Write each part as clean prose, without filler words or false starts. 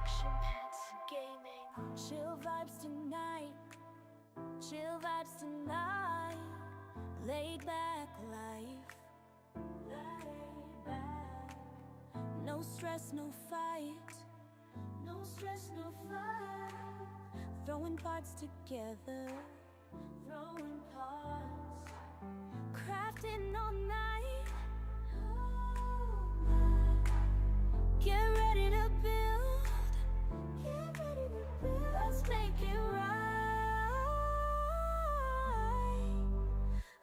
action pets gaming. Chill vibes tonight, chill vibes tonight. Laid back life, laid back. No stress, no fight, no stress, no fight. Throwing parts together, throwing parts. Crafting all night, get ready to build, get ready to build. Let's make it right.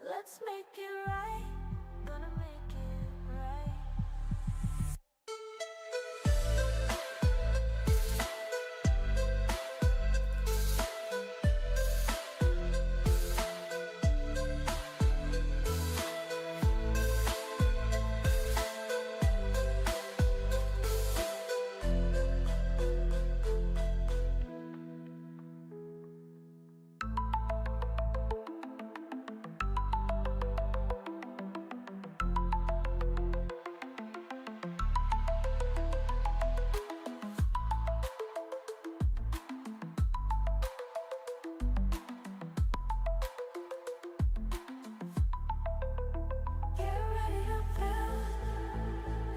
Let's make it right. Gonna make it right.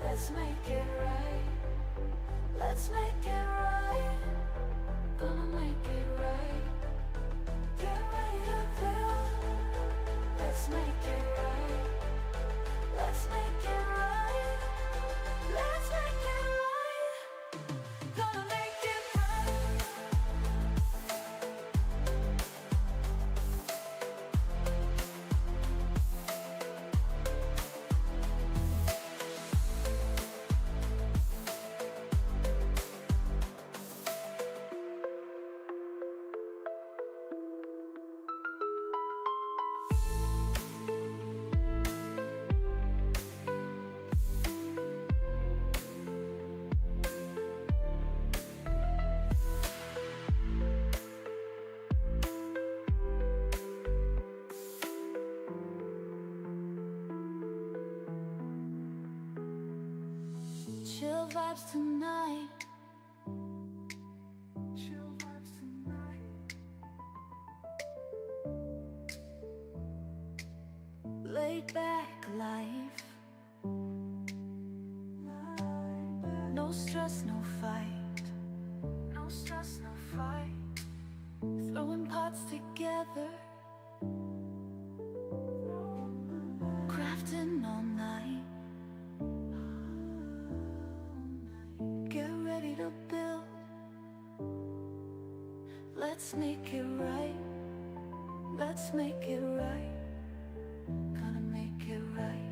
Let's make it right. Let's make it right. Gonna make it right. Get ready to build. Let's make it right. Let's make it right. Let's make it right. Gonna make it right. Chill vibes tonight, chill vibes tonight. Laid back life, no stress, no fight, no stress, no fight. Throwing parts together, crafting all night. Get ready to build. Let's make it right. Let's make it right. Gonna make it right.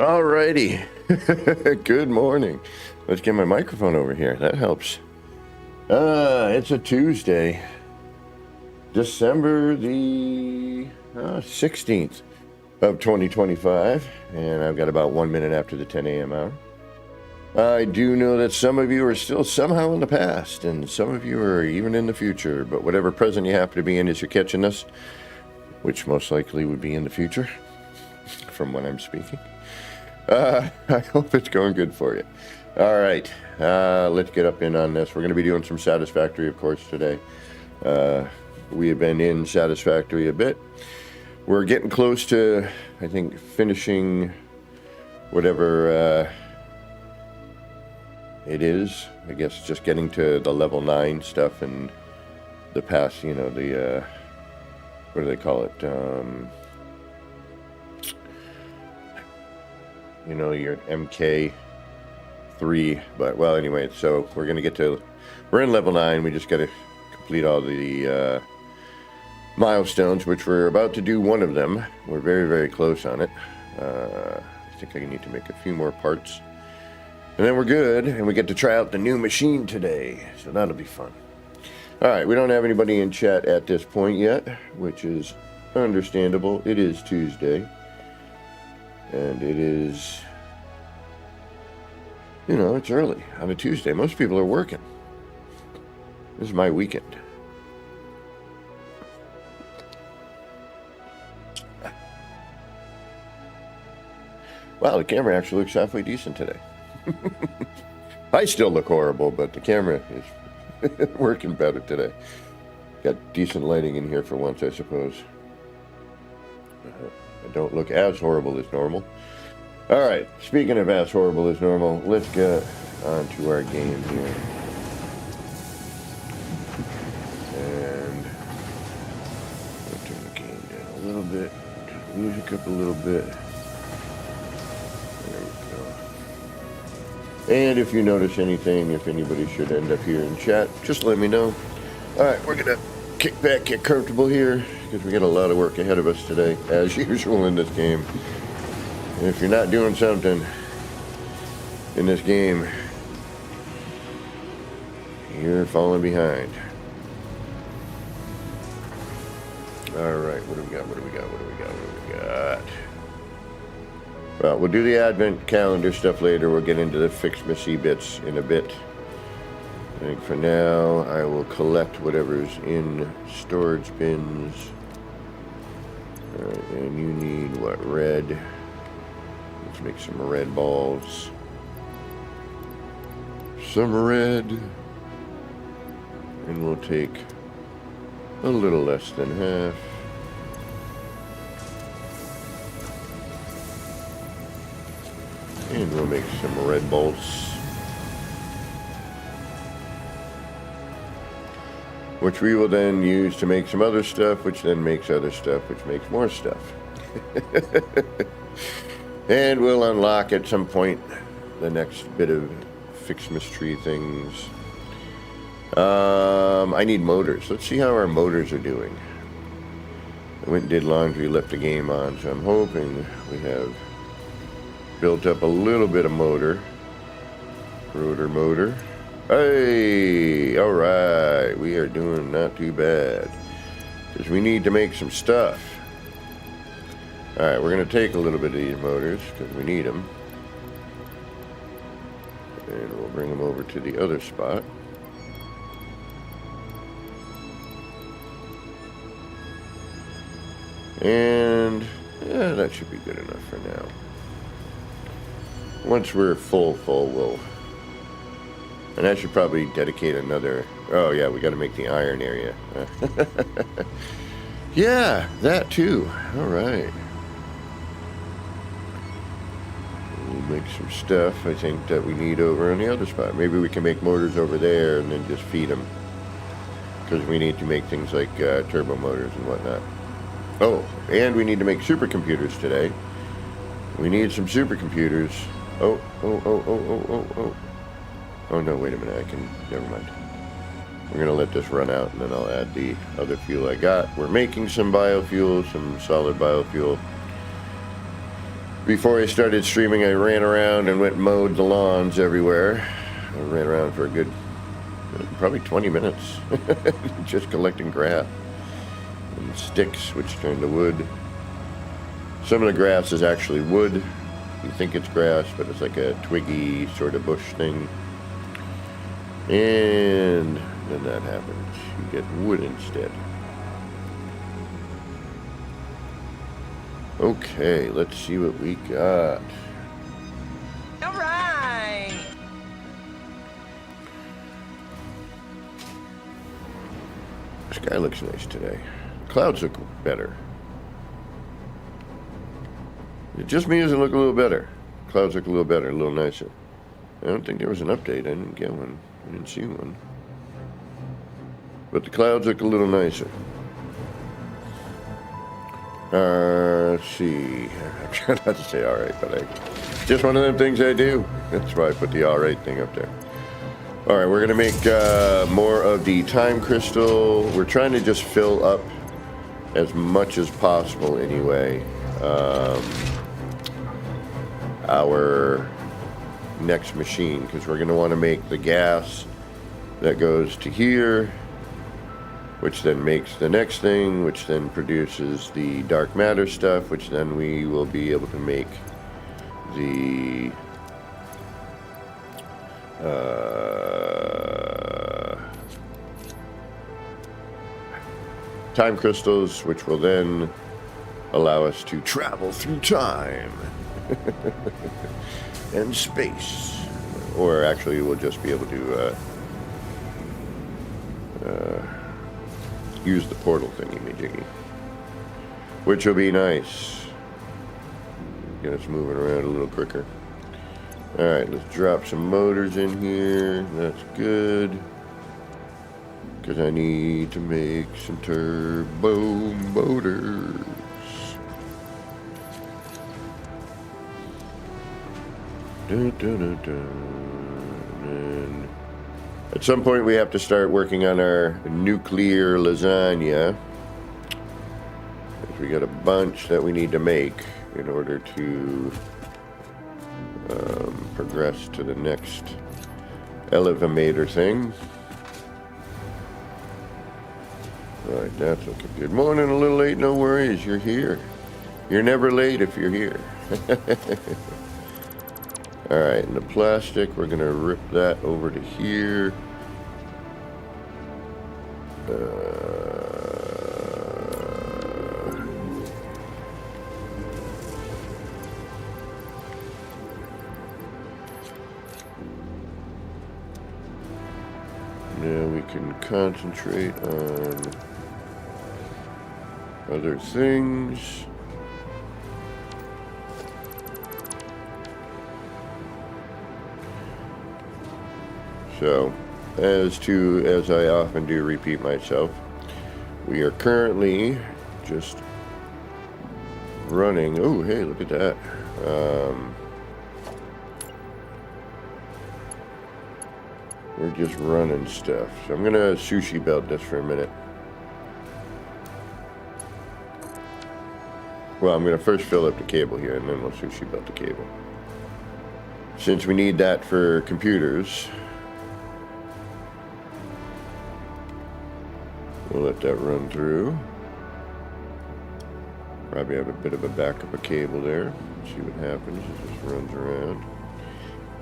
Alrighty. Good morning. Let's get my microphone over here. That helps. It's a Tuesday, December the 16th of 2025, and I've got about 1 minute after the 10 a.m. hour. I do know that some of you are still somehow in the past, and some of you are even in the future, but whatever present you happen to be in as you're catching this, which most likely would be in the future, from when I'm speaking. I hope it's going good for you. All right, let's get up in on this. We're going to be doing some Satisfactory, of course, today. We have been in Satisfactory a bit. We're getting close to, I think, finishing whatever it is. I guess just getting to the level 9 stuff and the past, you know, the, what do they call it? You know, your MK3, but well, anyway, so we're going to get to, we're in level 9. We just got to complete all the milestones, which we're about to do one of them. We're very, very close on it. I think I need to make a few more parts. And then we're good, and we get to try out the new machine today, so that'll be fun. All right, we don't have anybody in chat at this point yet, which is understandable. It is Tuesday. And it is, you know, it's early on a Tuesday. Most people are working. This is my weekend. Wow, the camera actually looks halfway decent today. I still look horrible, but the camera is working better today. Got decent lighting in here for once, I suppose. I don't look as horrible as normal. All right, speaking of as horrible as normal, let's get on to our game here. And I'll turn the game down a little bit, turn the music up a little bit. There we go. And if you notice anything, if anybody should end up here in chat, just let me know. All right, we're going to kick back, get comfortable here, because we got a lot of work ahead of us today, as usual in this game. And if you're not doing something in this game, you're falling behind. All right, what do we got? Well, we'll do the advent calendar stuff later. We'll get into the fixed missy bits in a bit. I think for now, I will collect whatever's in storage bins. All right, and you need what? Red. Let's make some red balls. Some red. And we'll take a little less than half. And we'll make some red balls. Which we will then use to make some other stuff, which then makes other stuff, which makes more stuff. And we'll unlock at some point the next bit of Fixmas tree things. I need motors. Let's see how our motors are doing. I went and did laundry, left the game on, so I'm hoping we have built up a little bit of motor. Rotor motor. Hey, all right, we are doing not too bad, because we need to make some stuff. All right, we're going to take a little bit of these motors, because we need them. And we'll bring them over to the other spot. And, yeah, that should be good enough for now. Once we're full, we'll... And I should probably dedicate another... Oh, yeah, we got to make the iron area. Yeah, that too. All right. We'll make some stuff, I think, that we need over on the other spot. Maybe we can make motors over there and then just feed them. Because we need to make things like turbo motors and whatnot. Oh, and we need to make supercomputers today. We need some supercomputers. Oh. Oh no, wait a minute, never mind. We're gonna let this run out and then I'll add the other fuel I got. We're making some biofuel, some solid biofuel. Before I started streaming, I ran around and went and mowed the lawns everywhere. I ran around for a good, probably 20 minutes, just collecting grass and sticks, which turned to wood. Some of the grass is actually wood. You think it's grass, but it's like a twiggy sort of bush thing. And then that happens. You get wood instead. Okay, let's see what we got. All right. The sky looks nice today. Clouds look better. It just me doesn't look a little better. Clouds look a little better, a little nicer. I don't think there was an update. I didn't get one. I didn't see one. But the clouds look a little nicer. Let's see. I'm trying not to say alright, but it's just one of them things I do. That's why I put the alright thing up there. Alright, we're going to make more of the time crystal. We're trying to just fill up as much as possible anyway. Our next machine, because we're going to want to make the gas that goes to here, which then makes the next thing, which then produces the dark matter stuff, which then we will be able to make the time crystals, which will then allow us to travel through time and space. Or actually, we'll just be able to use the portal thingy-majiggy, which will be nice. Get us moving around a little quicker. Alright, let's drop some motors in here. That's good, because I need to make some turbo motors. Dun, dun, dun, dun. And at some point we have to start working on our nuclear lasagna. We got a bunch that we need to make in order to progress to the next elevator thing. Alright, that's looking good. Morning, a little late, no worries, you're here. You're never late if you're here. Alright, and the plastic, we're going to rip that over to here. Now we can concentrate on other things. So, as I often do repeat myself, we are currently just running. Oh, hey, look at that. We're just running stuff. So I'm going to sushi belt this for a minute. Well, I'm going to first fill up the cable here, and then we'll sushi belt the cable. Since we need that for computers, we'll let that run through. Probably have a bit of a backup of cable there. See what happens. It just runs around.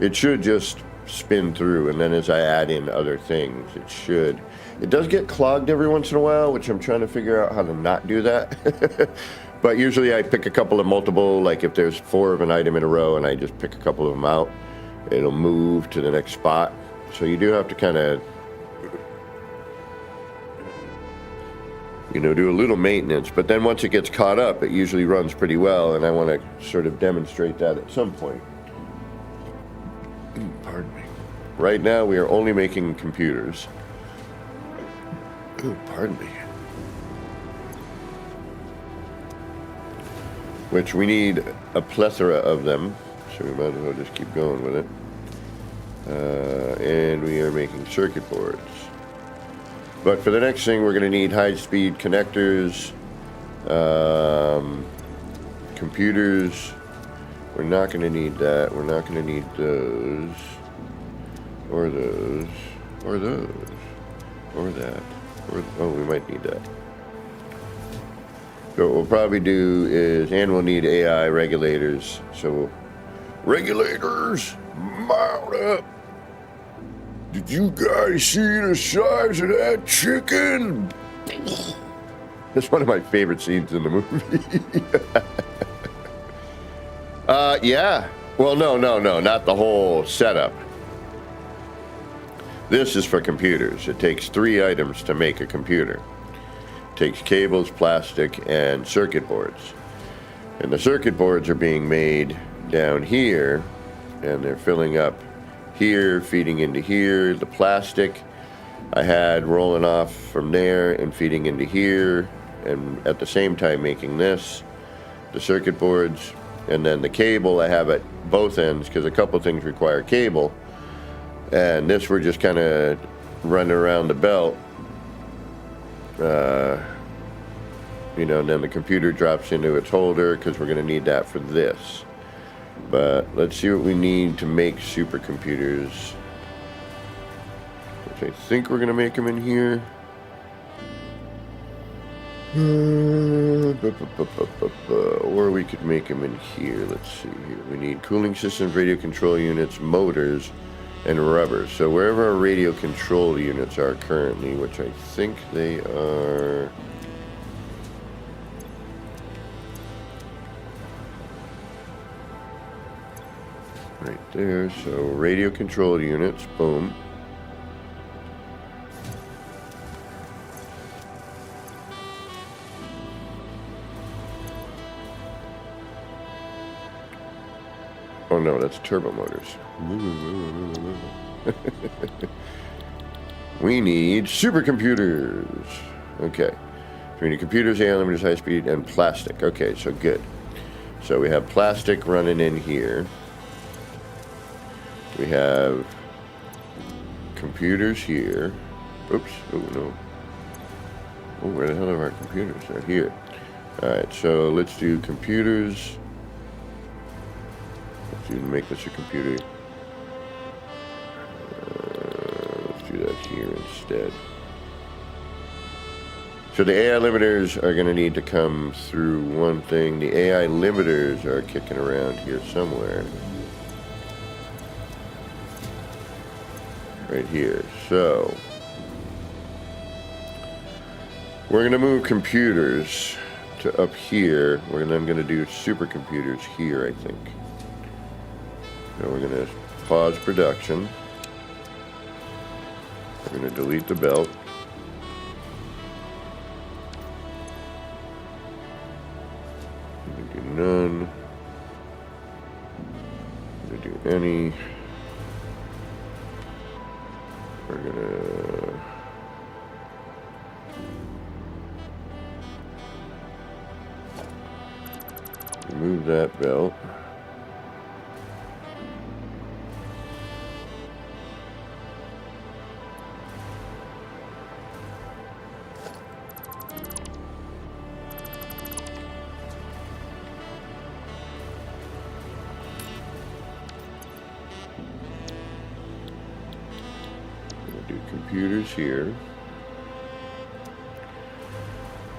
It should just spin through, and then as I add in other things, it should. It does get clogged every once in a while, which I'm trying to figure out how to not do that. But usually I pick a couple of multiple, like if there's 4 of an item in a row and I just pick a couple of them out, it'll move to the next spot. So you do have to kind of, do a little maintenance, but then once it gets caught up, it usually runs pretty well, and I want to sort of demonstrate that at some point. Pardon me. Right now, we are only making computers. Ooh, pardon me. Which we need a plethora of them, so we might as well just keep going with it. And we are making circuit boards. But for the next thing, we're going to need high-speed connectors, computers, We're not going to need that. We're not going to need those. Or those. Or those. Or that. Or, oh, we might need that. So what we'll probably do is, and we'll need AI regulators. So, regulators, mount up. Did you guys see the size of that chicken? That's one of my favorite scenes in the movie. Yeah. Well, no, not the whole setup. This is for computers. It takes 3 items to make a computer. It takes cables, plastic, and circuit boards. And the circuit boards are being made down here, and they're filling up here, feeding into here. The plastic I had rolling off from there and feeding into here, and at the same time making this, the circuit boards, and then the cable I have at both ends because a couple things require cable, and this we're just kind of running around the belt, you know, and then the computer drops into its holder because we're going to need that for this. But let's see what we need to make supercomputers. Which I think we're going to make them in here. Or we could make them in here. Let's see here. We need cooling systems, radio control units, motors, and rubber. So wherever our radio control units are currently, which I think they are... right there. So radio control units, boom. Oh no, that's turbo motors. We need supercomputers. Okay. So we need computers, AI limiters, high speed, and plastic. Okay, so good. So we have plastic running in here. We have computers here. Oops. Oh, no. Oh, where the hell are our computers? They're here. Alright, so let's do computers. Let's make this a computer. Let's do that here instead. So the AI limiters are going to need to come through one thing. The AI limiters are kicking around here somewhere. Right here. So we're going to move computers to up here. I'm going to do supercomputers here, I think. So we're going to pause production. We're going to delete the belt. I'm going to do none. I'm going to do any. We're gonna remove that belt. Computers here,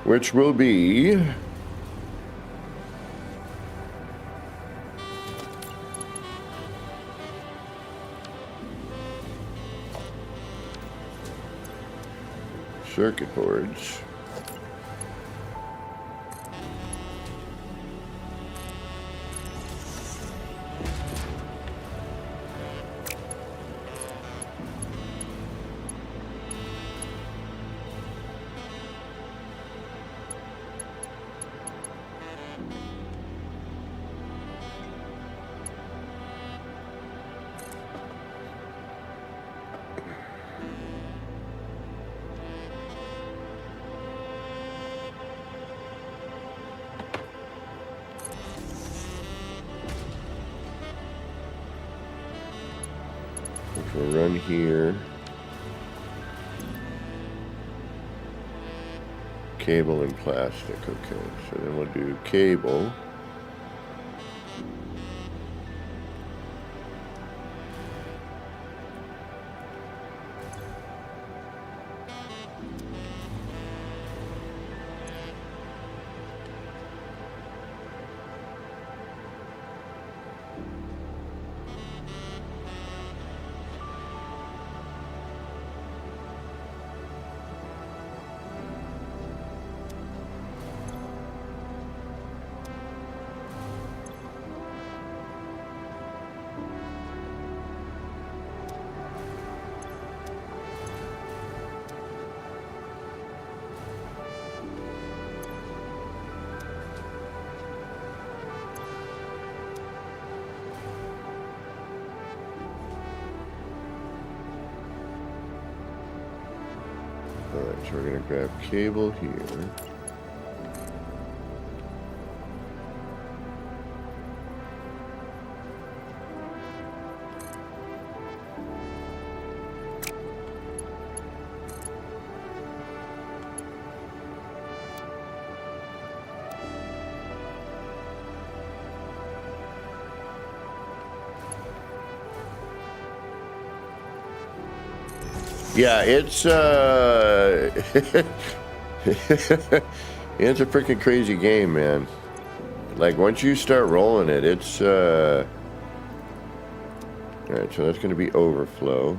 which will be circuit boards. We'll run here. Cable and plastic. Okay, so then we'll do cable. So we're going to grab cable here. Yeah, it's it's a freaking crazy game, man. Like once you start rolling it, it's all right, so that's going to be overflow.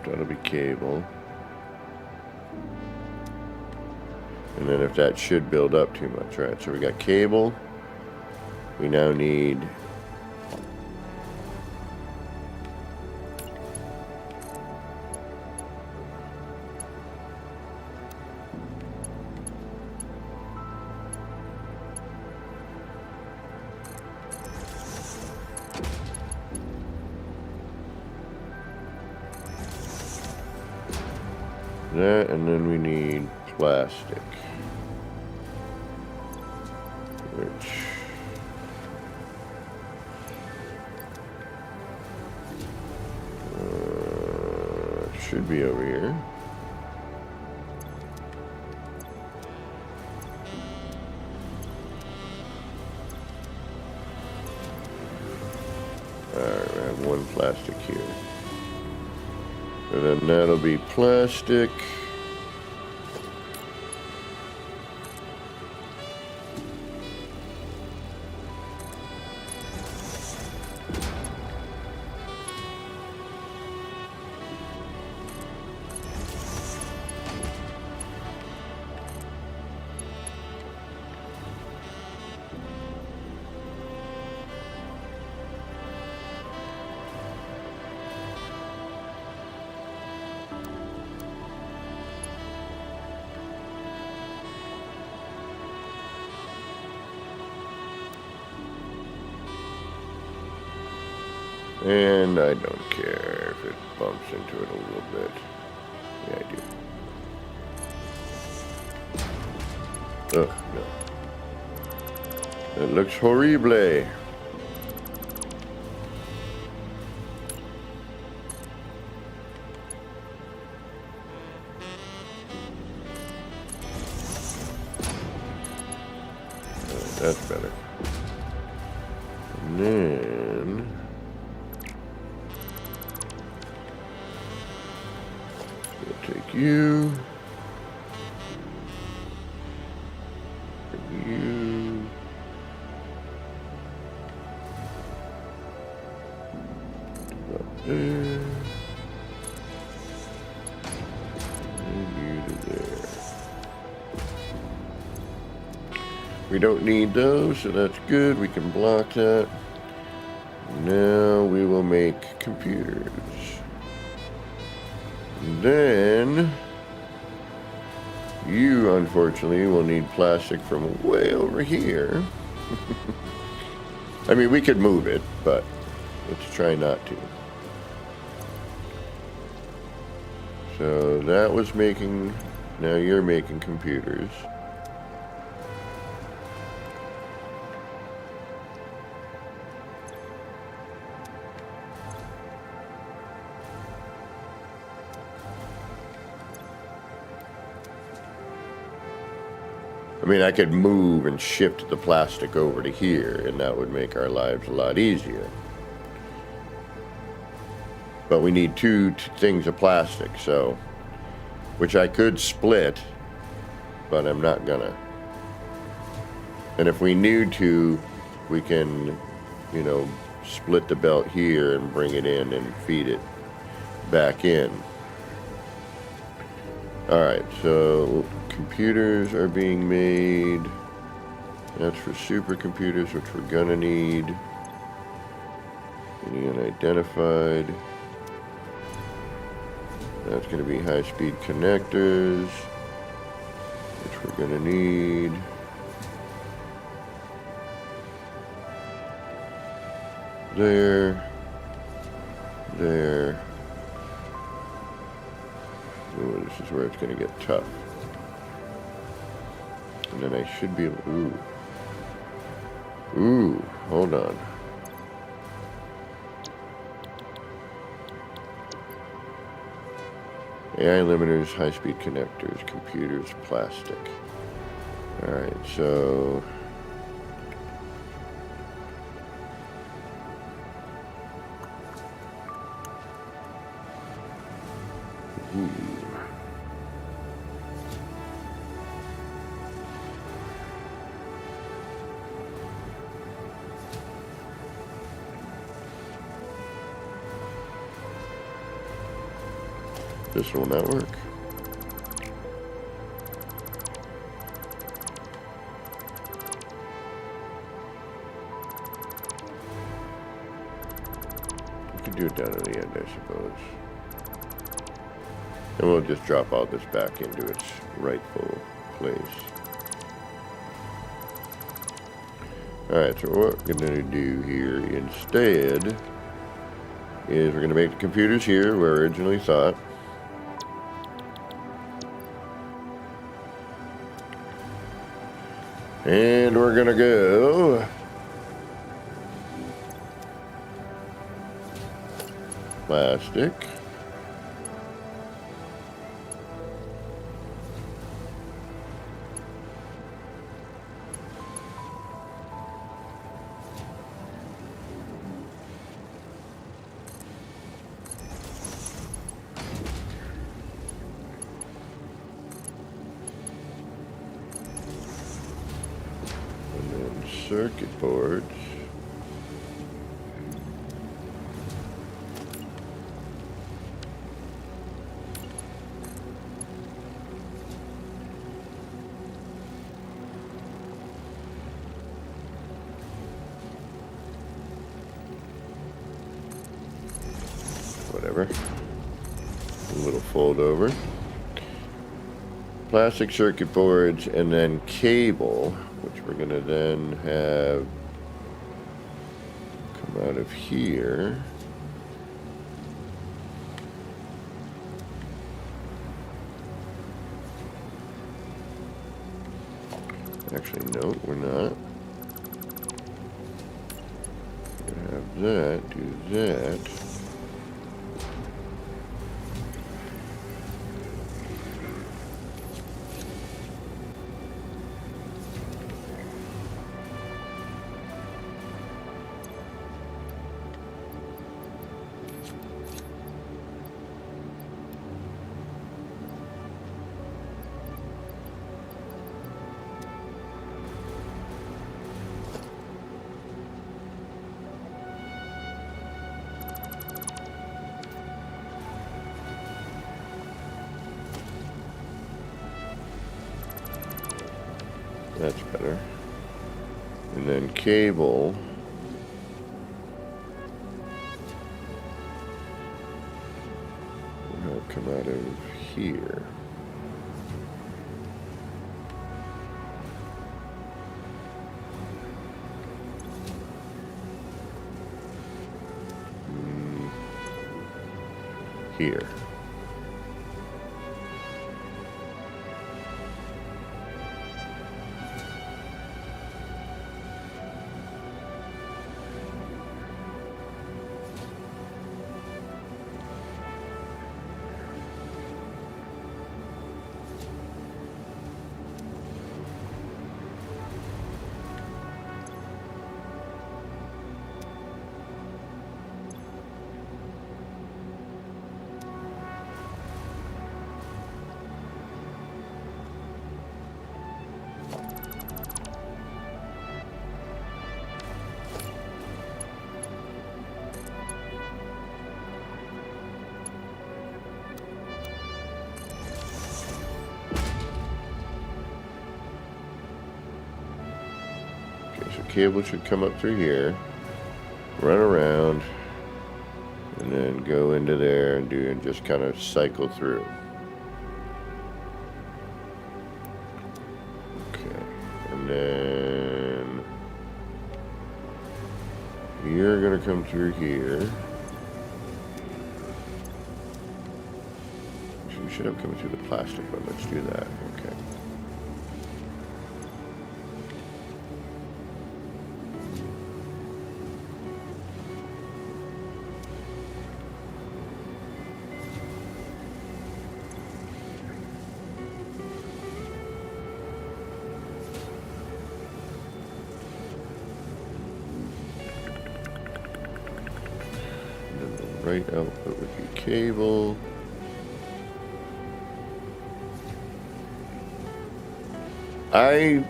That'll be cable. And then if that should build up too much, right? So we got cable. We now need that, and then we need plastic, which should be over here. Alright, we have one plastic here. And then that'll be plastic. And I don't care if it bumps into it a little bit. Yeah, I do. Ugh, no. It looks horrible. That's better. And then we'll take you. And you. Up there. And you to there. We don't need those, so that's good. We can block that. Now we will make computers. And then you, unfortunately, will need plastic from way over here. I mean, we could move it, but let's try not to. So that was making, now you're making computers. I mean, I could move and shift the plastic over to here, and that would make our lives a lot easier. But we need two things of plastic, so, which I could split, but I'm not gonna. And if we need to, we can, you know, split the belt here and bring it in and feed it back in. Alright, so computers are being made. That's for supercomputers, which we're gonna need. Any unidentified. That's gonna be high-speed connectors, which we're gonna need. There. there. Ooh, this is where it's going to get tough. And then I should be able... Ooh, hold on. AI limiters, high-speed connectors, computers, plastic. Alright, so... Ooh. This will not work. We can do it down at the end, I suppose. And we'll just drop all this back into its rightful place. Alright, so what we're going to do here instead is we're going to make the computers here where I originally thought. And we're going to go plastic. Circuit boards. Whatever. A little fold over. Plastic circuit boards and then cable, which we're going to then have come out of here. Actually, no, we're not. Have that, do that. That's better. And then cable. Will come out of here. Here. Cable should come up through here, run around, and then go into there and just kind of cycle through. Okay, and then you're gonna come through here. We should have come through the plastic, but let's do that. Okay. And then the right output would be cable. I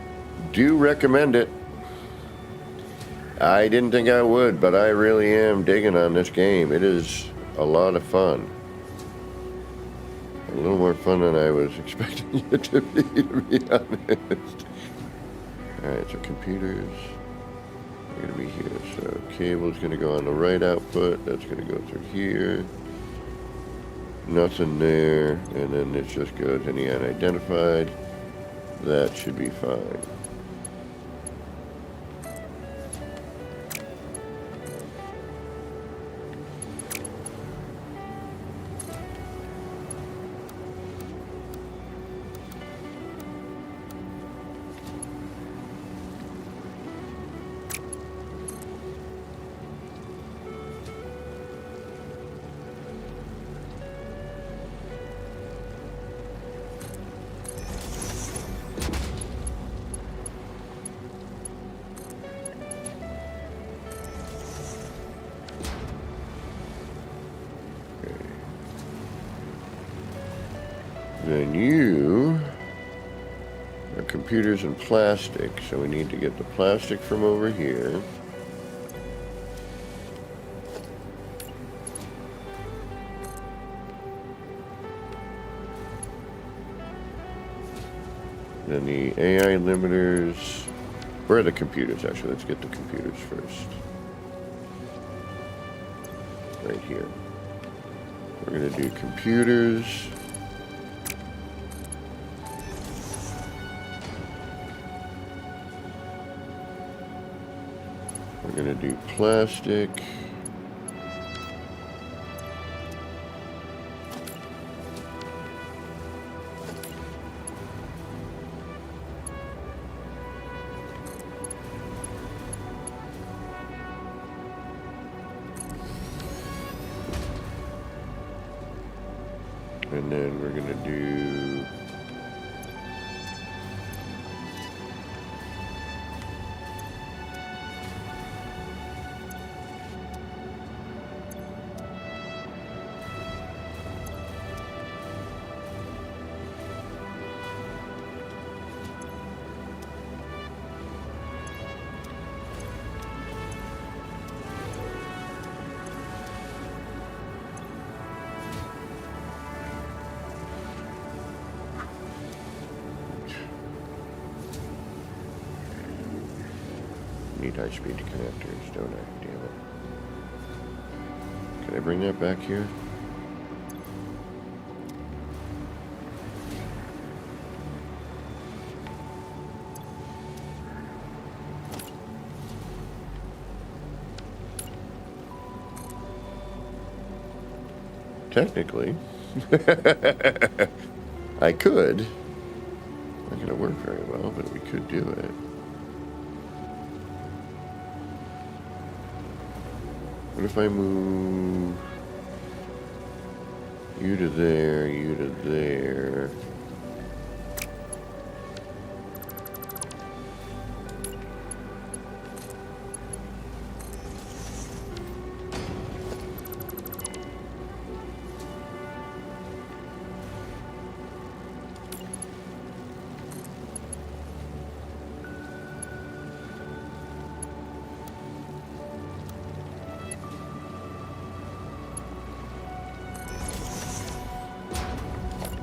do recommend it. I didn't think I would, but I really am digging on this game. It is a lot of fun. A little more fun than I was expecting it to be honest. Alright, so computers are going to be here. So cable is going to go on the right output. That's going to go through here. Nothing there. And then this just goes any unidentified. That should be fine. Then you are computers and plastic, so we need to get the plastic from over here. Then the AI limiters. Where are the computers, actually? Let's get the computers first. Right here. We're going to do computers. We're going to do plastic. And then we're going to do need high-speed connectors, don't I? Damn it. Can I bring that back here? Technically. I could. Not going to work very well, but we could do it. What if I move you to there, you to there?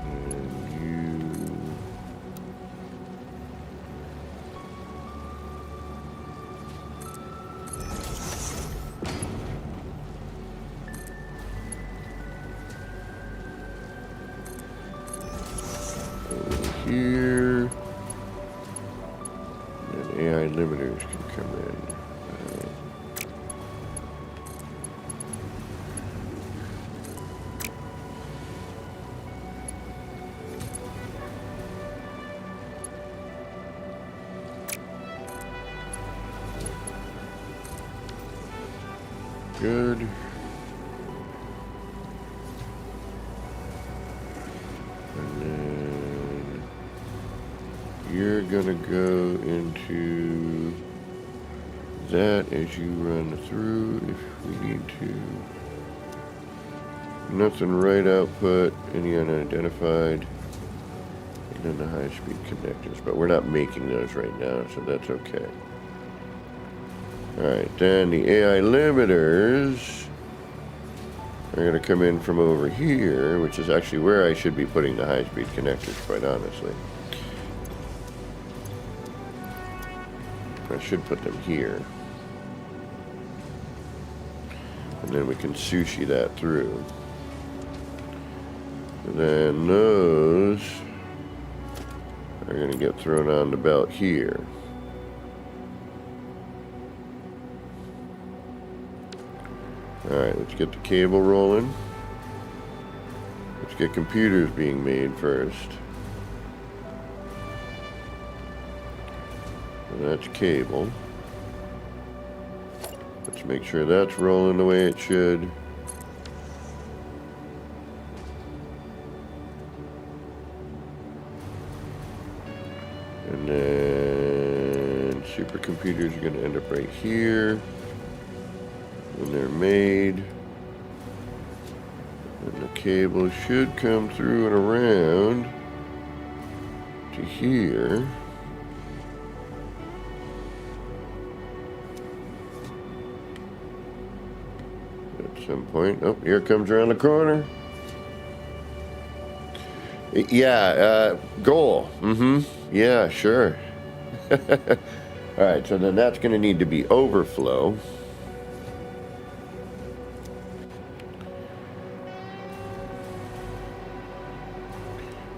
And good. And then you're gonna go into that as you run through if we need to. Nothing right output, any unidentified. And then the high-speed connectors, but we're not making those right now, so that's okay. Alright, then the AI limiters are going to come in from over here, which is actually where I should be putting the high-speed connectors, quite honestly. I should put them here. And then we can sushi that through. And then those are going to get thrown on the belt here. Alright, let's get the cable rolling. Let's get computers being made first. And that's cable. Let's make sure that's rolling the way it should. And then supercomputers are going to end up right here when they're made. And the cable should come through and around to here. At some point. Oh, here it comes around the corner. Yeah, goal. Yeah, sure. Alright, so then that's going to need to be overflow.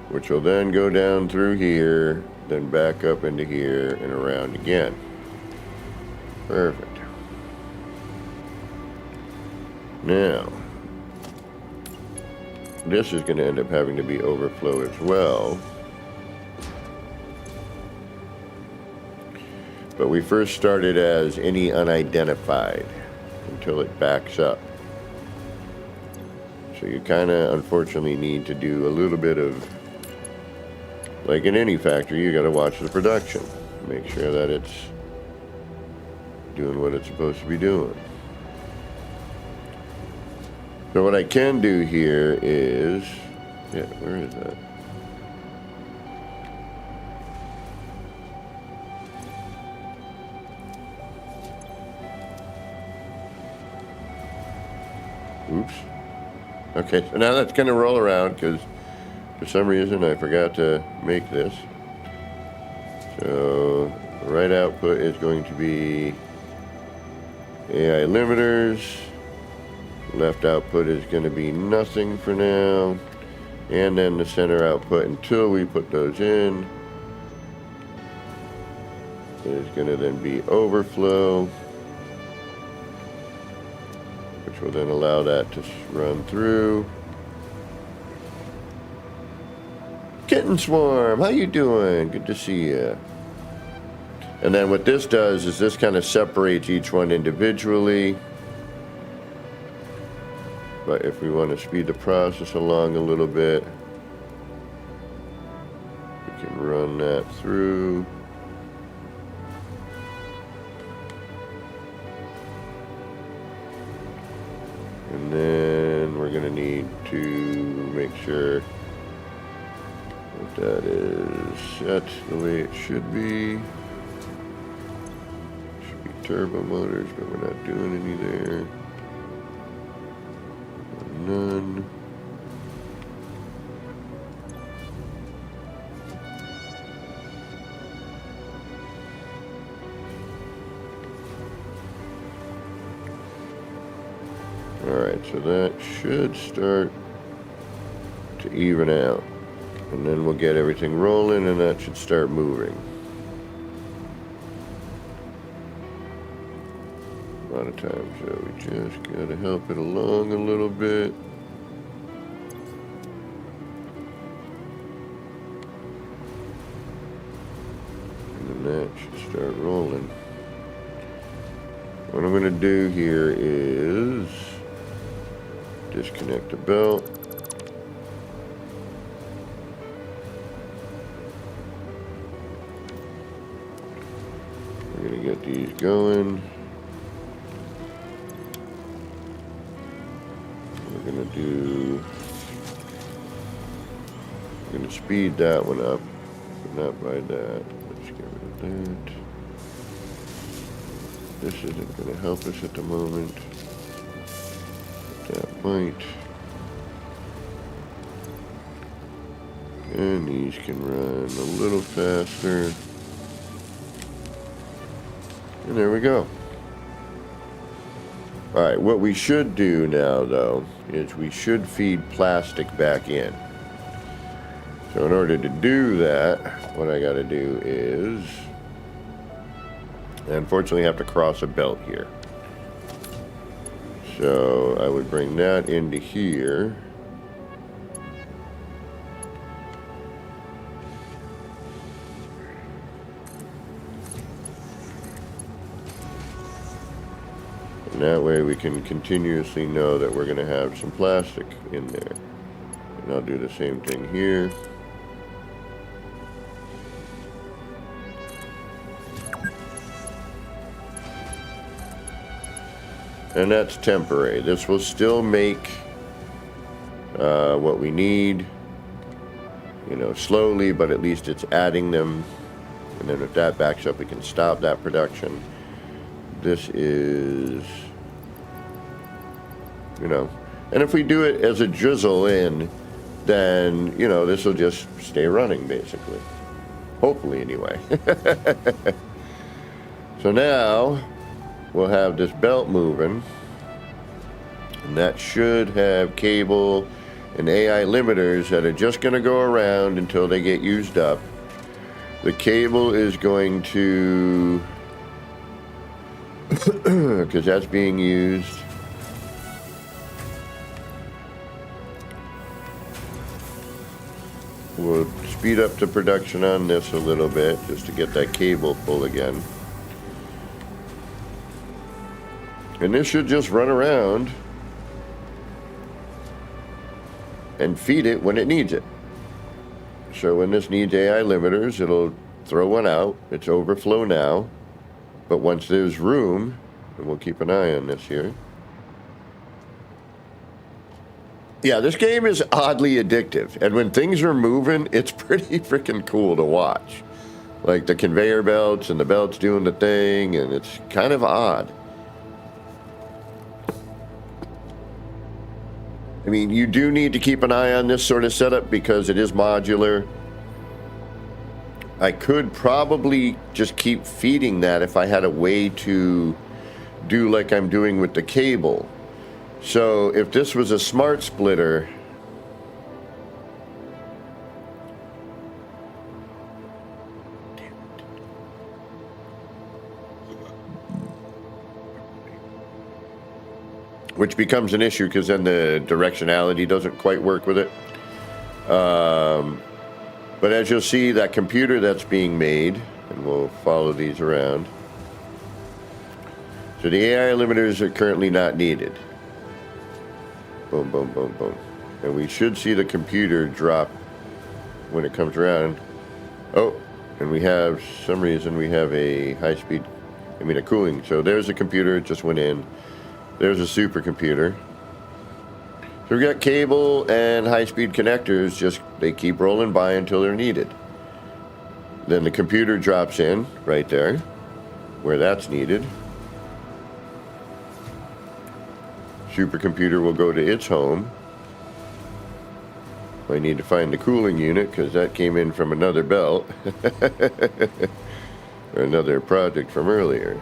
Which will then go down through here, then back up into here and around again. Perfect. Now, this is going to end up having to be overflow as well. But we first started as any unidentified until it backs up. So you kind of unfortunately need to do a little bit of, like in any factory, you got to watch the production. Make sure that it's doing what it's supposed to be doing. So what I can do here is, yeah, where is that? Oops. Okay, so now that's going to roll around because for some reason I forgot to make this. So the right output is going to be AI limiters. Left output is going to be nothing for now. And then the center output, until we put those in, is going to then be overflow, which will then allow that to run through. Kitten Swarm, how you doing? Good to see you. And then what this does is this kind of separates each one individually. But if we want to speed the process along a little bit, we can run that through. And then we're going to need to make sure that that is set the way it should be. Should be turbo motors, but we're not doing any there. None. Alright, so that should start to even out. And then we'll get everything rolling and that should start moving. A lot of times, so we just gotta help it along a little bit. And then that should start rolling. What I'm going to do here is disconnect the belt. We're going to get these going. We're going to speed that one up, but not by that. Let's get rid of that. This isn't going to help us at the moment. But that might. And these can run a little faster. And there we go. Alright, what we should do now, though, is we should feed plastic back in. So in order to do that, what I got to do is, I unfortunately have to cross a belt here. So I would bring that into here. And that way we can continuously know that we're going to have some plastic in there. And I'll do the same thing here. And that's temporary. This will still make what we need, you know, slowly, but at least it's adding them. And then if that backs up, we can stop that production. This is, you know, and if we do it as a drizzle in, then, you know, this will just stay running, basically. Hopefully, anyway. So now we'll have this belt moving, and that should have cable and AI limiters that are just going to go around until they get used up. The cable is going to, because that's being used. We'll speed up the production on this a little bit just to get that cable full again. And this should just run around and feed it when it needs it. So when this needs AI limiters, it'll throw one out. It's overflow now. But once there's room, and we'll keep an eye on this here. Yeah, this game is oddly addictive. And when things are moving, it's pretty freaking cool to watch. Like the conveyor belts and the belts doing the thing, and it's kind of odd. I mean, you do need to keep an eye on this sort of setup because it is modular. I could probably just keep feeding that if I had a way to do like I'm doing with the cable. So if this was a smart splitter, which becomes an issue because then the directionality doesn't quite work with it. But as you'll see, that computer that's being made, and we'll follow these around. So the AI limiters are currently not needed. Boom, boom, boom, boom. And we should see the computer drop when it comes around. Oh, and we have, for some reason, we have a high-speed, a cooling. So there's a computer, it just went in. There's a supercomputer. So we got cable and high-speed connectors, just they keep rolling by until they're needed. Then the computer drops in right there, where that's needed. Supercomputer will go to its home. I need to find the cooling unit because that came in from another belt. Or another project from earlier.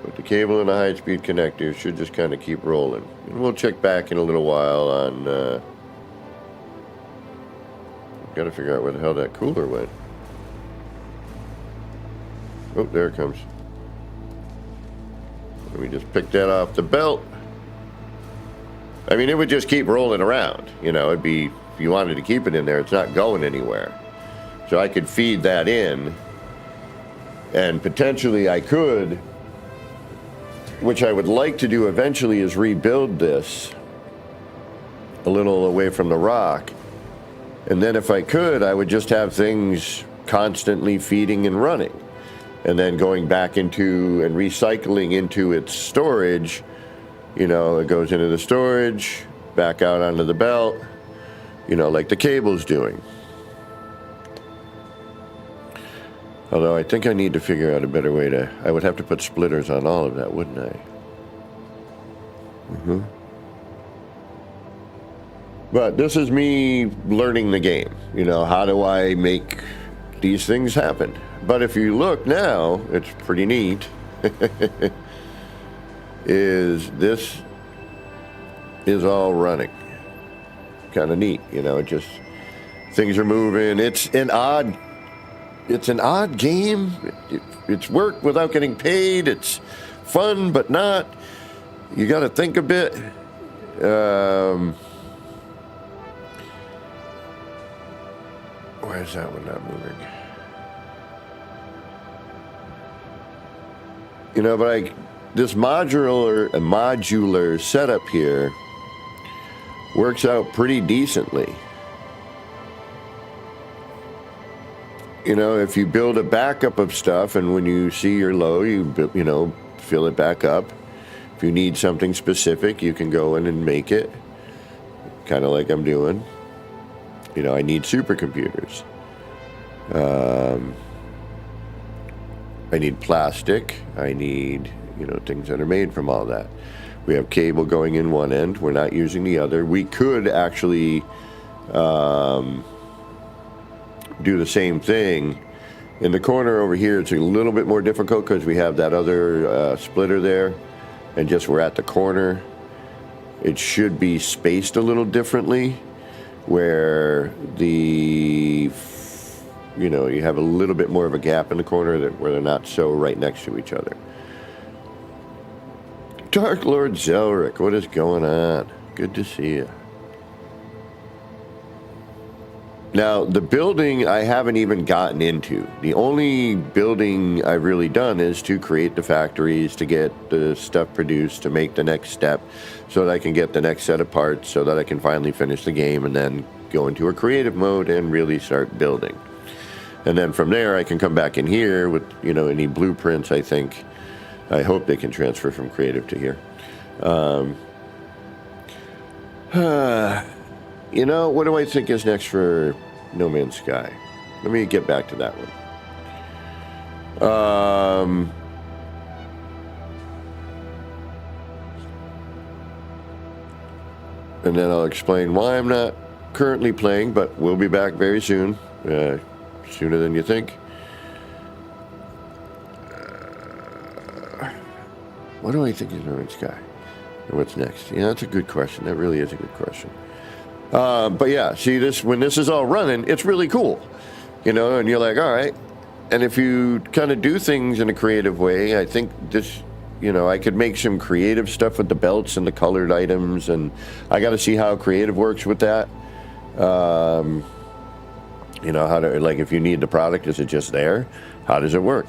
But the cable and the high-speed connector should just kind of keep rolling. And we'll check back in a little while on... got to figure out where the hell that cooler went. Oh, there it comes. Let me just pick that off the belt. I mean, it would just keep rolling around. You know, it'd be if you wanted to keep it in there, it's not going anywhere. So I could feed that in, and potentially I could, which I would like to do eventually, is rebuild this a little away from the rock. And then if I could, I would just have things constantly feeding and running, and then going back into and recycling into its storage. You know, it goes into the storage, back out onto the belt, you know, like the cable's doing. Although I think I need to figure out a better way to, I would have to put splitters on all of that, wouldn't I? But this is me learning the game. You know, how do I make these things happen? But if you look now, it's pretty neat. This is all running. Kind of neat, you know, it just, things are moving. It's an odd game. It's work without getting paid. It's fun, but not. You got to think a bit. Why is that one not moving? You know, but this modular setup here works out pretty decently. You know, if you build a backup of stuff, and when you see you're low, you know, fill it back up. If you need something specific, you can go in and make it, kind of like I'm doing. You know, I need supercomputers. I need plastic. I need, you know, things that are made from all that. We have cable going in one end. We're not using the other. We could actually do the same thing. In the corner over here, it's a little bit more difficult because we have that other splitter there, and just we're at the corner. It should be spaced a little differently, where the, you know, you have a little bit more of a gap in the corner where they're not so right next to each other. Dark Lord Zelric, what is going on? Good to see you. Now, the building I haven't even gotten into. The only building I've really done is to create the factories, to get the stuff produced, to make the next step, so that I can get the next set of parts, so that I can finally finish the game and then go into a creative mode and really start building. And then from there, I can come back in here with, you know, any blueprints. I hope they can transfer from creative to here. You know, what do I think is next for No Man's Sky? Let me get back to that one. And then I'll explain why I'm not currently playing, but we'll be back very soon. Sooner than you think. What do I think is No Man's Sky? And what's next? Yeah, that's a good question. That really is a good question. But yeah, see, when this is all running, it's really cool, you know, and you're like, all right. And if you kind of do things in a creative way, I think this, you know, I could make some creative stuff with the belts and the colored items, and I got to see how creative works with that. You know, how to, like, if you need the product, is it just there? How does it work?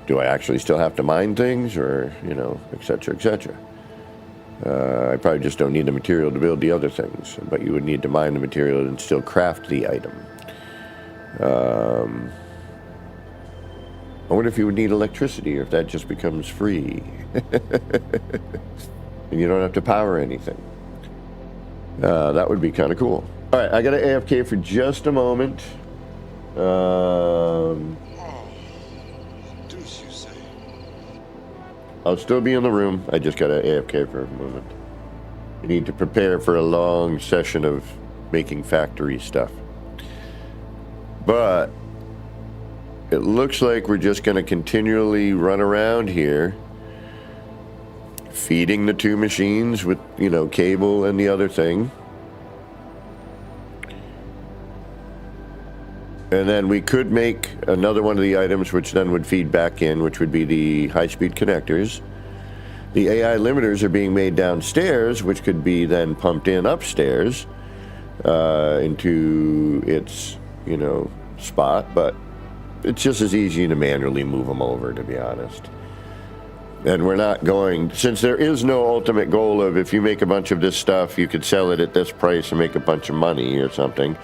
Do I actually still have to mine things, or, you know, et cetera, et cetera? I probably just don't need the material to build the other things, but you would need to mine the material and still craft the item. I wonder if you would need electricity, or if that just becomes free. And you don't have to power anything. That would be kind of cool. All right, I got to AFK for just a moment. I'll still be in the room. I just got to AFK for a moment. I need to prepare for a long session of making factory stuff. But it looks like we're just going to continually run around here, feeding the two machines with, you know, cable and the other thing. And then we could make another one of the items, which then would feed back in, which would be the high-speed connectors. The AI limiters are being made downstairs, which could be then pumped in upstairs. into its, spot, but it's just as easy to manually move them over, to be honest. And we're not going, since there is no ultimate goal of if you make a bunch of this stuff, you could sell it at this price and make a bunch of money or something.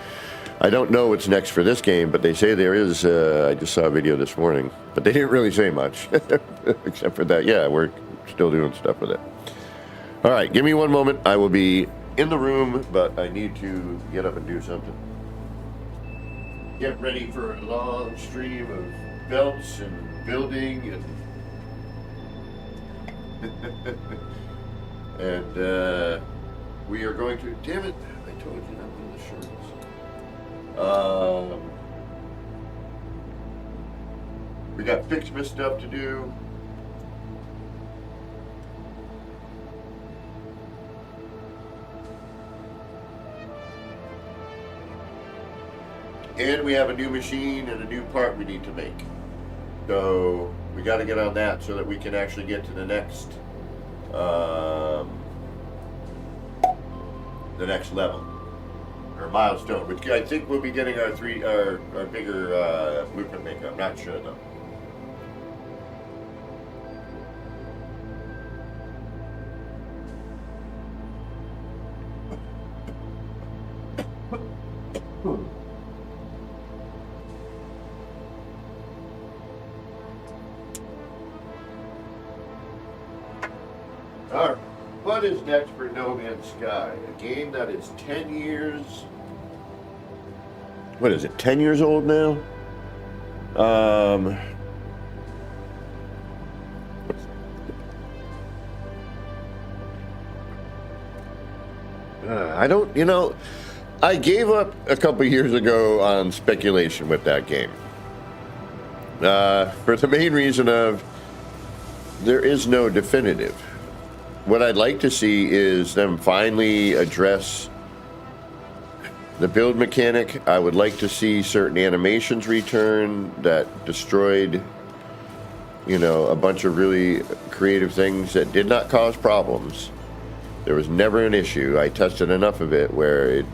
I don't know what's next for this game, but they say there is, I just saw a video this morning, but they didn't really say much, except for that, yeah, we're still doing stuff with it. All right, give me one moment. I will be in the room, but I need to get up and do something. Get ready for a long stream of belts and building and we are going to, damn it, I told you not in the shorts. We got Fixmas stuff to do. And we have a new machine and a new part we need to make. So we got to get on that so that we can actually get to the next level or milestone, which I think we'll be getting our bigger blueprint maker. I'm not sure though. Alright, what is next for No Man's Sky? A game that is 10 years... What is it, 10 years old now? I don't, I gave up a couple years ago on speculation with that game. For the main reason of there is no definitive. What I'd like to see is them finally address the build mechanic. I would like to see certain animations return that destroyed, a bunch of really creative things that did not cause problems. There was never an issue. I tested enough of it where it,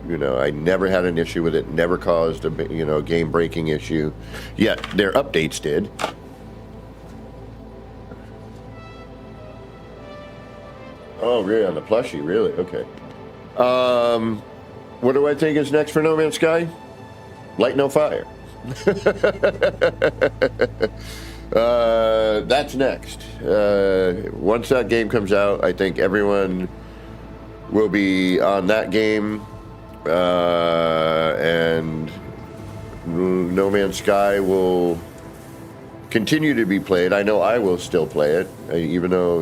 I never had an issue with it, never caused a, game-breaking issue. Yet their updates did. Oh, really? On the plushie? Really? Okay. What do I think is next for No Man's Sky? Light No Fire. That's next. Once that game comes out, I think everyone will be on that game. And No Man's Sky will continue to be played. I know I will still play it, even though,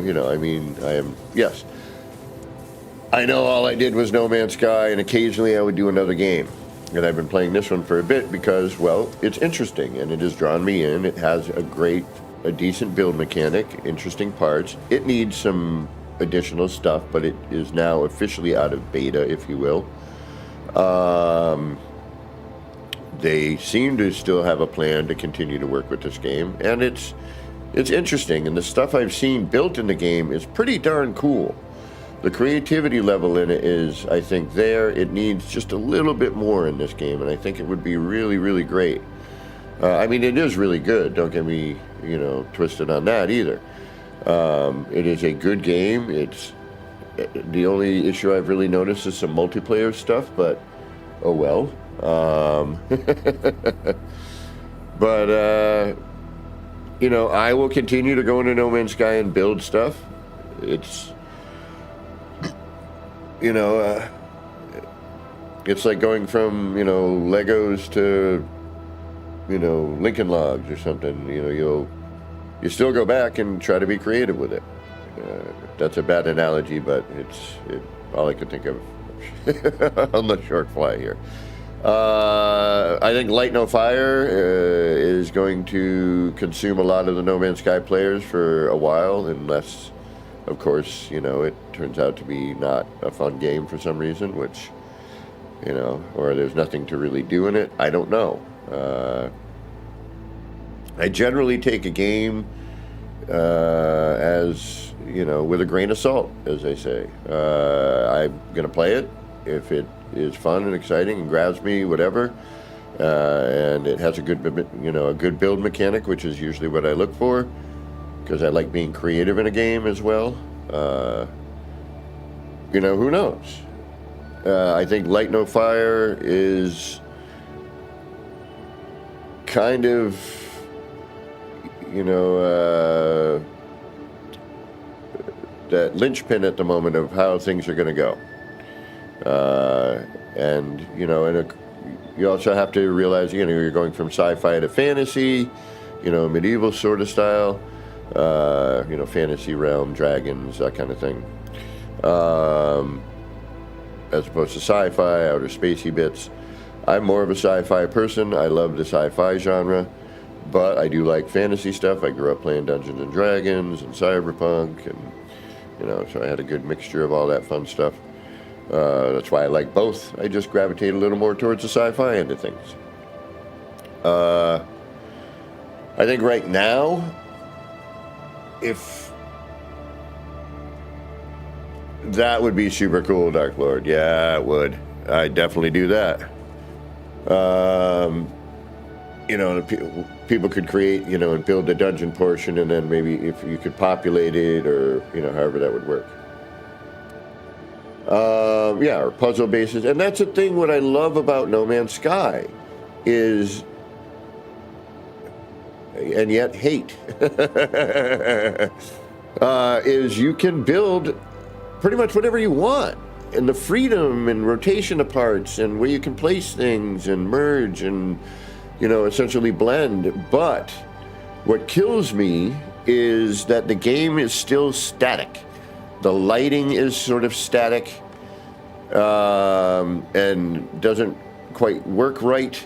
yes. I know all I did was No Man's Sky, and occasionally I would do another game. And I've been playing this one for a bit because, well, it's interesting, and it has drawn me in. It has a decent build mechanic, interesting parts. It needs some additional stuff, but it is now officially out of beta, if you will. They seem to still have a plan to continue to work with this game, and it's interesting, and the stuff I've seen built in the game is pretty darn cool. The creativity level in it is, I think, there. It needs just a little bit more in this game, and I think it would be really, really great. It is really good. Don't get me, twisted on that either. It is a good game. The only issue I've really noticed is some multiplayer stuff, but oh well. I will continue to go into No Man's Sky and build stuff. It's it's like going from, Legos to, Lincoln Logs or something. You still go back and try to be creative with it. That's a bad analogy, but it's all I could think of on the short fly here. I think Light No Fire is going to consume a lot of the No Man's Sky players for a while, unless, of course, it turns out to be not a fun game for some reason, which, or there's nothing to really do in it. I don't know. I generally take a game as, with a grain of salt, as they say. I'm going to play it. If it is fun and exciting and grabs me, whatever. And it has a good build mechanic, which is usually what I look for, because I like being creative in a game as well. Who knows? I think Light No Fire is kind of, that linchpin at the moment of how things are going to go. You also have to realize, you're going from sci-fi to fantasy, medieval sort of style, fantasy realm, dragons, that kind of thing. As opposed to sci-fi, outer spacey bits. I'm more of a sci-fi person. I love the sci-fi genre, but I do like fantasy stuff. I grew up playing Dungeons and Dragons and Cyberpunk, and so I had a good mixture of all that fun stuff. That's why I like both. I just gravitate a little more towards the sci-fi end of things. I think right now, if that would be super cool, Dark Lord. Yeah, it would. I'd definitely do that. People could create, and build the dungeon portion, and then maybe if you could populate it, or, however that would work. Or puzzle bases. And that's the thing, what I love about No Man's Sky is, and yet hate, is you can build pretty much whatever you want, and the freedom and rotation of parts and where you can place things and merge and, essentially blend. But what kills me is that the game is still static. The lighting is sort of static, and doesn't quite work right.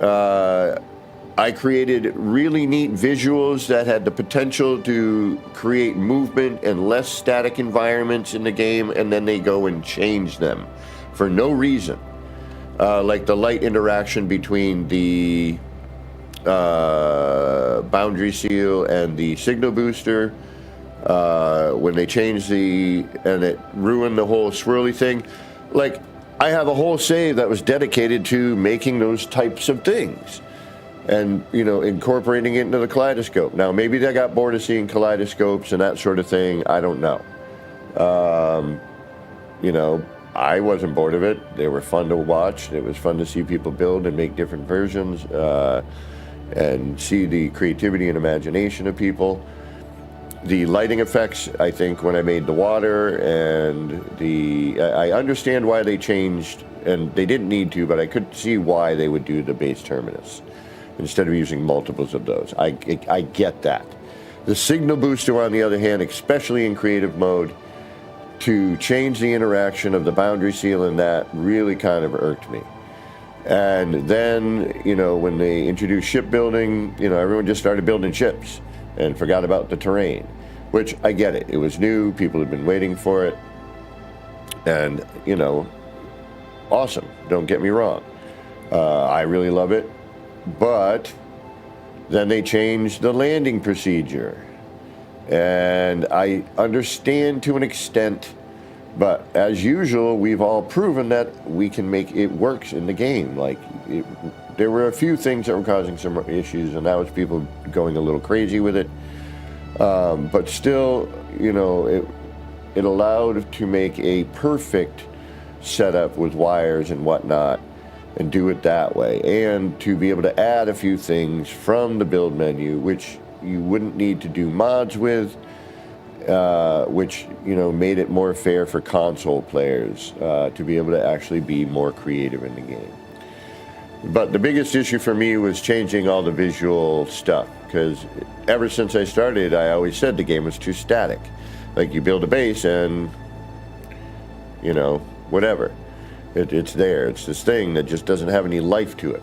I created really neat visuals that had the potential to create movement and less static environments in the game, and then they go and change them for no reason. Like the light interaction between the boundary seal and the signal booster, when they changed and it ruined the whole swirly thing. Like, I have a whole save that was dedicated to making those types of things. And, incorporating it into the kaleidoscope. Now, maybe they got bored of seeing kaleidoscopes and that sort of thing. I don't know. I wasn't bored of it. They were fun to watch. It was fun to see people build and make different versions, and see the creativity and imagination of people. The lighting effects, I think, when I made the water and I understand why they changed, and they didn't need to, but I could see why they would do the base terminus instead of using multiples of those. I get that. The signal booster, on the other hand, especially in creative mode, to change the interaction of the boundary seal, and that really kind of irked me. And then, when they introduced shipbuilding, everyone just started building ships and forgot about the terrain, which I get it. It was new. People had been waiting for it. And, awesome. Don't get me wrong. I really love it. But then they changed the landing procedure. And I understand to an extent, but as usual, we've all proven that we can make it works in the game. There were a few things that were causing some issues, and that was people going a little crazy with it. But still, it allowed to make a perfect setup with wires and whatnot, and do it that way, and to be able to add a few things from the build menu, which you wouldn't need to do mods with, which made it more fair for console players to be able to actually be more creative in the game. But the biggest issue for me was changing all the visual stuff, because ever since I started, I always said the game was too static. Like, you build a base and whatever. It's there. It's this thing that just doesn't have any life to it.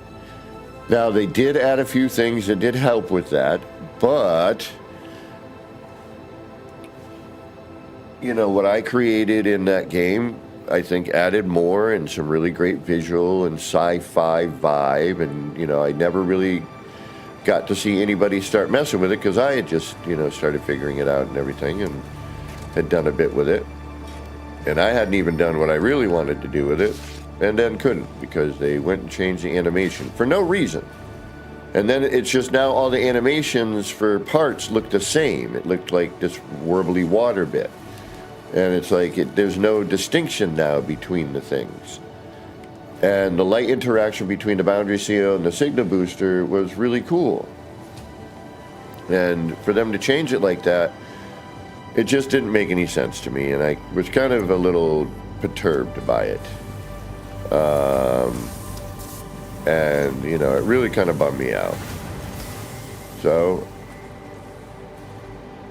Now, they did add a few things that did help with that, but what I created in that game, I think added more, and some really great visual and sci-fi vibe, and I never really got to see anybody start messing with it, because I had just started figuring it out and everything, and had done a bit with it. And I hadn't even done what I really wanted to do with it, and then couldn't because they went and changed the animation for no reason. And then it's just now all the animations for parts look the same. It looked like this warbly water bit. And it's like there's no distinction now between the things. And the light interaction between the boundary seal and the signal booster was really cool. And for them to change it like that, it just didn't make any sense to me. And I was kind of a little perturbed by it. And, you know, it really kind of bummed me out. So,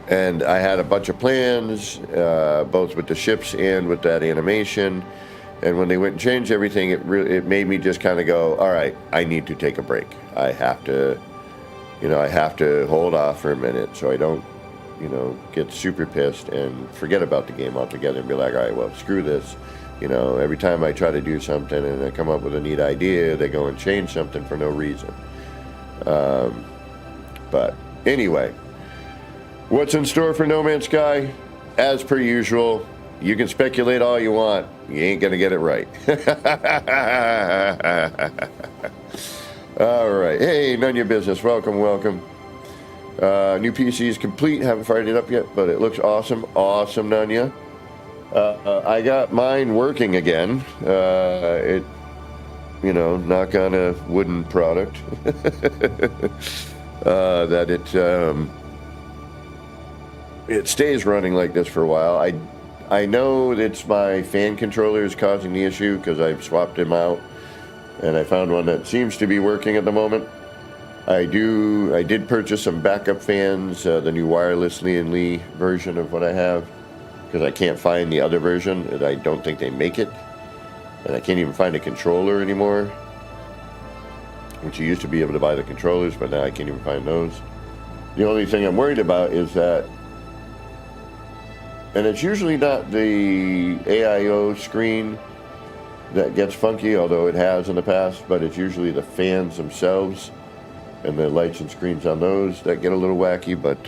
and I had a bunch of plans, both with the ships and with that animation. And when they went and changed everything, it made me just kind of go, all right, I need to take a break. I have to hold off for a minute so I don't, you know, get super pissed and forget about the game altogether and be like, all right, well, screw this. You know, every time I try to do something and I come up with a neat idea, they go and change something for no reason. But anyway, what's in store for No Man's Sky? As per usual, you can speculate all you want. You ain't going to get it right. All right. Hey, none of your business. Welcome, welcome. New PC is complete. Haven't fired it up yet, but it looks awesome. Awesome, Nanya. I got mine working again. It, you know, knock on a wooden product. That it stays running like this for a while. I know it's my fan controllers causing the issue because I've swapped them out, and I found one that seems to be working at the moment. I did purchase some backup fans, the new wireless Lee & Lee version of what I have, because I can't find the other version, and I don't think they make it. And I can't even find a controller anymore, which you used to be able to buy the controllers, but now I can't even find those. The only thing I'm worried about is that, and it's usually not the AIO screen that gets funky, although it has in the past, but it's usually the fans themselves and the lights and screens on those that get a little wacky. But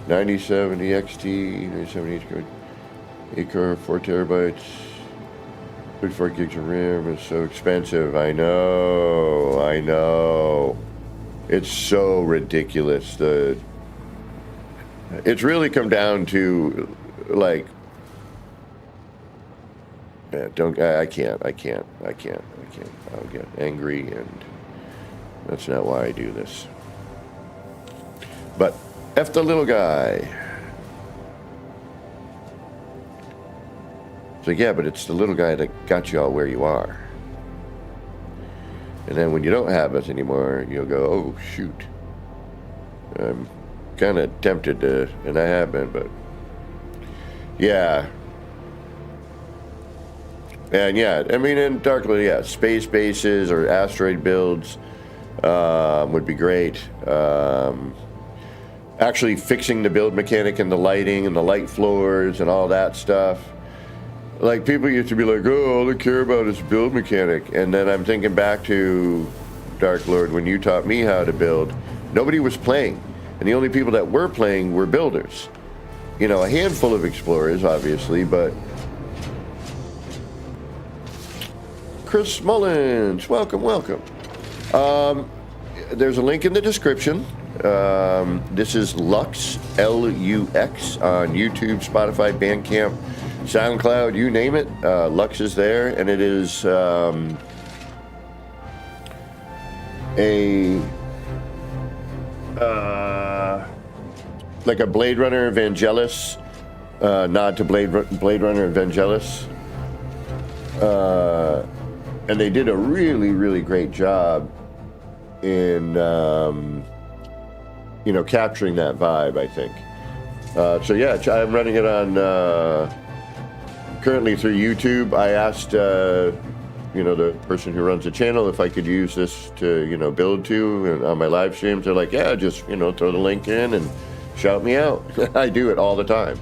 9070 XT, 9070 8-core, 4 terabytes, 34 gigs of RAM. It's so expensive. I know. It's so ridiculous. It's really come down to, like, I can't. I'll get angry, and that's not why I do this. But F the little guy. So yeah, but it's the little guy that got you all where you are. And then when you don't have us anymore, you'll go, oh shoot. I'm kind of tempted to, and I have been, but yeah. And yeah, I mean, in Darkly, yeah, space bases or asteroid builds would be great. Actually fixing the build mechanic and the lighting and the light floors and all that stuff. Like, people used to be like, oh, all they care about is build mechanic. And then I'm thinking back to Dark Lord, when you taught me how to build, nobody was playing. And the only people that were playing were builders. You know, a handful of explorers, obviously, but Chris Mullins, welcome. There's a link in the description. This is Lux, Lux, on YouTube, Spotify, Bandcamp, SoundCloud, you name it. Lux is there, and it is like a Blade Runner Evangelus, nod to Blade Runner Evangelus. And they did a really, really great job in, capturing that vibe, I think. So yeah, I'm running it on, currently through YouTube. I asked, the person who runs the channel if I could use this to, build to on my live streams. They're like, yeah, just, throw the link in and shout me out. I do it all the time.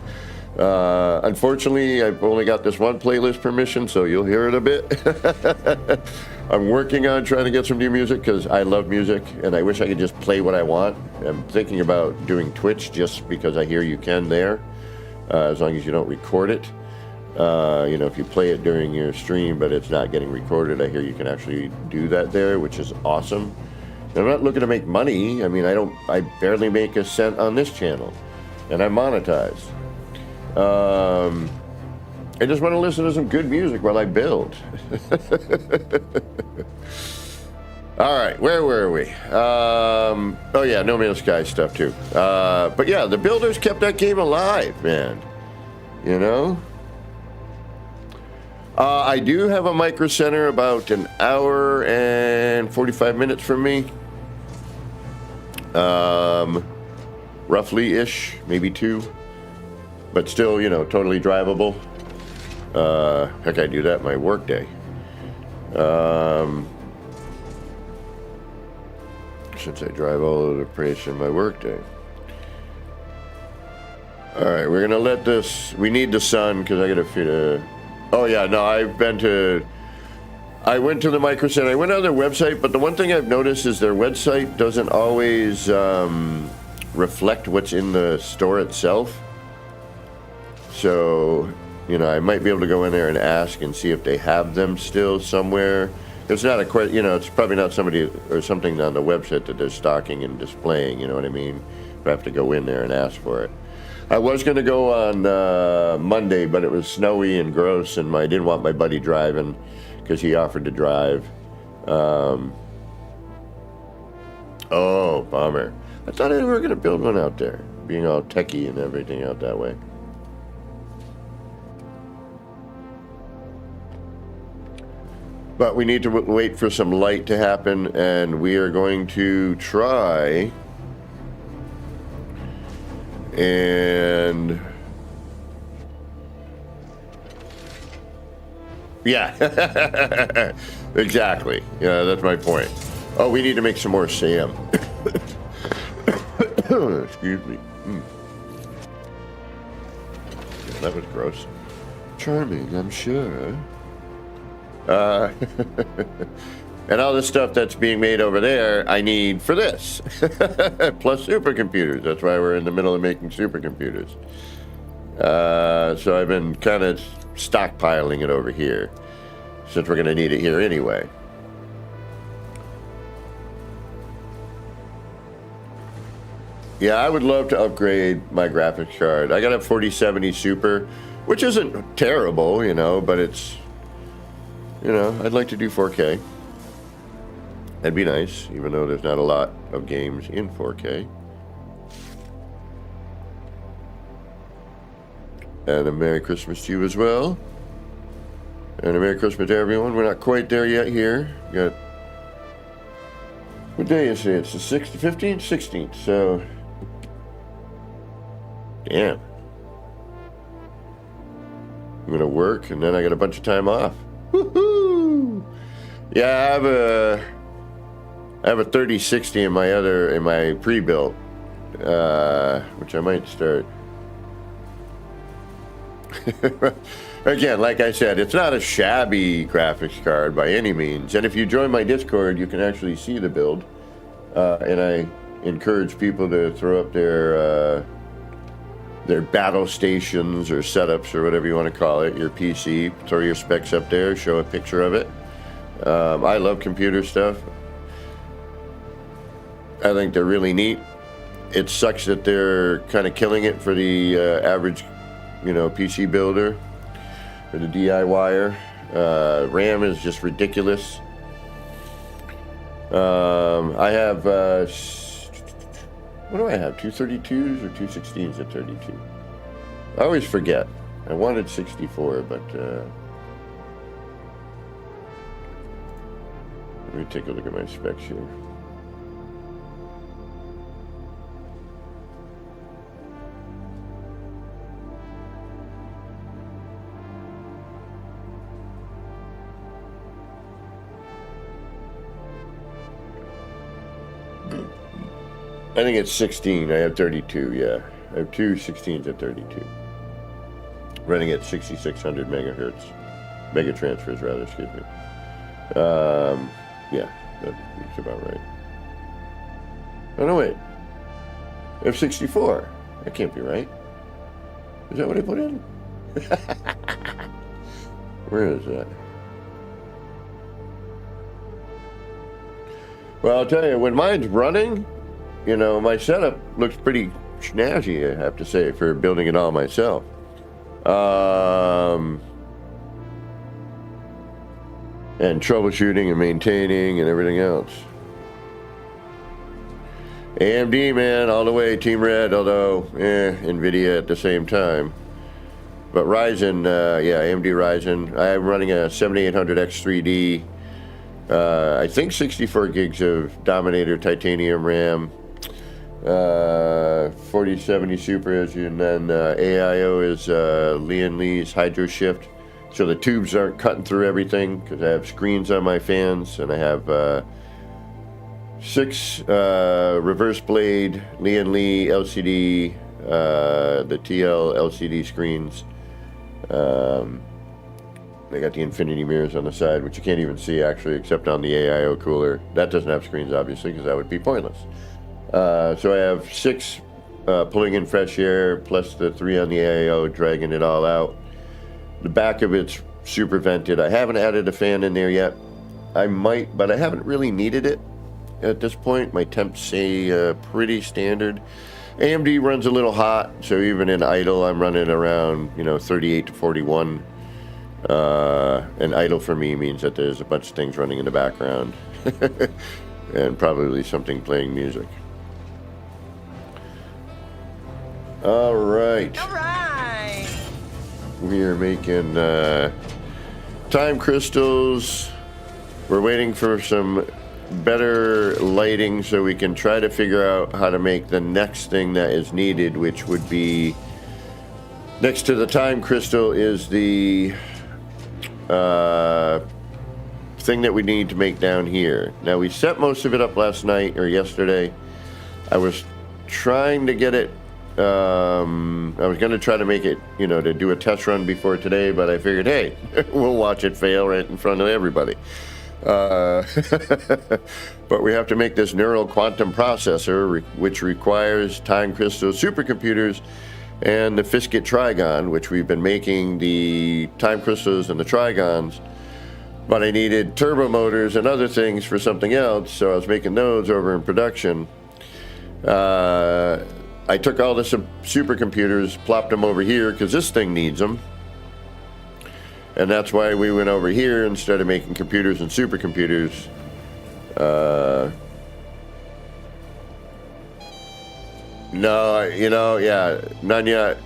Unfortunately, I've only got this one playlist permission, so you'll hear it a bit. I'm working on trying to get some new music because I love music and I wish I could just play what I want. I'm thinking about doing Twitch just because I hear you can there, as long as you don't record it. You know, if you play it during your stream, but it's not getting recorded, I hear you can actually do that there, which is awesome. And I'm not looking to make money. I mean, I barely make a cent on this channel, and I monetize. I just want to listen to some good music while I build. All right, where were we? Oh yeah, No Man's Sky stuff too. But yeah, the builders kept that game alive, man. You know? I do have a micro center about an hour and 45 minutes from me. Roughly-ish, maybe 2. But still, you know, totally drivable. Heck, I do that my work day. Since I drive all over the place in my work day. All right, we're gonna let this. We need the sun because I gotta feed a. Oh yeah, no, I went to the Micro Center. I went on their website, but the one thing I've noticed is their website doesn't always reflect what's in the store itself. So, you know, I might be able to go in there and ask and see if they have them still somewhere. It's not a, you know, it's probably not somebody or something on the website that they're stocking and displaying, you know what I mean? I have to go in there and ask for it. I was going to go on Monday, but it was snowy and gross, and I didn't want my buddy driving because he offered to drive. Oh, bummer. I thought they were going to build one out there, being all techie and everything out that way. But we need to wait for some light to happen, and we are going to try and yeah, exactly. Yeah, that's my point. Oh, we need to make some more Sam. Excuse me. Yeah, that was gross. Charming, I'm sure. And all the stuff that's being made over there, I need for this. Plus supercomputers. That's why we're in the middle of making supercomputers. So I've been kind of stockpiling it over here, since we're going to need it here anyway. Yeah, I would love to upgrade my graphics card. I got a 4070 Super, which isn't terrible, you know, but it's... You know, I'd like to do 4K. That'd be nice, even though there's not a lot of games in 4K. And a Merry Christmas to you as well. And a Merry Christmas to everyone. We're not quite there yet here. Got... What day is it? It's the 15th, 16th, so... Damn. I'm gonna work, and then I got a bunch of time off. Woohoo! Yeah, I have a 3060 in my pre-built, which I might start. Again, like I said, it's not a shabby graphics card by any means. And if you join my Discord, you can actually see the build. And I encourage people to throw up their battle stations or setups or whatever you want to call it, your PC, throw your specs up there, show a picture of it. I love computer stuff. I think they're really neat. It sucks that they're kind of killing it for the average, you know, PC builder, for the DIYer. RAM is just ridiculous. I have... what do I have? 232s or 216s at 32? I always forget. I wanted 64, but let me take a look at my specs here. I think it's 16. I have 32, yeah. I have two 16s at 32. Running at 6600 megahertz. Mega transfers, rather, excuse me. Yeah, that's about right. Oh, no, wait. I have 64. That can't be right. Is that what I put in? Where is that? Well, I'll tell you, when mine's running, you know, my setup looks pretty snazzy, I have to say, for building it all myself. And troubleshooting and maintaining and everything else. AMD, man, all the way, Team Red, although, NVIDIA at the same time. But Ryzen, yeah, AMD Ryzen. I'm running a 7800X3D. I think 64 gigs of Dominator titanium RAM. 4070 Super, and then AIO is Lee's Hydro Shift. So the tubes aren't cutting through everything because I have screens on my fans, and I have 6 reverse blade Lee LCD, the TL LCD screens. They got the infinity mirrors on the side, which you can't even see actually, except on the AIO cooler. That doesn't have screens, obviously, because that would be pointless. So I have 6 pulling in fresh air, plus the 3 on the AIO, dragging it all out. The back of it's super vented. I haven't added a fan in there yet. I might, but I haven't really needed it at this point. My temps say pretty standard. AMD runs a little hot, so even in idle, I'm running around, 38 to 41. And idle for me means that there's a bunch of things running in the background. And probably something playing music. All right. All right. We are making time crystals. We're waiting for some better lighting so we can try to figure out how to make the next thing that is needed, which would be next to the time crystal is the thing that we need to make down here. Now, we set most of it up last night or yesterday. I was trying to get it, I was going to try to make it, to do a test run before today, but I figured, hey, we'll watch it fail right in front of everybody. But we have to make this neural quantum processor, which requires time crystal supercomputers and the Fiskett Trigon, which we've been making the time crystals and the Trigons, but I needed turbo motors and other things for something else, so I was making those over in production. I took all the supercomputers, plopped them over here, because this thing needs them. And that's why we went over here instead of making computers and supercomputers. No, yeah, none yet.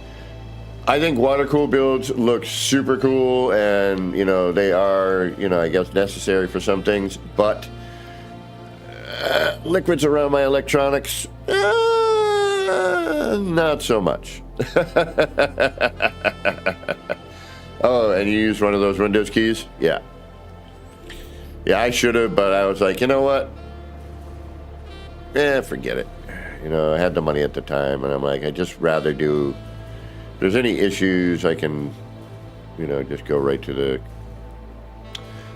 I think water-cooled builds look super cool, and, they are, I guess necessary for some things, but liquids around my electronics, not so much. Oh, and you used one of those Windows keys? Yeah. Yeah, I should have, but I was like, you know what? Forget it. I had the money at the time, and I'm like, I'd just rather do, if there's any issues, I can, just go right to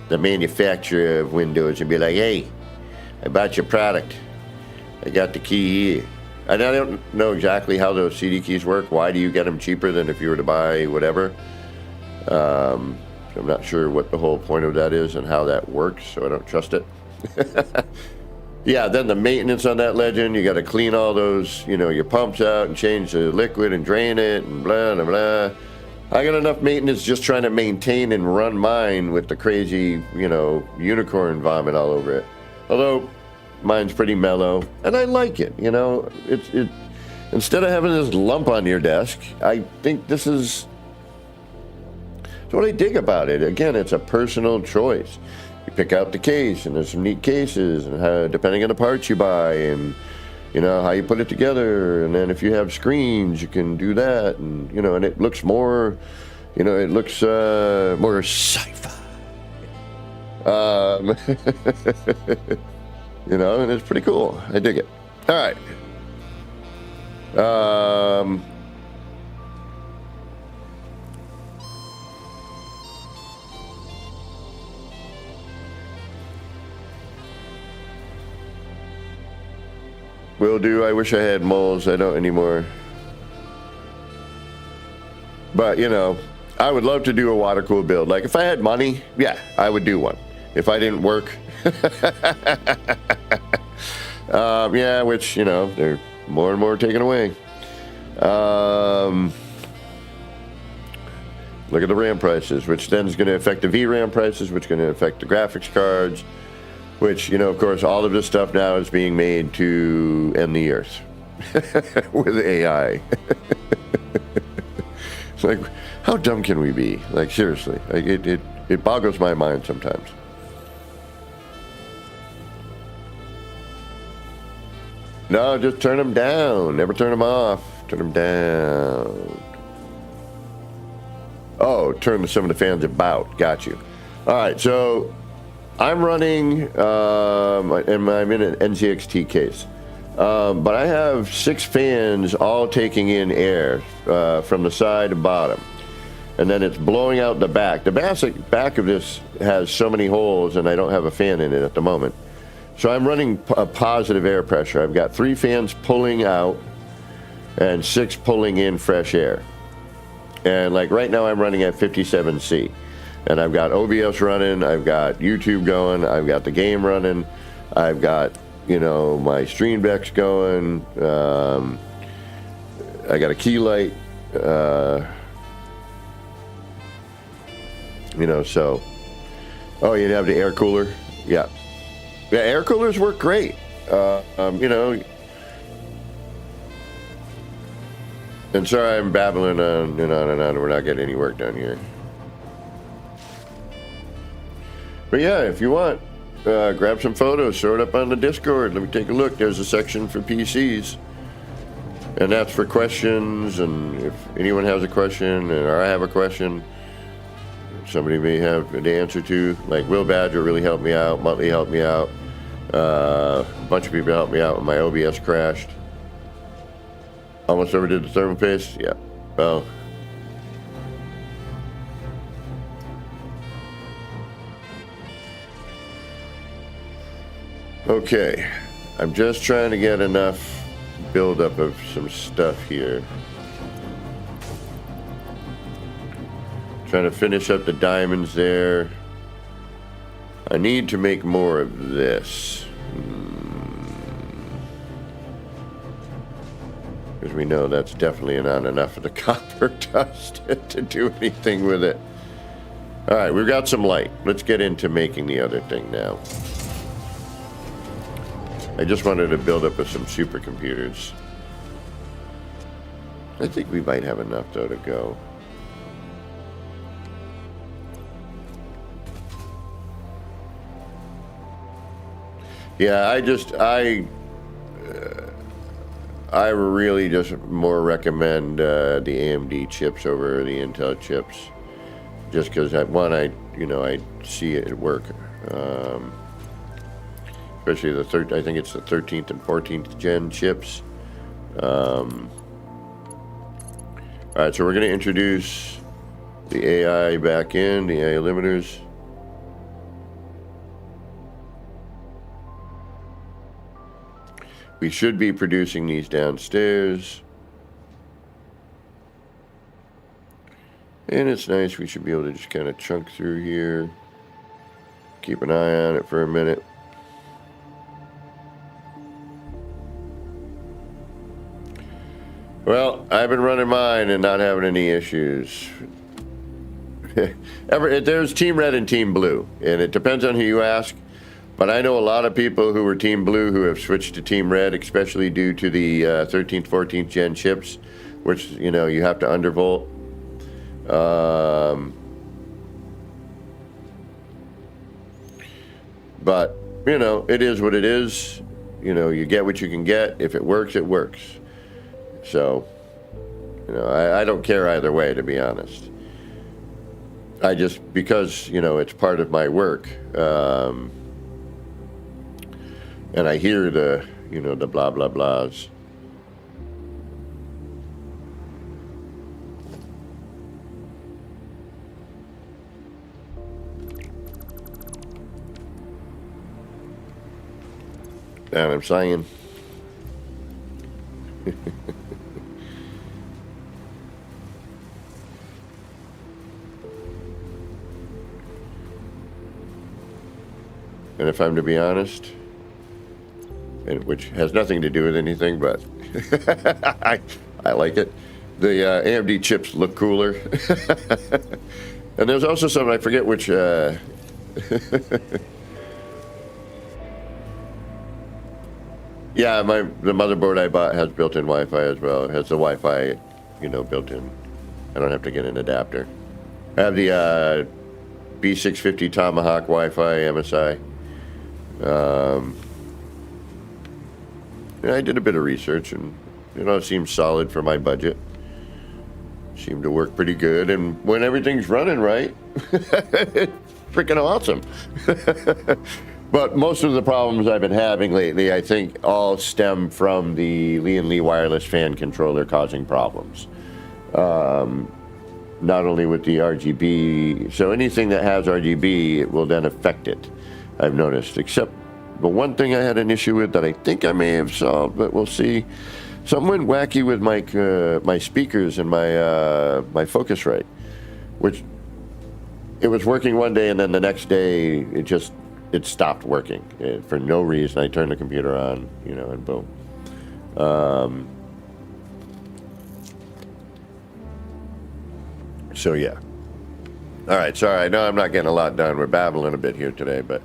the manufacturer of Windows and be like, hey, I bought your product. I got the key here. And I don't know exactly how those CD keys work. Why do you get them cheaper than if you were to buy whatever? So I'm not sure what the whole point of that is and how that works, so I don't trust it. Yeah, then the maintenance on that Legend, you got to clean all those, your pumps out and change the liquid and drain it and blah, blah, blah. I got enough maintenance just trying to maintain and run mine with the crazy, unicorn vomit all over it. Although mine's pretty mellow, and I like it, it instead of having this lump on your desk, I think this is what I dig about it. Again, it's a personal choice. You pick out the case, and there's some neat cases, and how, depending on the parts you buy, and how you put it together, and then if you have screens, you can do that, and and it looks more, it looks more sci-fi, and it's pretty cool. I dig it. All right. Will do. I wish I had moles. I don't anymore. But, I would love to do a water cooled build. Like if I had money, yeah, I would do one. If I didn't work, yeah, which, you know, they're more and more taken away. Look at the RAM prices, which then is going to affect the VRAM prices, which is going to affect the graphics cards, which, you know, of course, all of this stuff now is being made to end the earth with AI. It's like, how dumb can we be? Like, seriously, like, it boggles my mind sometimes. No, just turn them down. Never turn them off. Turn them down. Oh, turn some of the fans about. Got you. All right, so I'm running, and I'm in an NZXT case. But I have 6 fans all taking in air from the side to bottom. And then it's blowing out the back. The back of this has so many holes, and I don't have a fan in it at the moment. So I'm running a positive air pressure. I've got 3 fans pulling out and 6 pulling in fresh air. And like right now I'm running at 57C. And I've got OBS running, I've got YouTube going, I've got the game running, I've got, you know, my stream decks going, I got a key light, you know, so, oh, you'd have the air cooler, yeah. Yeah, air coolers work great, you know. And sorry I'm babbling on and on and on, we're not getting any work done here. But yeah, if you want, grab some photos, throw it up on the Discord. Let me take a look. There's a section for PCs. And that's for questions, and if anyone has a question, or I have a question, somebody may have an answer to. Like Will Badger really helped me out, Muttley helped me out. A bunch of people helped me out when my OBS crashed. Almost overdid the thermal paste? Yeah. Well. Okay. I'm just trying to get enough buildup of some stuff here. Trying to finish up the diamonds there. I need to make more of this. Because we know that's definitely not enough of the copper dust to do anything with it. All right, we've got some light. Let's get into making the other thing now. I just wanted to build up with some supercomputers. I think we might have enough, though, to go. Yeah, I really just more recommend the AMD chips over the Intel chips, just because I see it at work, especially I think it's the 13th and 14th gen chips. All right, so we're going to introduce the AI back in, the AI limiters. We should be producing these downstairs. And it's nice, we should be able to just kind of chunk through here. Keep an eye on it for a minute. Well, I've been running mine and not having any issues. There's Team Red and Team Blue, and it depends on who you ask. But I know a lot of people who were Team Blue who have switched to Team Red, especially due to the 13th, 14th gen chips, which, you know, you have to undervolt. But, you know, it is what it is. You know, you get what you can get. If it works, it works. So, you know, I don't care either way, to be honest. I just, because, you know, it's part of my work, and I hear the, you know, the blah, blah, blahs. And I'm saying. And if I'm to be honest, and which has nothing to do with anything, but I like it. The AMD chips look cooler. And there's also something, I forget which... Yeah, the motherboard I bought has built-in Wi-Fi as well. It has the Wi-Fi, you know, built in. I don't have to get an adapter. I have the B650 Tomahawk Wi-Fi MSI. I did a bit of research, and you know, it seems solid for my budget. Seemed to work pretty good, and when everything's running right, it's freaking awesome. But most of the problems I've been having lately, I think, all stem from the Lee & Lee wireless fan controller causing problems. Not only with the RGB, so anything that has RGB, it will then affect it, I've noticed. Except the one thing I had an issue with that I think I may have solved, but we'll see. Something went wacky with my speakers and my Focusrite, which it was working one day and then the next day it stopped working for no reason. I turned the computer on, you know, and boom. So yeah. All right, sorry, I know I'm not getting a lot done. We're babbling a bit here today, but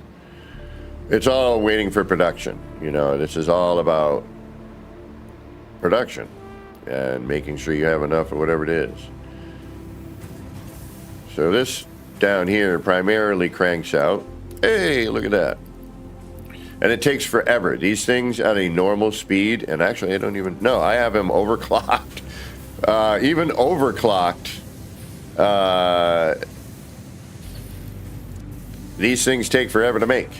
it's all waiting for production. You know, this is all about production and making sure you have enough of whatever it is. So this down here primarily cranks out. Hey, look at that. And it takes forever. These things at a normal speed, and actually I don't even know, I have them overclocked. Even overclocked, these things take forever to make.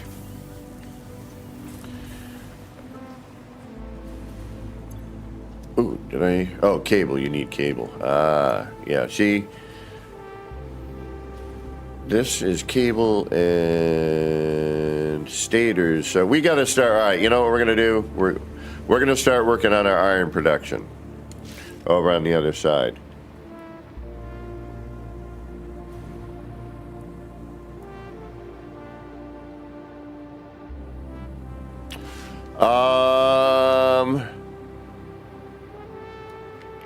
Ooh, did I? Oh, cable. You need cable. Yeah, see, this is cable and stators. So we got to start. All right, you know what we're gonna do? We're gonna start working on our iron production over on the other side.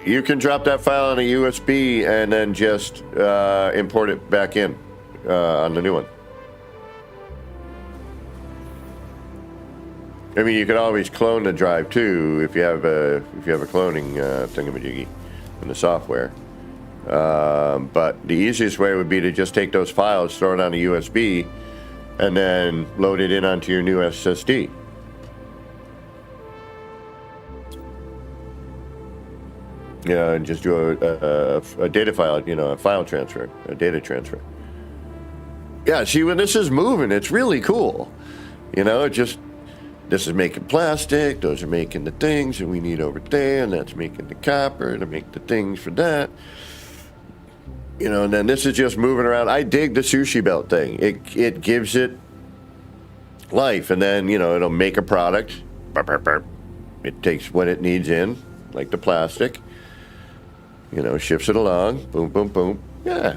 You can drop that file on a USB and then just import it back in on the new one. I mean, you could always clone the drive too if you have a cloning thingamajiggy in the software. But the easiest way would be to just take those files, throw it on a USB, and then load it in onto your new SSD. Yeah, and just do a data file, you know, a file transfer, a data transfer. Yeah, see, when this is moving, it's really cool. You know, this is making plastic, those are making the things that we need over there, and that's making the copper to make the things for that. You know, and then this is just moving around. I dig the sushi belt thing. It gives it life, and then, you know, it'll make a product. It takes what it needs in, like the plastic. You know, shifts it along. Boom, boom, boom. Yeah.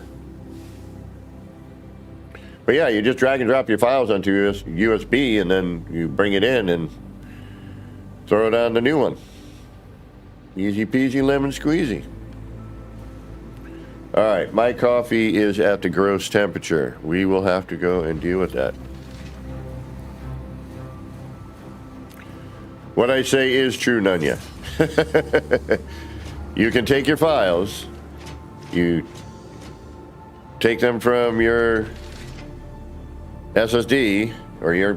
But yeah, you just drag and drop your files onto USB, and then you bring it in and throw it on the new one. Easy peasy lemon squeezy. All right, my coffee is at the gross temperature. We will have to go and deal with that. What I say is true, Nunya. You can take your files, you take them from your SSD or your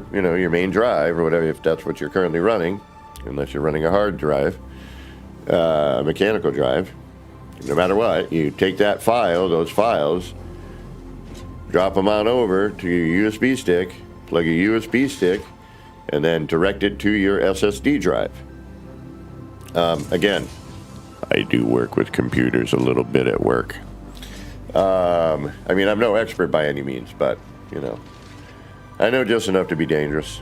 main drive or whatever, if that's what you're currently running, unless you're running a hard drive, mechanical drive. No matter what, you take that file, those files, drop them on over to your USB stick, plug a USB stick, and then direct it to your SSD drive. Again, I do work with computers a little bit at work. I mean, I'm no expert by any means, but, you know, I know just enough to be dangerous.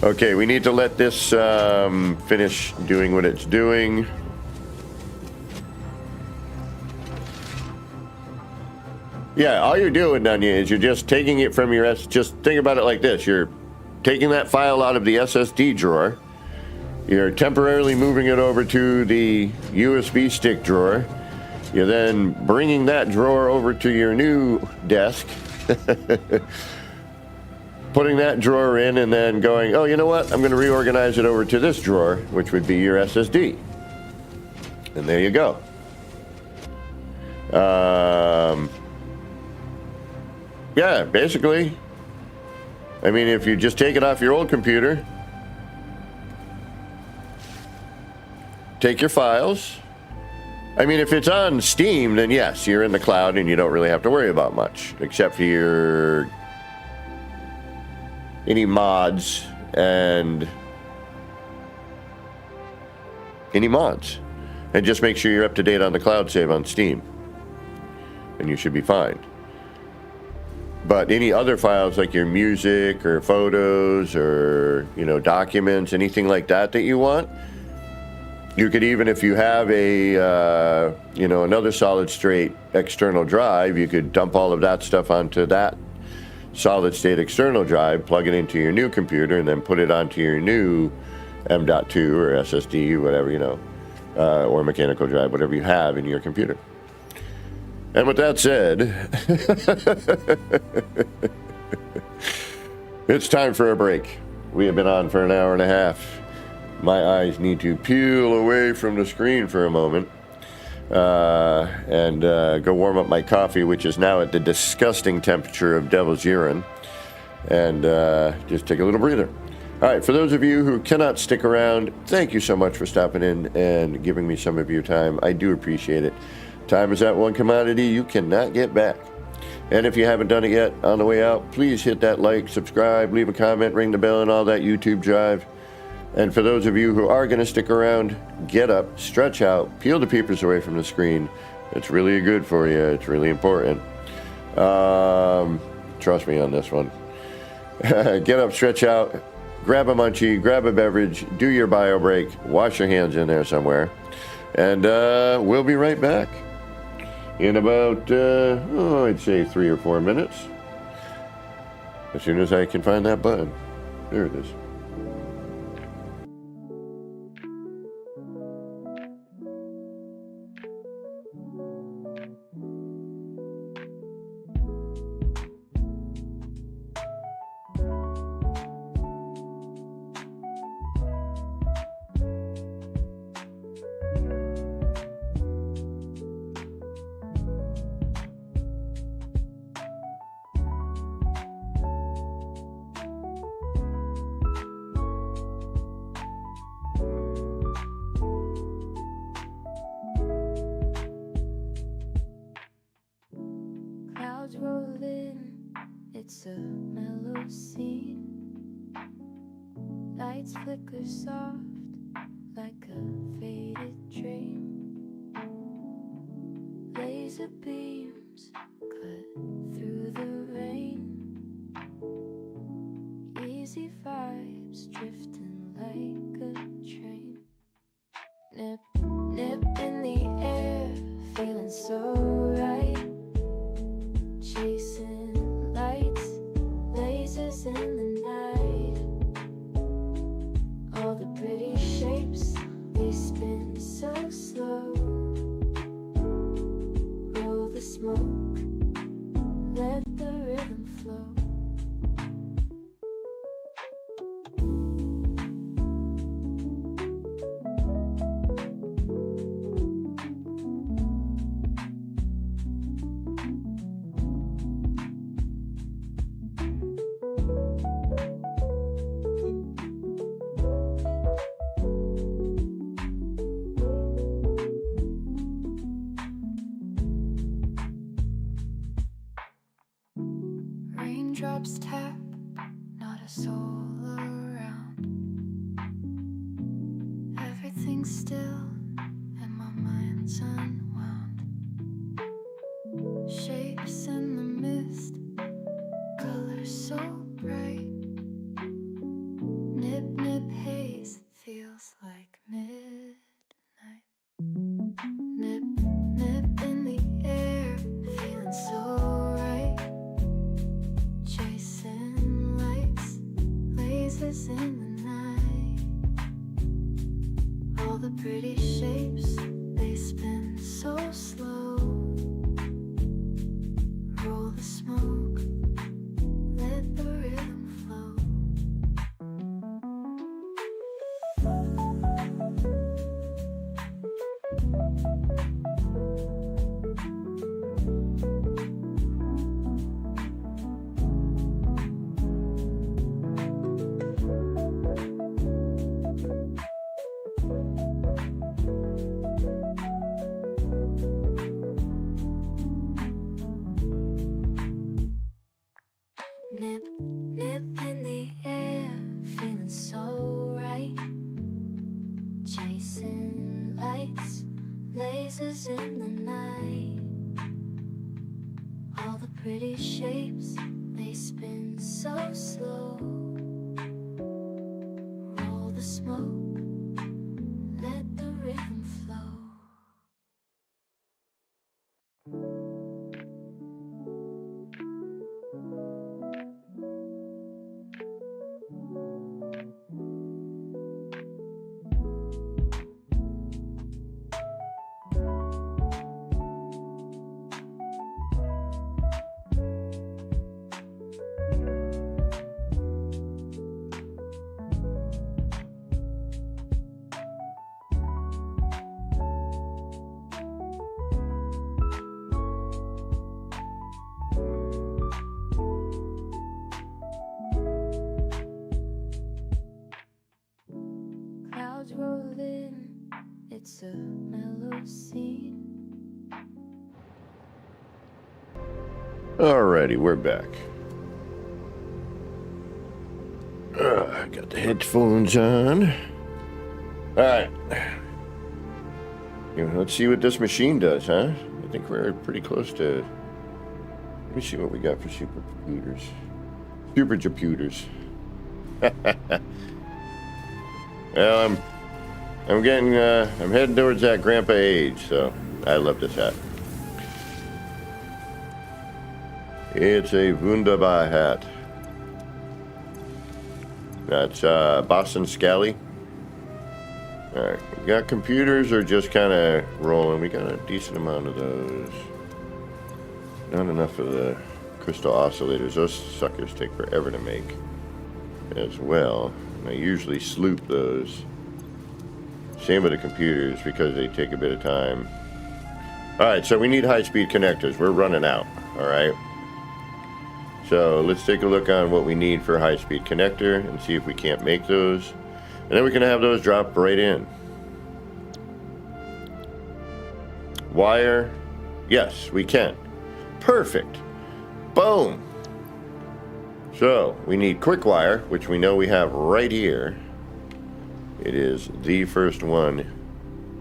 Okay, we need to let this finish doing what it's doing. Yeah, all you're doing, Dunya, is you're just taking it from your just think about it like this. You're taking that file out of the SSD drawer. You're temporarily moving it over to the USB stick drawer. You're then bringing that drawer over to your new desk, putting that drawer in, and then going, oh, you know what? I'm going to reorganize it over to this drawer, which would be your SSD. And there you go. Yeah, basically. I mean, if you just take it off your old computer, take your files. I mean, if it's on Steam, then yes, you're in the cloud and you don't really have to worry about much, except for your any mods and any mods. And just make sure you're up to date on the cloud save on Steam, and you should be fine. But any other files like your music or photos or, you know, documents, anything like that that you want, you could even, if you have a, you know, another solid state external drive, you could dump all of that stuff onto that solid state external drive, plug it into your new computer, and then put it onto your new M.2 or SSD, whatever, you know, or mechanical drive, whatever you have in your computer. And with that said, it's time for a break. We have been on for an hour and a half. My eyes need to peel away from the screen for a moment and go warm up my coffee, which is now at the disgusting temperature of devil's urine, and just take a little breather. All right, for those of you who cannot stick around, thank you so much for stopping in and giving me some of your time. I do appreciate it. Time is that one commodity you cannot get back. And if you haven't done it yet, on the way out, please hit that like, subscribe, leave a comment, ring the bell, and all that YouTube jive. And for those of you who are going to stick around, get up, stretch out, peel the peepers away from the screen. It's really good for you. It's really important. Trust me on this one. Get up, stretch out, grab a munchie, grab a beverage, do your bio break, wash your hands in there somewhere, and we'll be right back in about, I'd say 3 or 4 minutes. As soon as I can find that button. There it is. Clouds roll in, it's a mellow scene. Lights flicker soft like a faded dream. Laser beams cut through the rain. Easy vibes drifting like a train. Nip, nip in the air, feeling so right. Chasing lights, lasers in the night. All the pretty shapes, they spin so slow. Roll the smoke, let the rhythm flow. Raindrops tap, not a soul around. Everything's still and my mind's unwound. Shapes in the mist, colors so bright. Nip, nip, haze, feels like midnight. Nip, nip in the air, feeling so pretty shapes, they spin so slow. Roll the smoke, let the rhythm flow. Nip, nip in the air, feeling so right. Chasing lights, lasers in the night. All the pretty shapes, they spin so slow. Roll the smoke, let the rhythm flow. Clouds roll in, it's a mellow scene. Alrighty, we're back. Got the headphones on. Alright. Let's see what this machine does, huh? I think we're pretty close to... Let me see what we got for supercomputers. Supercomputers. Well, I'm heading towards that grandpa age, so I love this hat. It's a wunderbar hat. That's Boston Scally. Alright, we got computers are just kind of rolling. We got a decent amount of those. Not enough of the crystal oscillators. Those suckers take forever to make as well. And I usually sloop those. Same with the computers because they take a bit of time. Alright, so we need high-speed connectors. We're running out. Alright. So let's take a look on what we need for a high-speed connector and see if we can't make those. And then we can have those drop right in. Wire. Yes, we can. Perfect. Boom. So we need quick wire, which we know we have right here. It is the first one.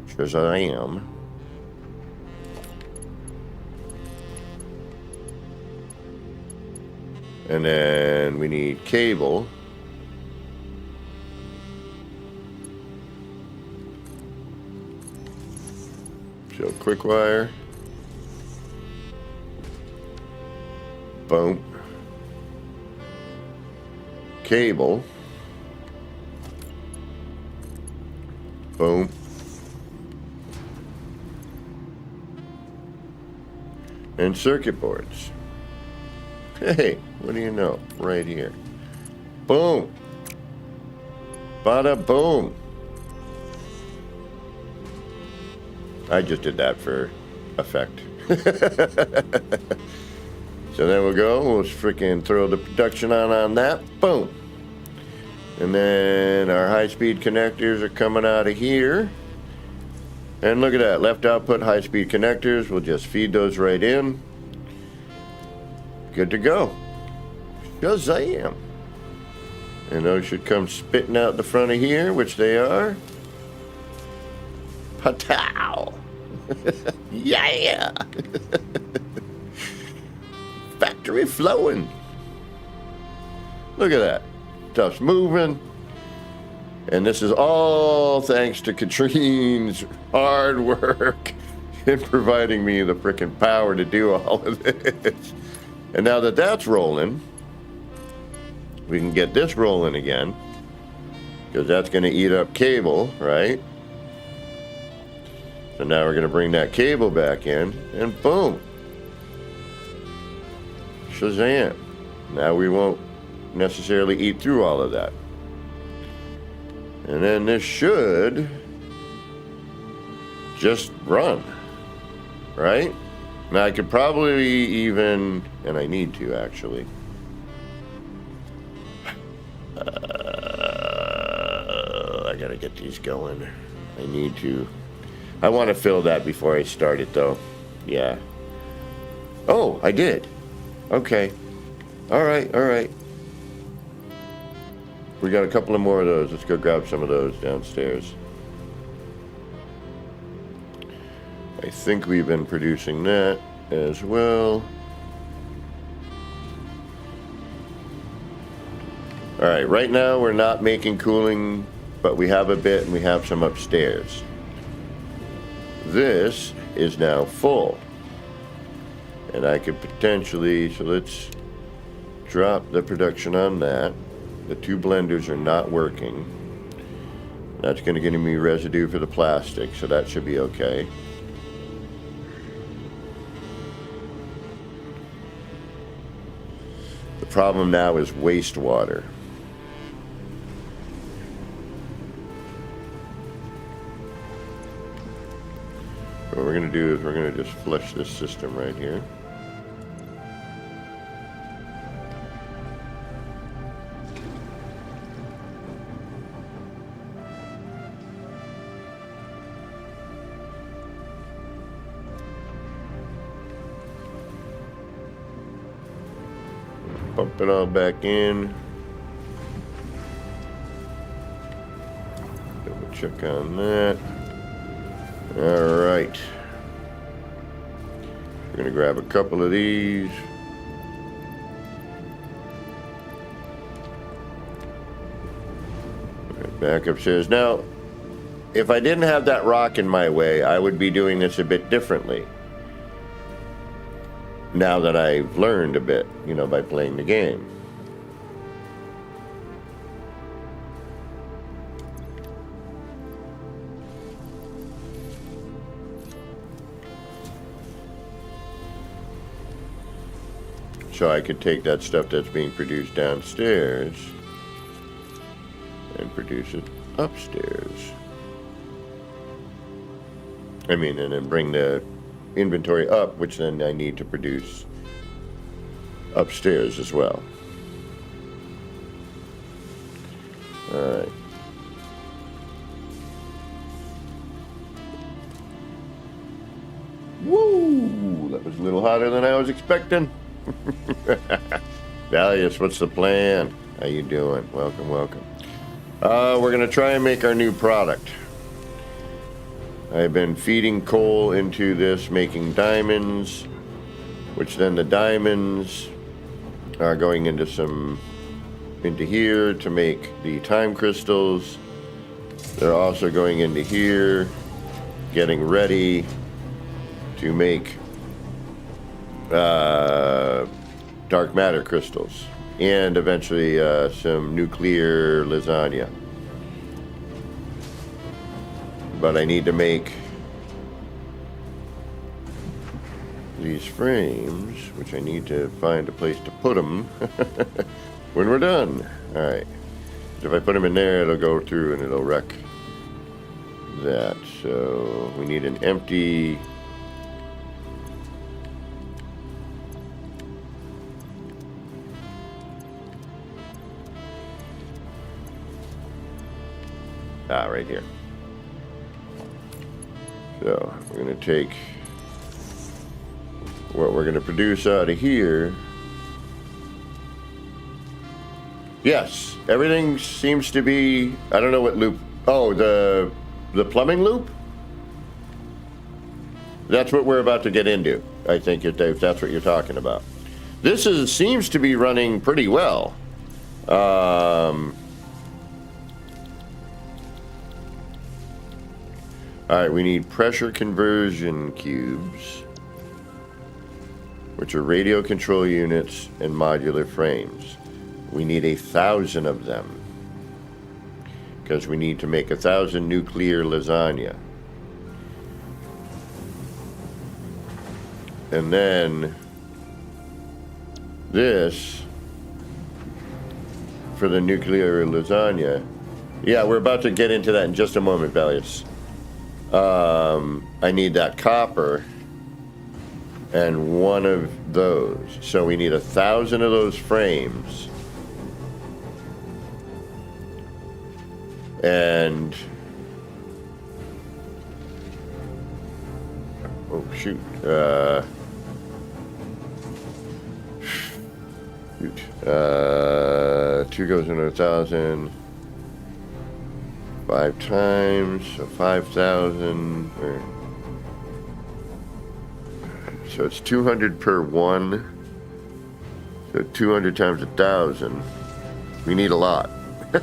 Shazam. And then we need cable. So quick wire. Boom. Cable. Boom. And circuit boards. Hey, what do you know? Right here. Boom. Bada boom. I just did that for effect. So there we go. We'll freaking throw the production on that. Boom. And then our high-speed connectors are coming out of here. And look at that. Left output high-speed connectors. We'll just feed those right in. Good to go. Shazam. And those should come spitting out the front of here, which they are. Patow. Yeah. Factory flowing. Look at that. Stuff's moving. And this is all thanks to Katrine's hard work in providing me the frickin' power to do all of this. And now that that's rolling, we can get this rolling again, because that's going to eat up cable, right? So now we're going to bring that cable back in, and boom. Shazam. Now we won't necessarily eat through all of that. And then this should just run, right? Now I could probably even, and I need to actually, I gotta get these going. I need to, I want to fill that before I start it though. Yeah. Oh, I did. Okay. All right. We got a couple of more of those. Let's go grab some of those downstairs. I think we've been producing that as well. All right, right now we're not making cooling, but we have a bit and we have some upstairs. This is now full. And I could potentially, so let's drop the production on that. The two blenders are not working. That's going to give me residue for the plastic, so that should be okay. The problem now is wastewater. What we're going to do is we're going to just flush this system right here. Pump it all back in. Double check on that. All right. We're going to grab a couple of these. Back upstairs. Now, if I didn't have that rock in my way, I would be doing this a bit differently. Now that I've learned a bit, you know, by playing the game. So I could take that stuff that's being produced downstairs and produce it upstairs. I mean, and then bring the inventory up, which then I need to produce upstairs as well. All right. Woo! That was a little hotter than I was expecting. Valius, what's the plan? How you doing? Welcome. We're going to try and make our new product. I've been feeding coal into this, making diamonds, which then the diamonds are going into here to make the time crystals. They're also going into here, getting ready to make dark matter crystals, and eventually some nuclear lasagna. But I need to make these frames, which I need to find a place to put them when we're done. All right. If I put them in there, it'll go through and it'll wreck that. So we need an empty. Right here. So we're going to take what we're going to produce out of here. Yes, everything seems to be, I don't know what loop. Oh, the plumbing loop? That's what we're about to get into, I think, if that's what you're talking about. This seems to be running pretty well. All right, we need pressure conversion cubes, which are radio control units and modular frames. We need 1,000 of them because we need to make 1,000 nuclear lasagna. And then this for the nuclear lasagna. Yeah, we're about to get into that in just a moment, Valius. I need that copper and one of those. So we need 1,000 of those frames. And oh shoot. Two goes into 1,000. 5 times, so 5,000. So it's 200 per one. So 200 times 1,000. We need a lot. Is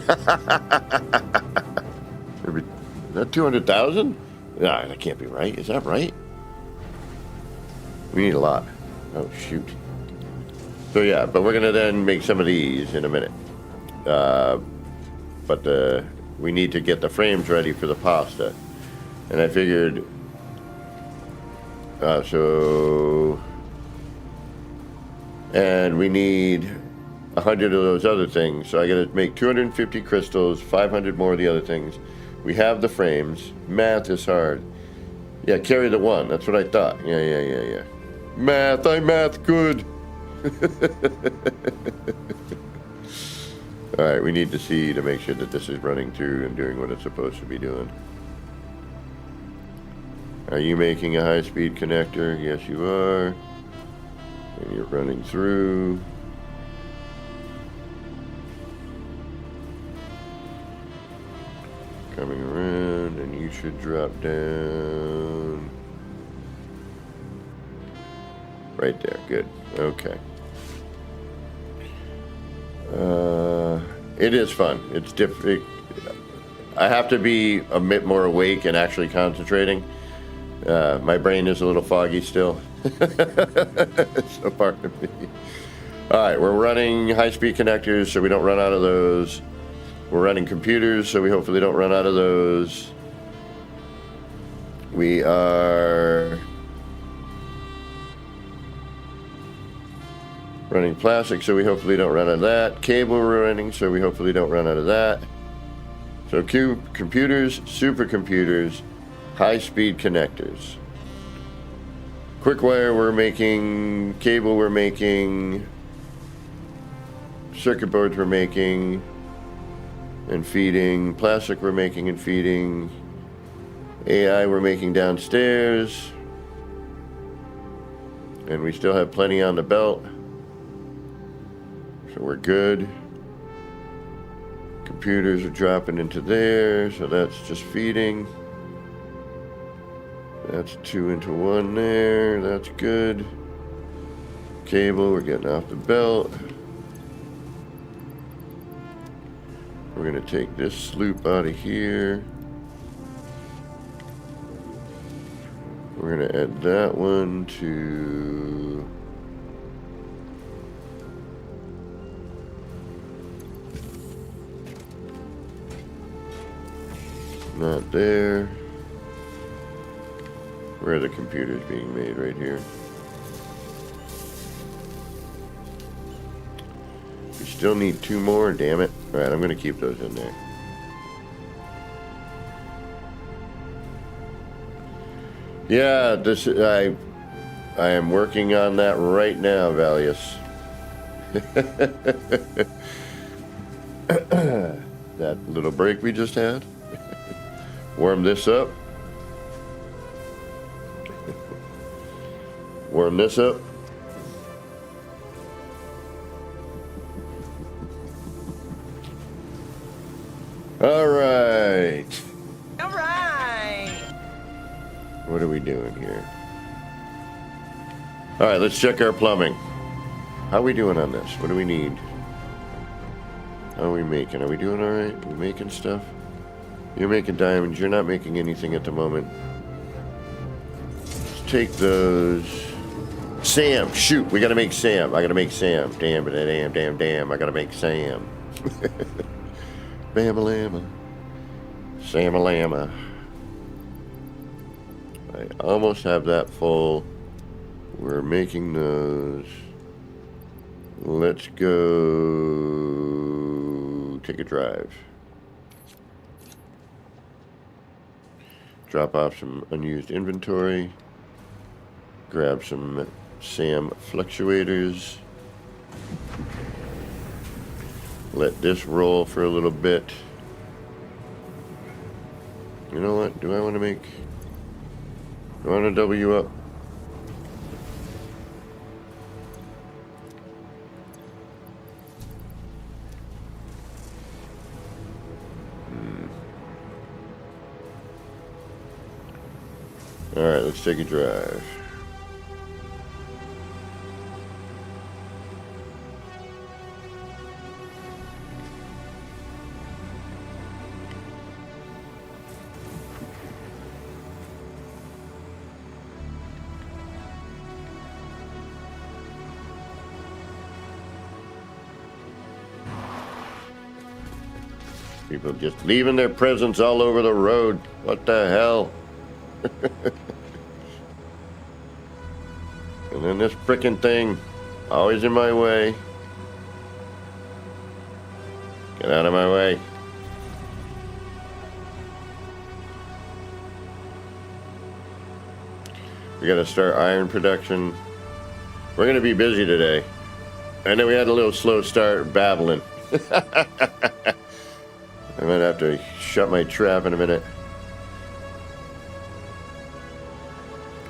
that 200,000? Nah, that can't be right. Is that right? We need a lot. Oh, shoot. So yeah, but we're gonna then make some of these in a minute. We need to get the frames ready for the pasta. And I figured, and we need 100 of those other things. So I gotta make 250 crystals, 500 more of the other things. We have the frames. Math is hard. Yeah, carry the one. That's what I thought. Yeah. Math, I math good. All right, we need to see to make sure that this is running through and doing what it's supposed to be doing. Are you making a high-speed connector? Yes, you are. And you're running through. Coming around, and you should drop down. Right there, good. Okay. It is fun. It's different. I have to be a bit more awake and actually concentrating. My brain is a little foggy still. So pardon me. All right, we're running high-speed connectors so we don't run out of those. We're running computers so we hopefully don't run out of those. We are running plastic, so we hopefully don't run out of that. Cable we're running, so we hopefully don't run out of that. So computers, supercomputers, high-speed connectors. Quick wire we're making, cable we're making, circuit boards we're making and feeding, plastic we're making and feeding, AI we're making downstairs, and we still have plenty on the belt. So we're good. Computers are dropping into there, so that's just feeding. That's 2 into 1 there, that's good. Cable, we're getting off the belt. We're gonna take this sloop out of here. We're gonna add that one to not there. Where are the computers being made? Right here. We still need 2 more, damn it. Alright, I'm gonna keep those in there. Yeah, I am working on that right now, Valius. That little break we just had. Warm this up. Warm this up. All right. All right. What are we doing here? All right, let's check our plumbing. How are we doing on this? What do we need? How are we making? Are we doing all right? Are we making stuff? You're making diamonds. You're not making anything at the moment. Let's take those. Sam, shoot. We got to make Sam. I got to make Sam. Damn. I got to make Sam. Bam-a-lama. Sam-a-lama. I almost have that full We're making those. Let's go take a drive. Drop off some unused inventory. Grab some SAM fluctuators. Let this roll for a little bit. You know what? Do I want to make... Do I want to double you up? Alright, let's take a drive. People just leaving their presents all over the road. What the hell? And then this frickin' thing, always in my way. Get out of my way. We gotta start iron production. We're gonna be busy today. I know we had a little slow start babbling. I might have to shut my trap in a minute.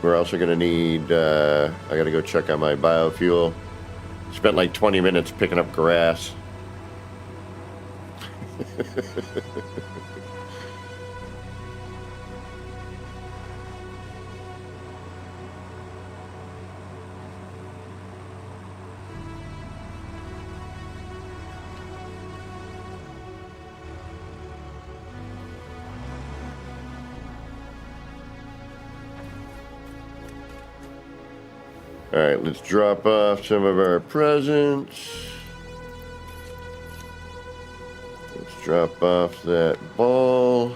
We're also going to need, I got to go check on my biofuel. Spent like 20 minutes picking up grass. All right, let's drop off some of our presents. Let's drop off that ball.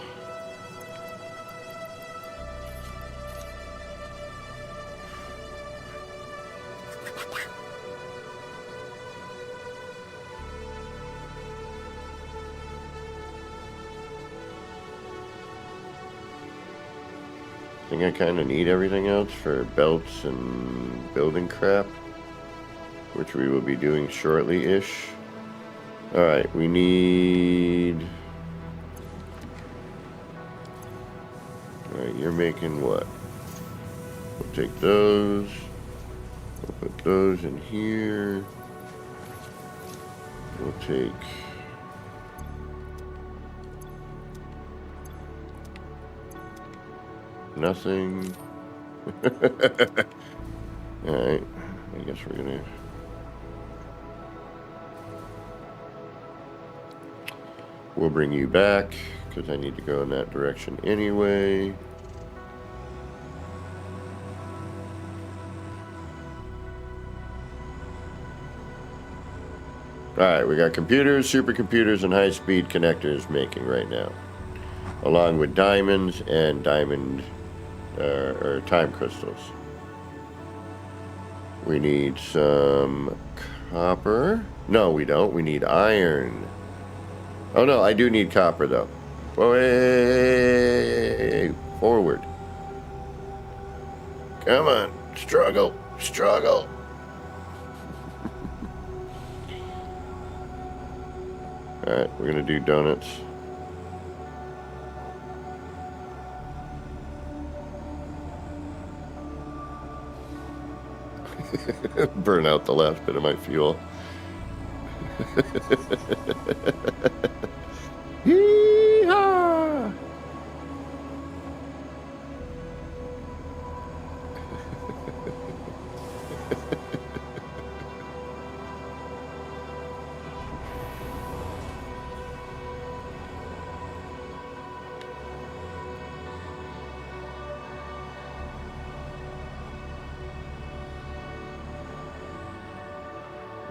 I think I kind of need everything else for belts and building crap, which we will be doing shortly-ish. Alright, we need... Alright, you're making what? We'll take those. We'll put those in here. We'll take... Nothing. Alright, I guess we're gonna... We'll bring you back, because I need to go in that direction anyway. Alright, we got computers, supercomputers, and high-speed connectors making right now. Along with diamonds and diamond... or time crystals. We need some copper. No, we don't. We need iron. Oh no, I do need copper though. Way forward. Come on, struggle, struggle. All right, we're gonna do donuts. Burn out the last bit of my fuel. Yee-haw!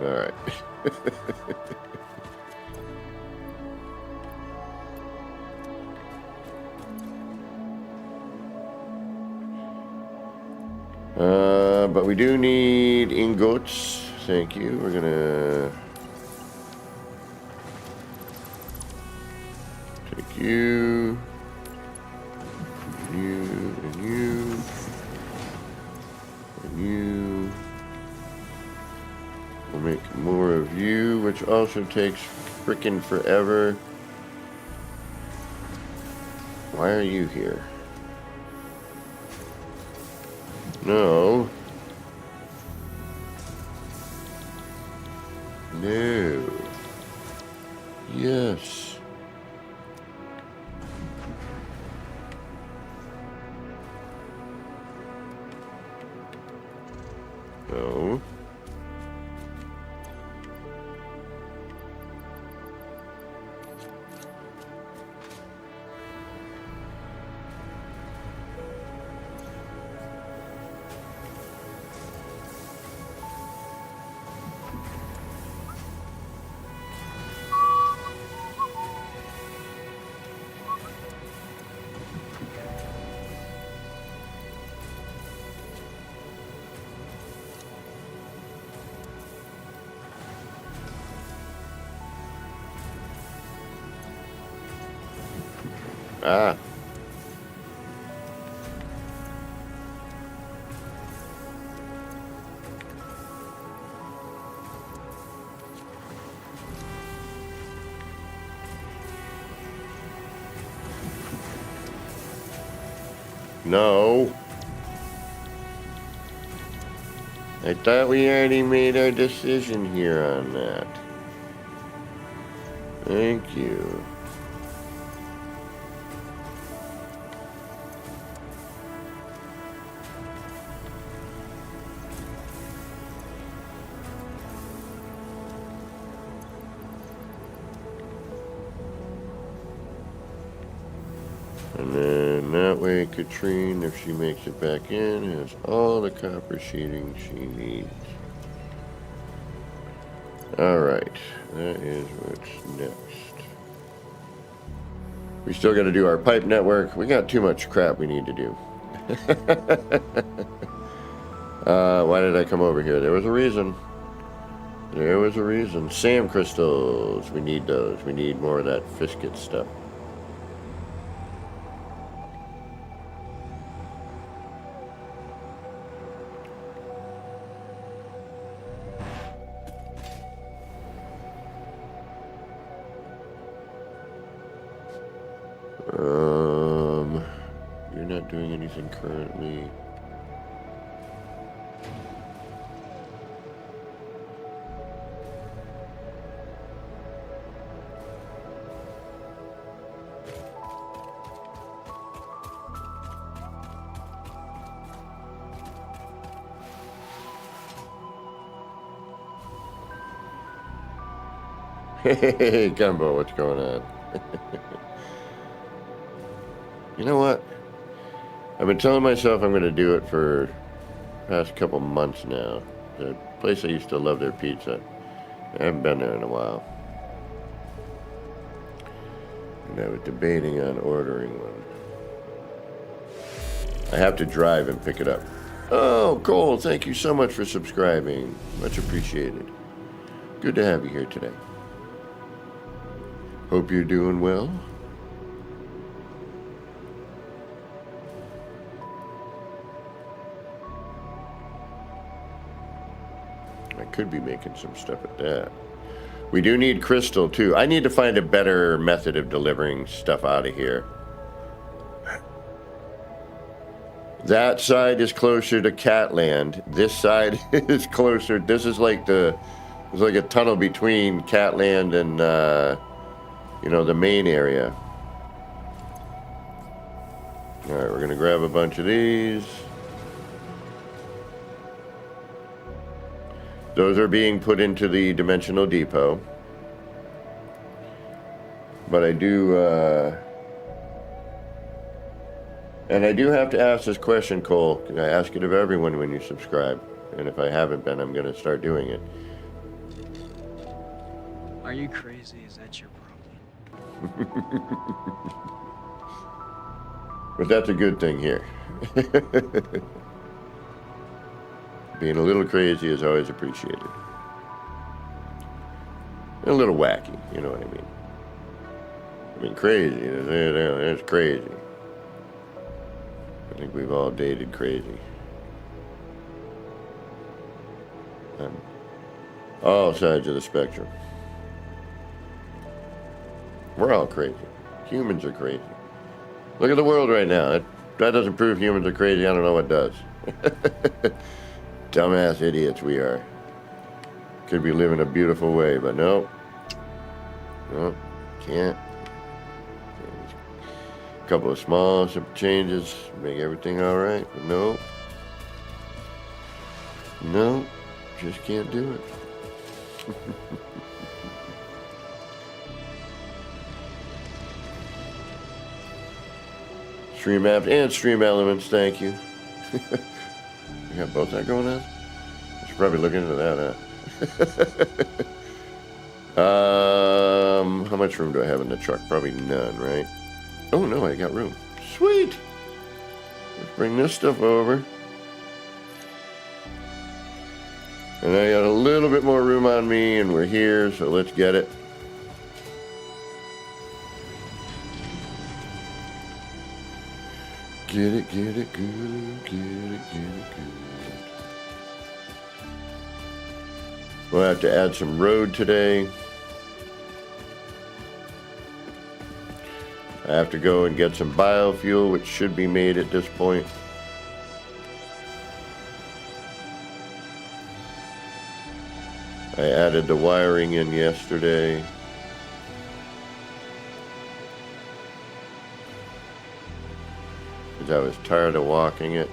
All right. But we do need ingots. Thank you. We're gonna take you, and you, and you, and you. We'll make more of you, which also takes frickin' forever. Why are you here? No. No. Yes. No. Ah. No. I thought we already made our decision here on that. Thank you. And then that way Katrine, if she makes it back in, has all the copper sheeting she needs. Alright, that is what's next. We still got to do our pipe network. We got too much crap we need to do. Why did I come over here? There was a reason. There was a reason. Sam crystals. We need those. We need more of that Fisket stuff. You're not doing anything currently. Hey, Gumbo, what's going on? You know what? I've been telling myself I'm going to do it for the past couple months now. The place I used to love their pizza. I haven't been there in a while. And I was debating on ordering one. I have to drive and pick it up. Oh, Cole, thank you so much for subscribing. Much appreciated. Good to have you here today. Hope you're doing well. I could be making some stuff at that. We do need crystal too. I need to find a better method of delivering stuff out of here. That side is closer to Catland. This side is closer. This is like there's like a tunnel between Catland and the main area. All right, we're gonna grab a bunch of these. Those are being put into the dimensional depot. But I do, and I do have to ask this question, Cole. I ask it of everyone when you subscribe. And if I haven't been, I'm going to start doing it. Are you crazy? Is that your problem? But that's a good thing here. Being a little crazy is always appreciated. And a little wacky, you know what I mean? I mean, crazy. It's crazy. I think we've all dated crazy. On all sides of the spectrum. We're all crazy. Humans are crazy. Look at the world right now. That doesn't prove humans are crazy. I don't know what does. Dumbass idiots we are. Could be living a beautiful way, but no. No, can't. A couple of small, simple changes make everything all right, but no. No, just can't do it. Stream apps and stream elements, thank you. You got both that going on? I should probably look into that, huh? How much room do I have in the truck? Probably none, right? Oh no, I got room. Sweet! Let's bring this stuff over. And I got a little bit more room on me, and we're here, so let's get it. Get it good, get it good. We'll have to add some road today. I have to go and get some biofuel, which should be made at this point. I added the wiring in yesterday. Because I was tired of walking it.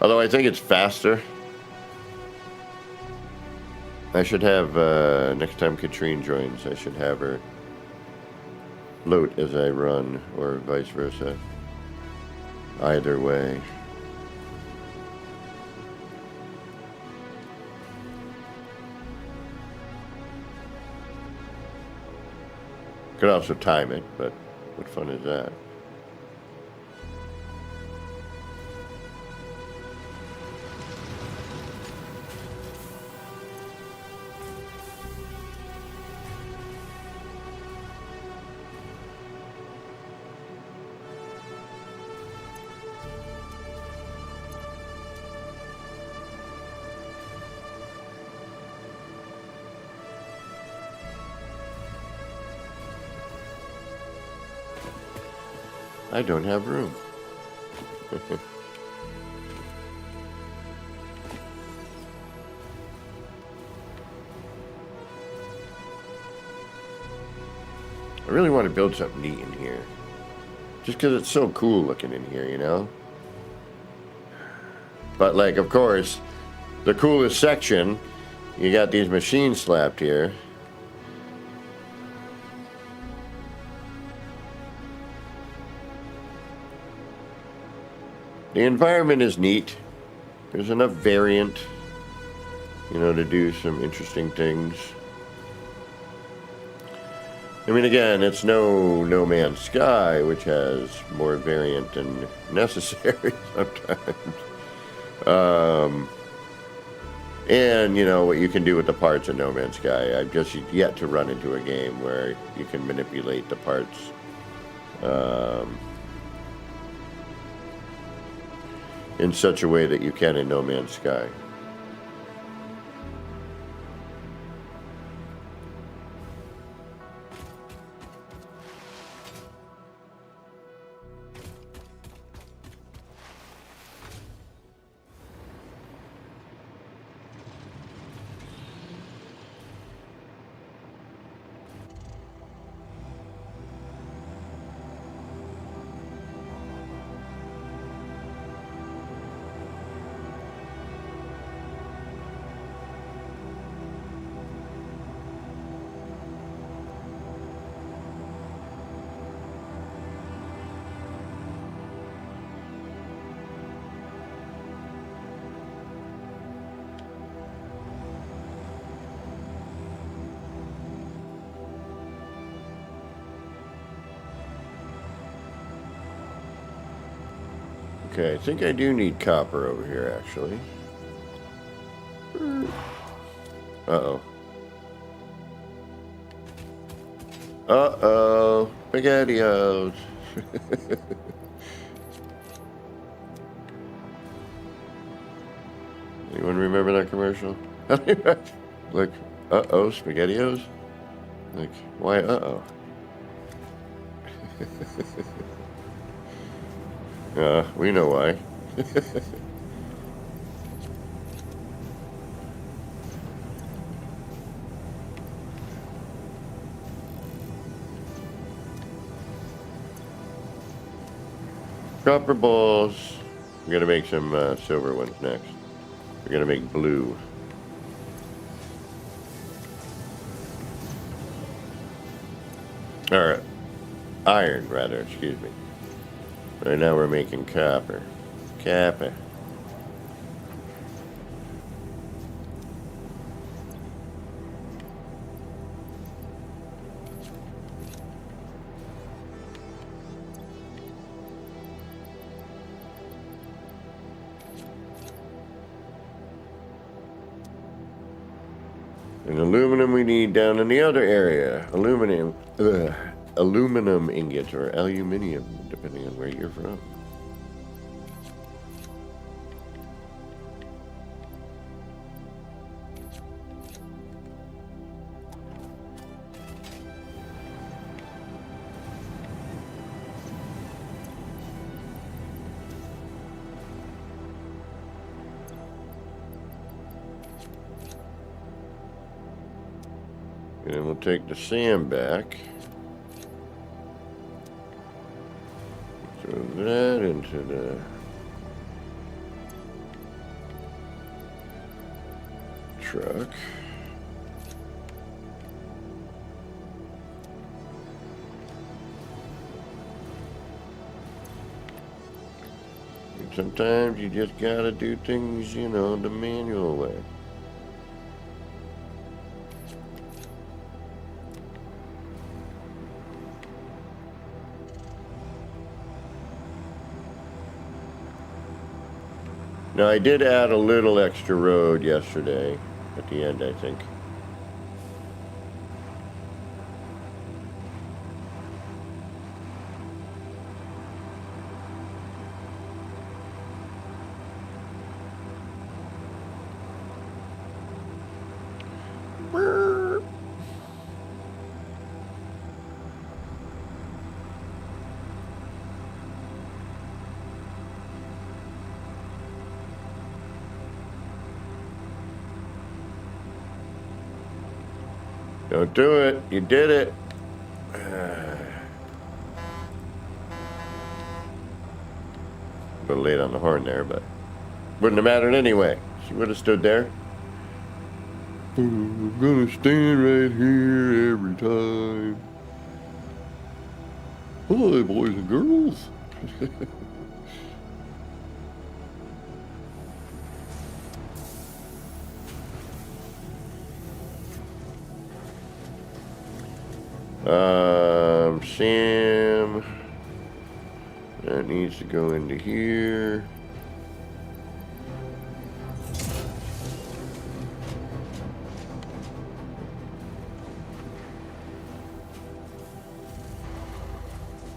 Although I think it's faster. I should have, next time Katrine joins, I should have her float as I run, or vice versa. Either way. Could also time it, but what fun is that? I don't have room. I really want to build something neat in here. Just because it's so cool looking in here, you know? But, like, of course, the coolest section, you got these machines slapped here. The environment is neat. There's enough variant, you know, to do some interesting things. I mean, again, it's No Man's Sky, which has more variant than necessary sometimes. And, you know, what you can do with the parts in No Man's Sky. I've just yet to run into a game where you can manipulate the parts. In such a way that you can in No Man's Sky. Okay, I think I do need copper over here, actually. Uh-oh. Uh-oh. SpaghettiOs. Anyone remember that commercial? Like, uh-oh, SpaghettiOs? Like, why uh-oh? We know why. Copper balls. We're gonna make some silver ones next. We're gonna make blue. Or iron, rather, excuse me. Right now we're making copper. Copper. And aluminum we need down in the other area. Aluminum ingots or aluminium, depending on where you're from. And then we'll take the sand back. Throw that into the truck. And sometimes you just gotta do things, you know, the manual way. Now, I did add a little extra road yesterday at the end, I think. Don't do it. You did it. A little late on the horn there, but wouldn't have mattered anyway. She would have stood there. I'm gonna stand right here every time. Hi, boys and girls. Sam, that needs to go into here.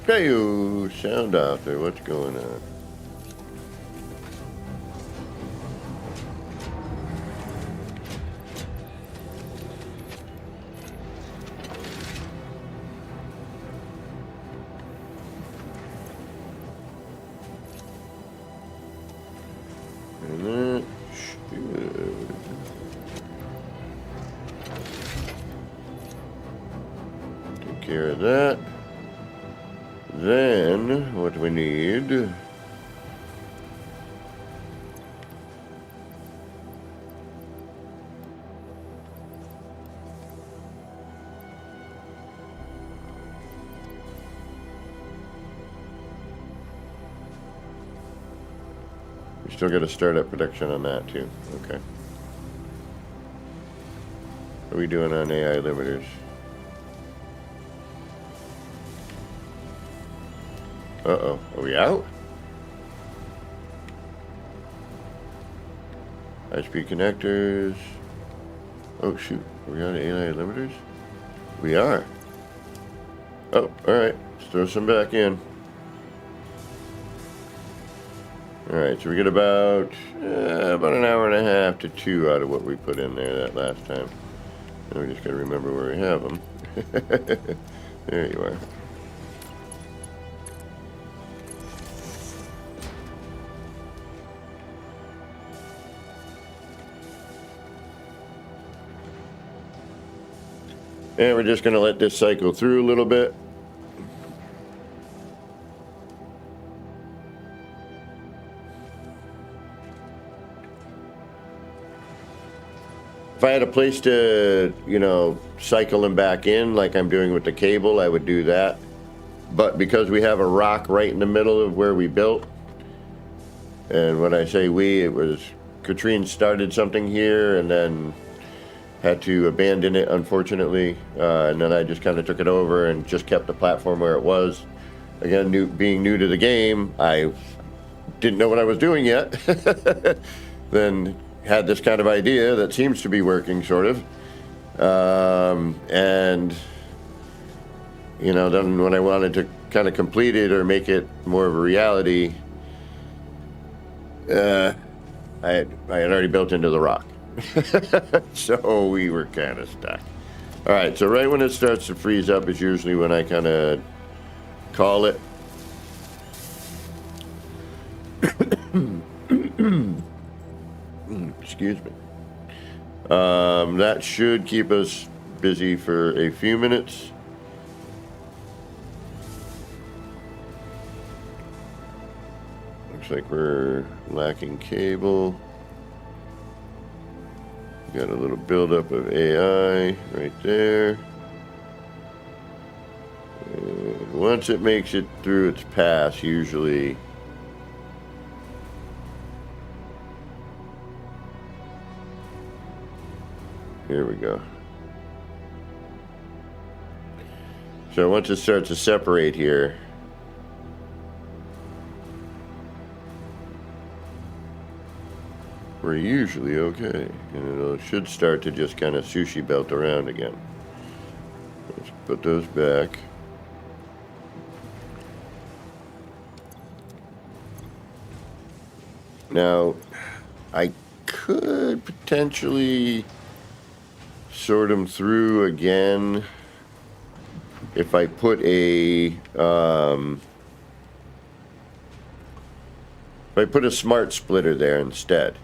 Hey, sound out there. What's going on? And that should take care of that. Then, what we need... we still got to start up production on that too. Okay. What are we doing on AI limiters? Uh-oh. Are we out? High-speed connectors. Oh, shoot. Are we on A-line limiters? We are. Oh, alright. Let's throw some back in. Alright, so we get about an hour and a half to 2 out of what we put in there that last time. Now we just gotta remember where we have them. There you are. And we're just gonna let this cycle through a little bit. If I had a place to, cycle them back in like I'm doing with the cable, I would do that. But because we have a rock right in the middle of where we built, and when I say we, it was Katrine started something here and then had to abandon it, unfortunately. And then I just kind of took it over and just kept the platform where it was. Again, being new to the game, I didn't know what I was doing yet. Then had this kind of idea that seems to be working, sort of. And, then when I wanted to kind of complete it or make it more of a reality, I had already built into the rock. So we were kind of stuck. All right, so right when it starts to freeze up is usually when I kind of call it. Excuse me. That should keep us busy for a few minutes. Looks like we're lacking cable. Got a little buildup of AI right there. And once it makes it through its pass, usually here we go. So once it starts to separate here, we're usually okay. And it should start to just kind of sushi belt around again. Let's put those back. Now, I could potentially sort them through again if I put a smart splitter there instead.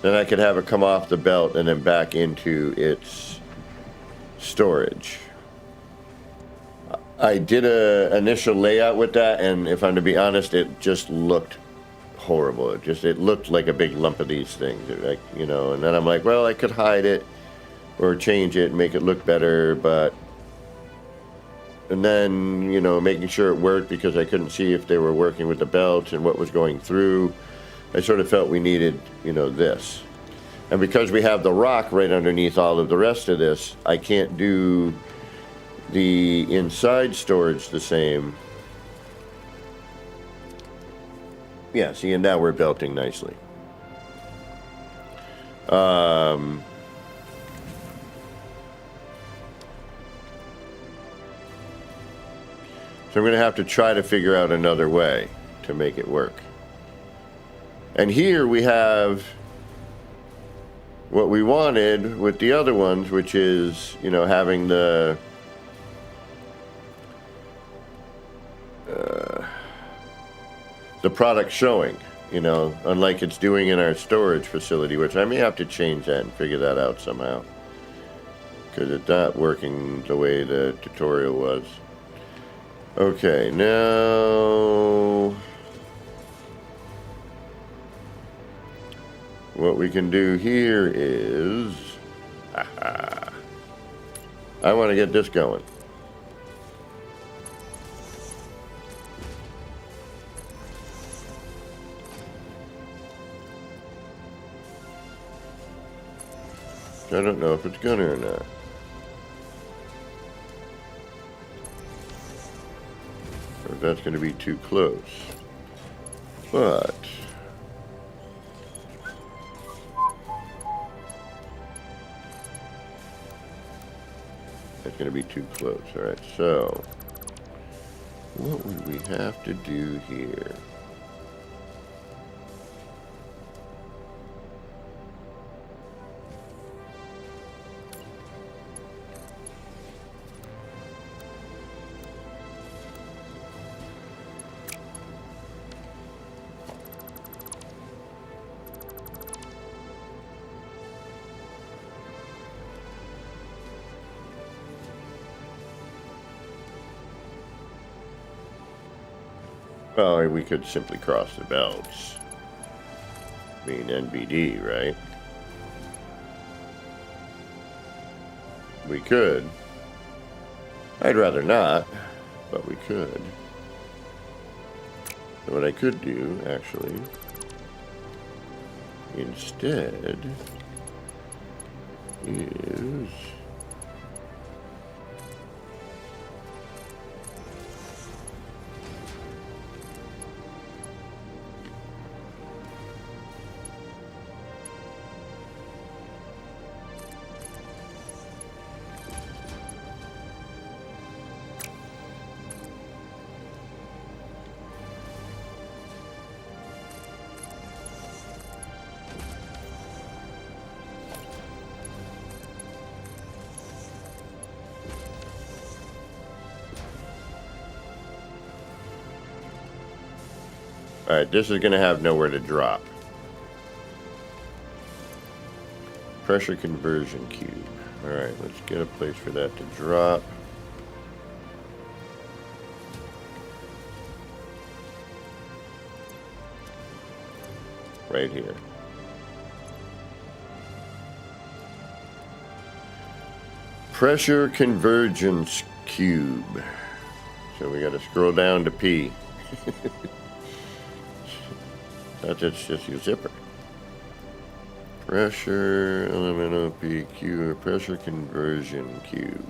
Then I could have it come off the belt and then back into its storage. I did a initial layout with that, and if I'm to be honest, it just looked horrible. It looked like a big lump of these things, and then I'm like, well, I could hide it or change it and make it look better, and then, making sure it worked because I couldn't see if they were working with the belt and what was going through. I sort of felt we needed, this. And because we have the rock right underneath all of the rest of this, I can't do the inside storage the same. Yeah, see, and now we're belting nicely. So I'm going to have to try to figure out another way to make it work. And here we have what we wanted with the other ones, which is, having the product showing, unlike it's doing in our storage facility, which I may have to change that and figure that out somehow, because it's not working the way the tutorial was. Okay, now what we can do here is, I want to get this going. I don't know if it's gonna or not. Or if that's gonna be too close. But that's going to be too close. All right, so what would we have to do here? Well, we could simply cross the belts. I mean, NBD, right? We could. I'd rather not, but we could. So what I could do, actually, instead, is... Alright, this is going to have nowhere to drop. Pressure conversion cube. Alright, let's get a place for that to drop. Right here. Pressure convergence cube. So we got to scroll down to P. That's just your zipper. Pressure element OPQ, pressure conversion cube.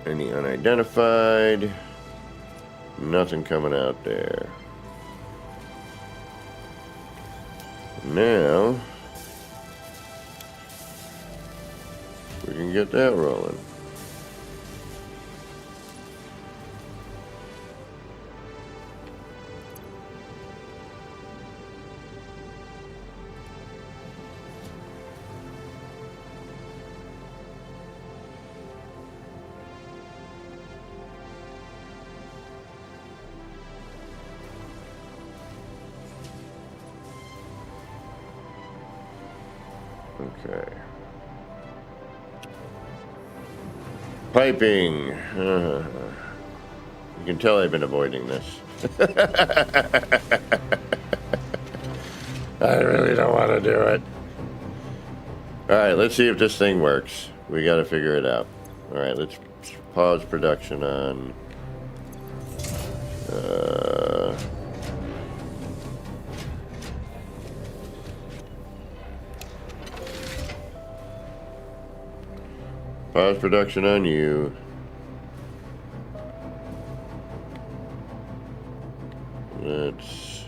Any unidentified? Nothing coming out there. Now we can get that rolling. Okay. Piping. You can tell I've been avoiding this. I really don't want to do it. Alright, let's see if this thing works. We got to figure it out. Alright, let's pause production on... Pause production on you. Let's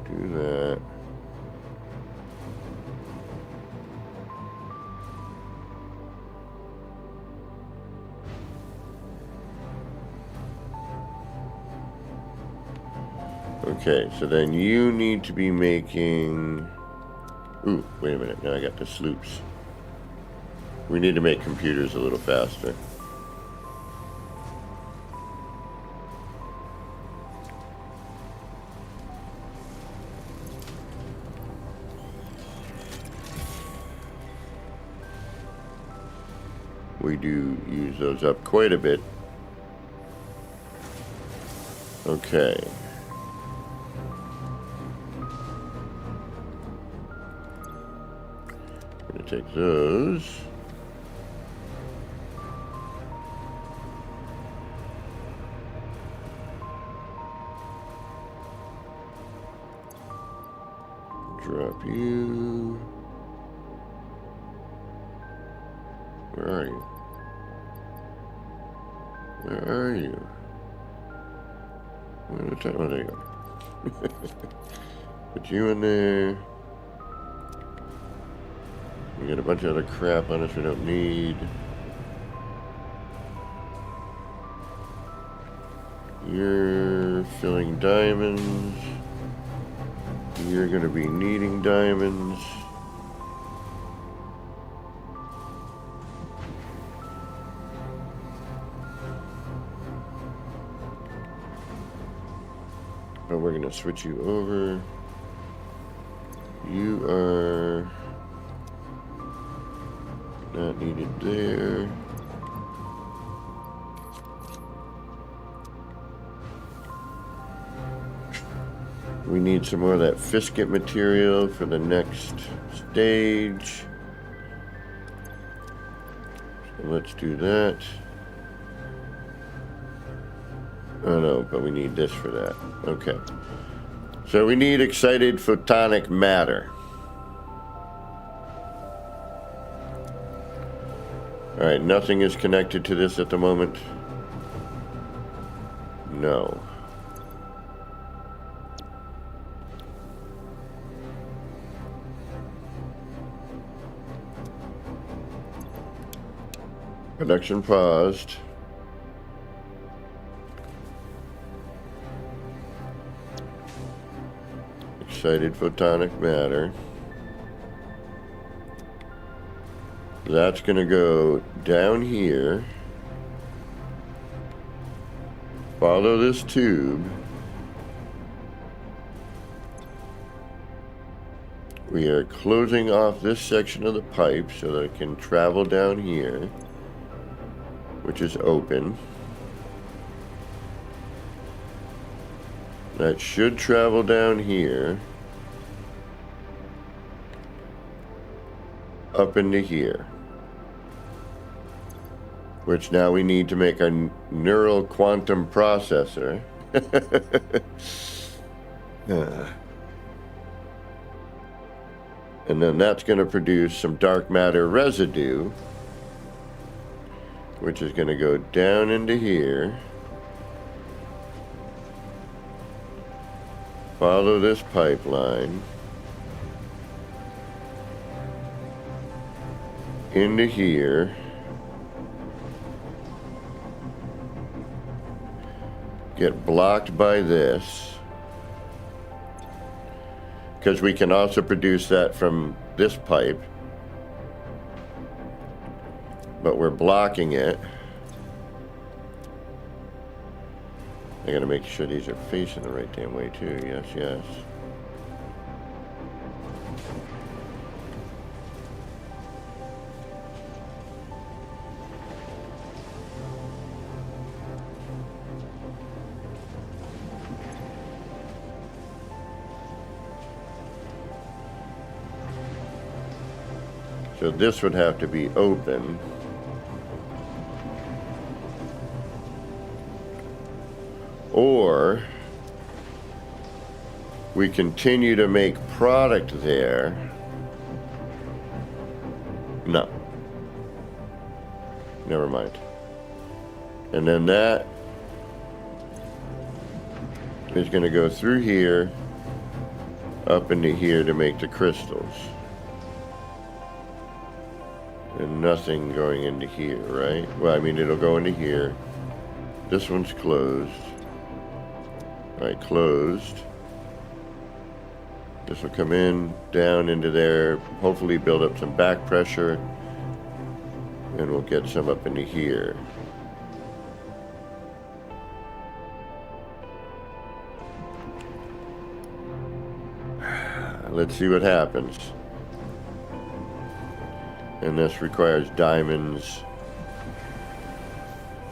do that. Okay, so then you need to be making... Ooh, wait a minute. Now I got the sloops. We need to make computers a little faster. We do use those up quite a bit. Okay. Take those. Drop you. Where are you? Where are you? Where the time? Oh, there you go. Put you in there. We got a bunch of other crap on us we don't need. You're filling diamonds. You're going to be needing diamonds. But we're going to switch you over. You are not needed there. We need some more of that fisket material for the next stage. So let's do that. Oh no, but we need this for that. Okay. So we need excited photonic matter. Alright, nothing is connected to this at the moment. No. Production paused. Excited photonic matter. That's going to go down here. Follow this tube. We are closing off this section of the pipe so that it can travel down here, which is open. That should travel down here, up into here, which now we need to make our neural quantum processor. And then that's going to produce some dark matter residue, which is going to go down into here. Follow this pipeline into here. Get blocked by this, because we can also produce that from this pipe, but we're blocking it. I gotta make sure these are facing the right damn way too. Yes, yes. So this would have to be open. Or we continue to make product there. No. Never mind. And then that is going to go through here, up into here to make the crystals. And nothing going into here, right? Well, I mean, it'll go into here. This one's closed. All right, closed. This will come in, down into there, hopefully build up some back pressure, and we'll get some up into here. Let's see what happens. And this requires diamonds.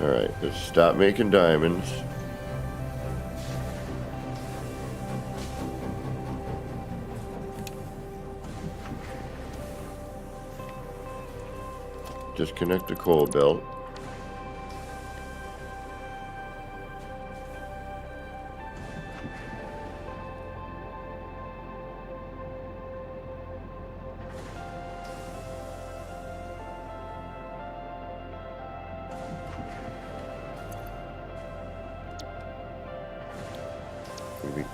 All right, let's stop making diamonds. Disconnect the coal belt.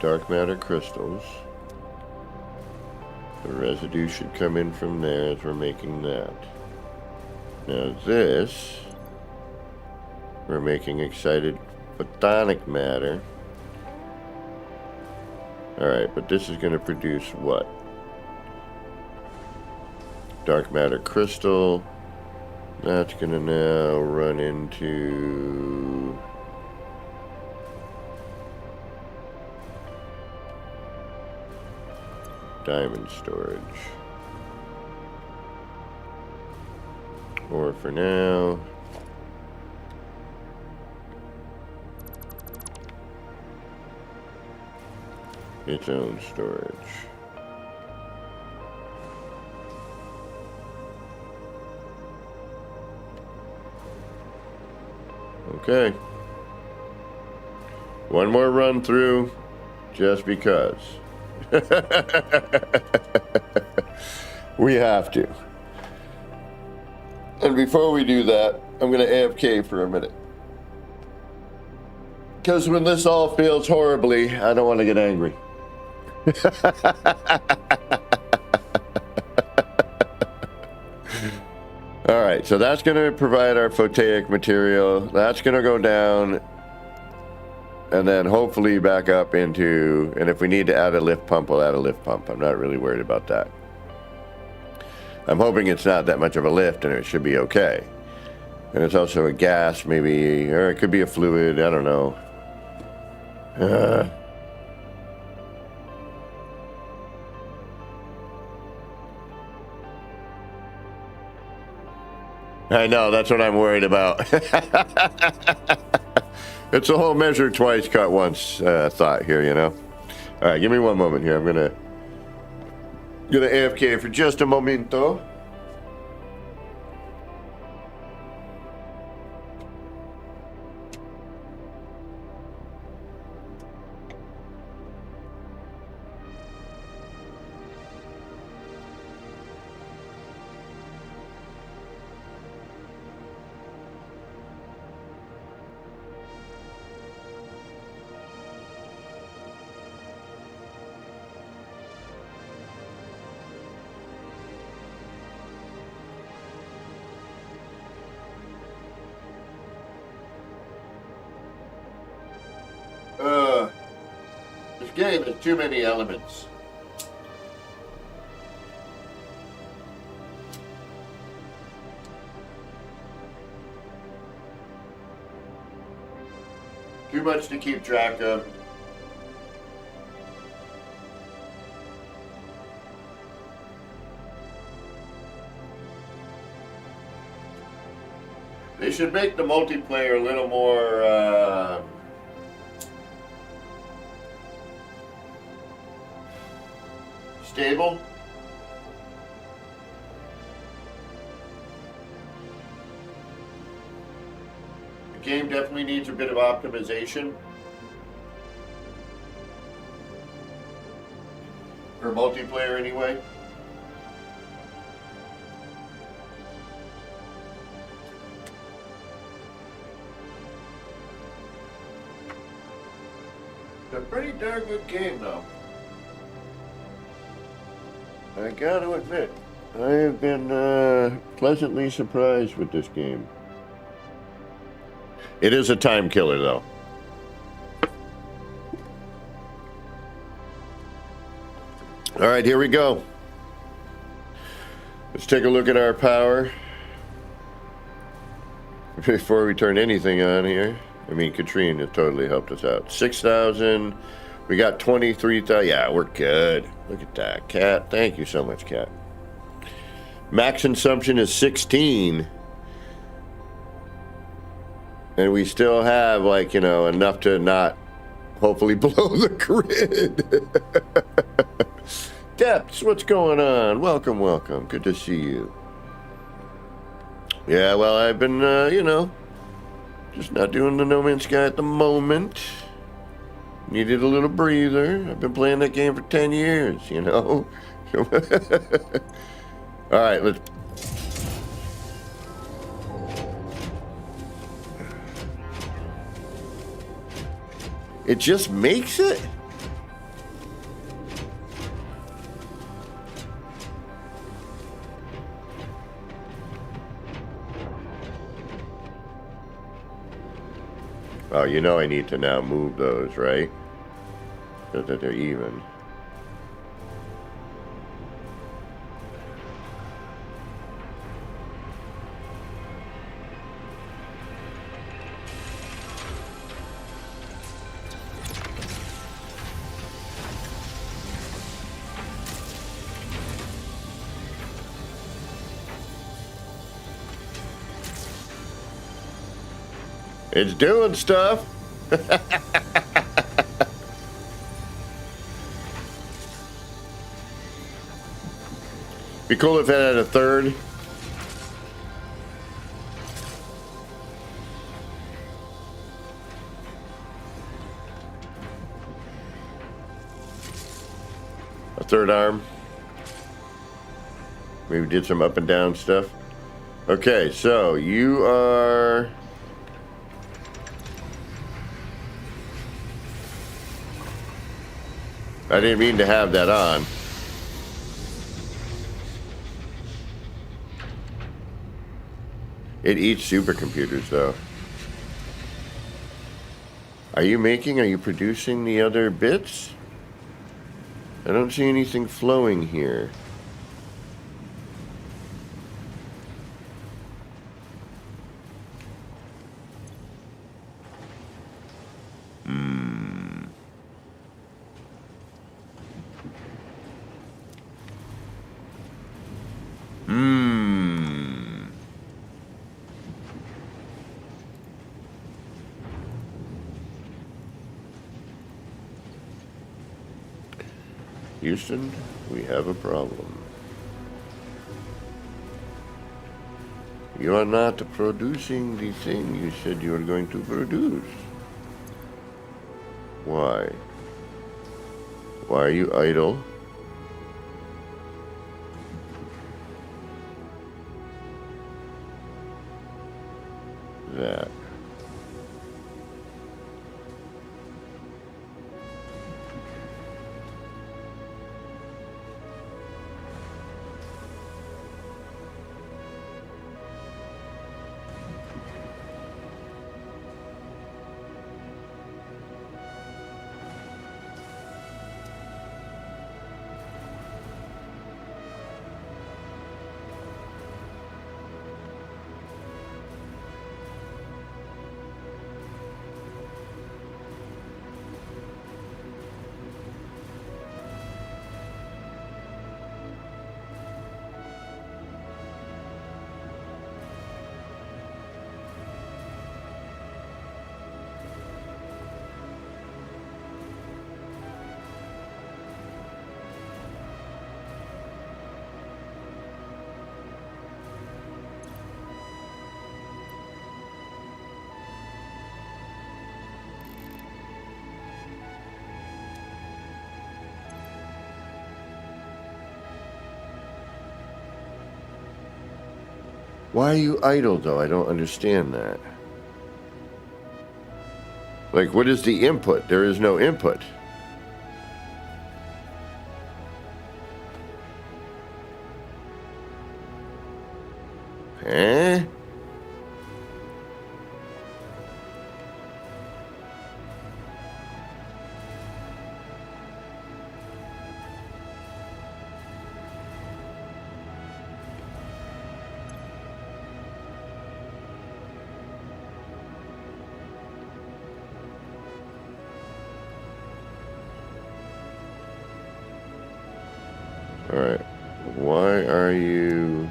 dark matter crystals. The residue should come in from there as we're making that. Now this, we're making excited photonic matter. Alright, but this is going to produce what? Dark matter crystal. That's going to now run into... diamond storage. Or for now... its own storage. Okay. One more run through, just because. We have to. And before we do that, I'm going to AFK for a minute. Because when this all fails horribly, I don't want to get angry. All right, so that's going to provide our photaic material. That's going to go down and then hopefully back up into, and if we need to add a lift pump, we'll add a lift pump. I'm not really worried about that. I'm hoping it's not that much of a lift and it should be okay. And it's also a gas maybe, or it could be a fluid, I don't know. I know, that's what I'm worried about. It's a whole measure twice, cut once thought here, you know. All right, give me one moment here. I'm gonna AFK for just a momento. This game has too many elements. Too much to keep track of. They should make the multiplayer a little more stable. The game definitely needs a bit of optimization for multiplayer anyway. It's a pretty darn good game though. I gotta admit, I have been pleasantly surprised with this game. It is a time killer, though. All right, here we go. Let's take a look at our power before we turn anything on here. I mean, Katrine has totally helped us out. 6,000. We got 23,000. Yeah, we're good. Look at that. Cat, thank you so much, Cat. Max consumption is 16. And we still have, like, you know, enough to not hopefully blow the grid. Depths, what's going on? Welcome, welcome. Good to see you. Yeah, well, I've been, you know, just not doing the No Man's Sky at the moment. Needed a little breather. I've been playing that game for 10 years, you know. All right, let's... It just makes it? Oh, you know I need to now move those, right? So that they're even. It's doing stuff. Be cool if it had a third. A third arm. Maybe did some up and down stuff. Okay, so you are... I didn't mean to have that on. It eats supercomputers, though. Are you producing the other bits? I don't see anything flowing here. Houston, we have a problem. You are not producing the thing you said you were going to produce. Why? Why are you idle? That. Why are you idle, though? I don't understand that. Like, what is the input? There is no input. Eh? All right. Why are you...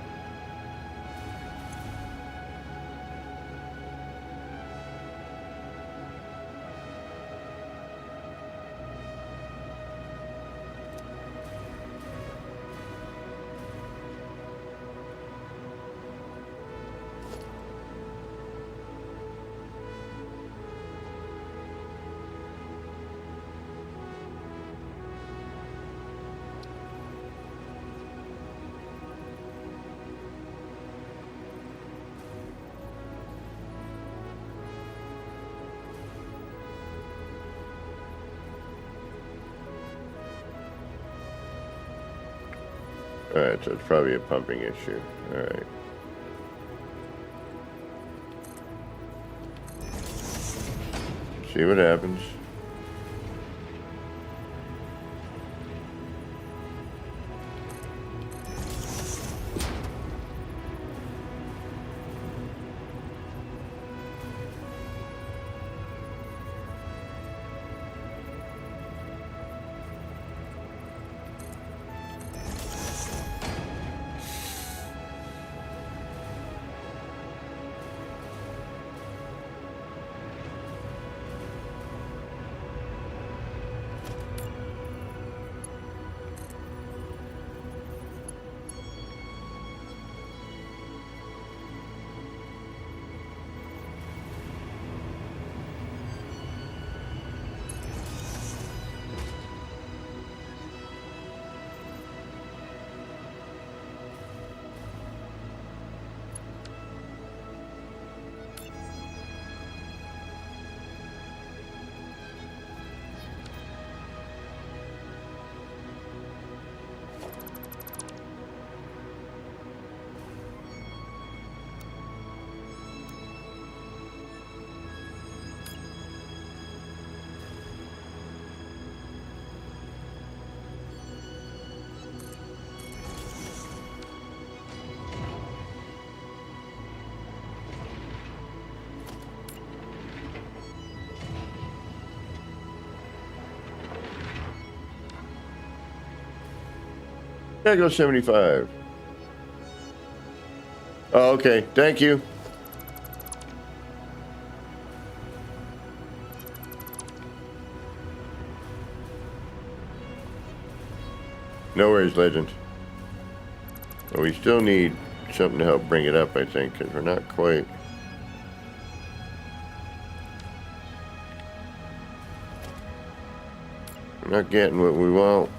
All right, so it's probably a pumping issue. All right. See what happens. Gotta go 75. Oh, okay. Thank you. No worries, Legend. But we still need something to help bring it up, I think, because we're not quite... We're not getting what we want.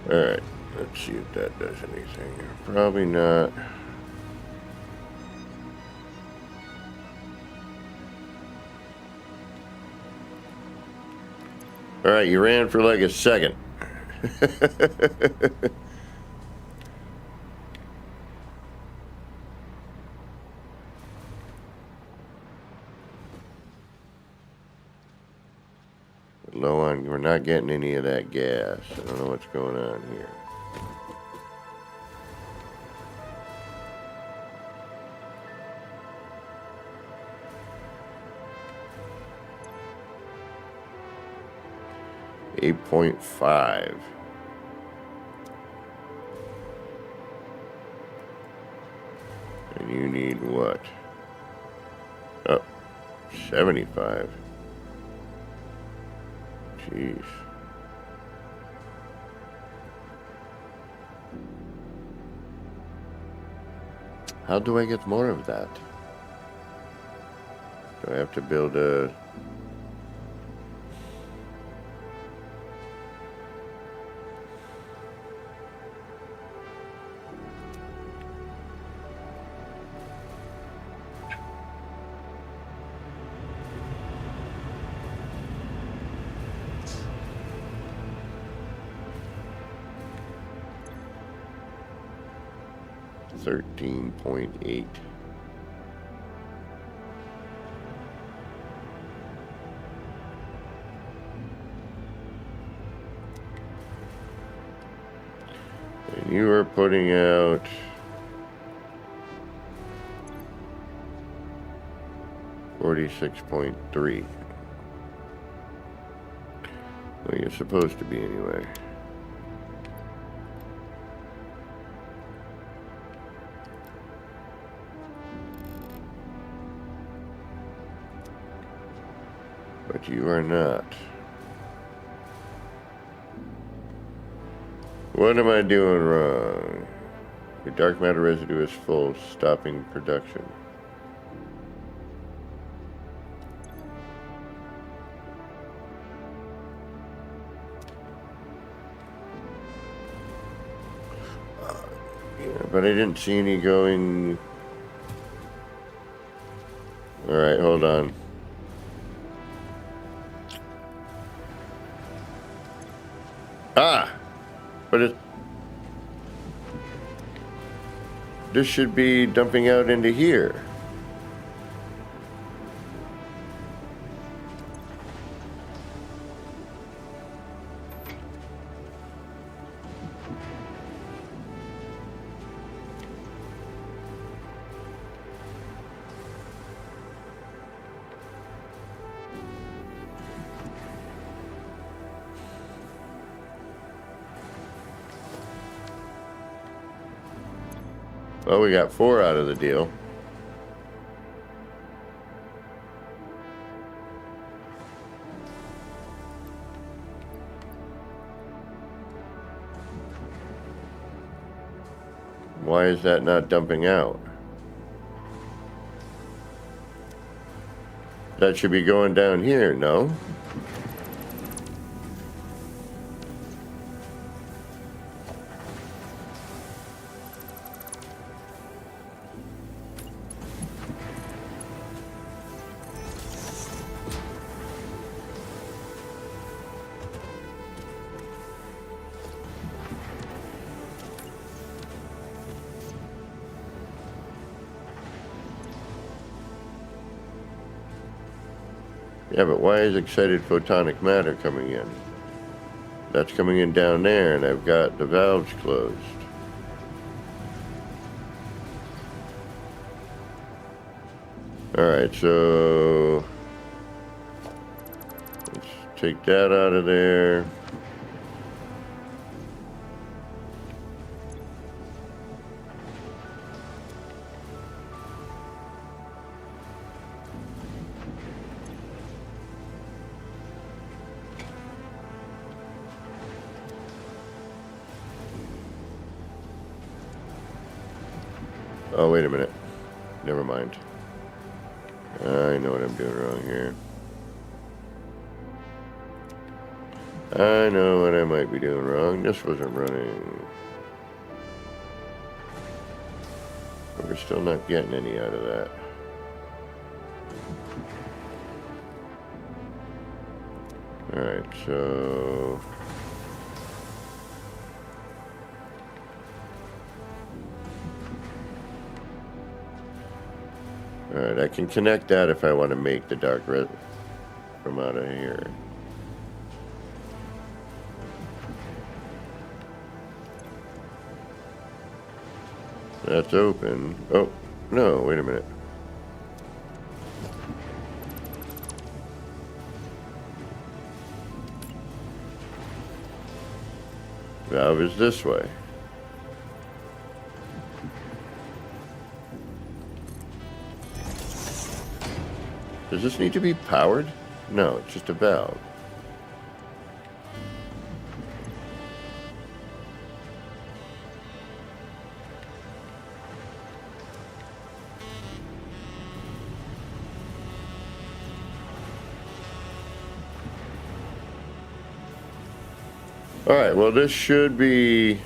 Alright, let's see if that does anything. Probably not. Alright, you ran for like a second. Low on, we're not getting any of that gas. I don't know what's going on here. $8.5. And you need what? Oh, 75. Jeez. How do I get more of that? Do I have to build a... $13.8. And you are putting out 46.3. Well, you're supposed to be anyway. But you are not. What am I doing wrong? Your dark matter residue is full, stopping production. but I didn't see any going. Alright, hold on. Ah! But this should be dumping out into here. Well, we got 4 out of the deal. Why is that not dumping out? That should be going down here, no? Yeah, but why is excited photonic matter coming in? That's coming in down there, and I've got the valves closed. Alright, so let's take that out of there. Oh, wait a minute. Never mind. I know what I'm doing wrong here. I know what I might be doing wrong. This wasn't running. But we're still not getting any out of that. Alright, so... Alright, I can connect that if I want to make the dark red from out of here. That's open. Oh, no, wait a minute. Valve is this way. Does this need to be powered? No, it's just a valve. Alright, well this should be...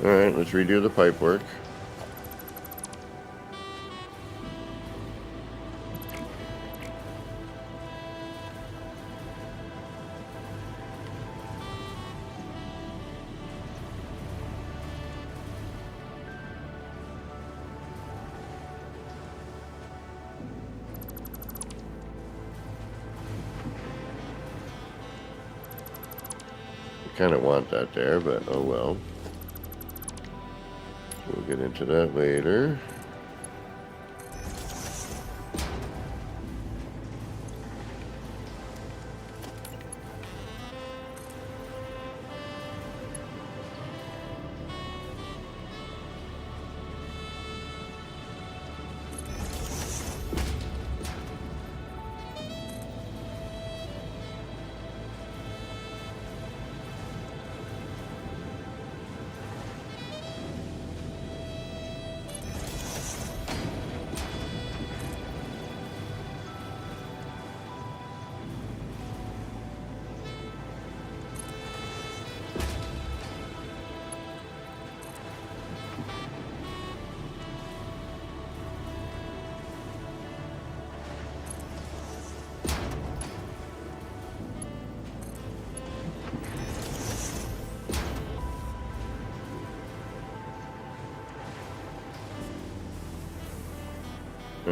Alright, let's redo the pipe work. Kind of want that there, but oh well. We'll get into that later.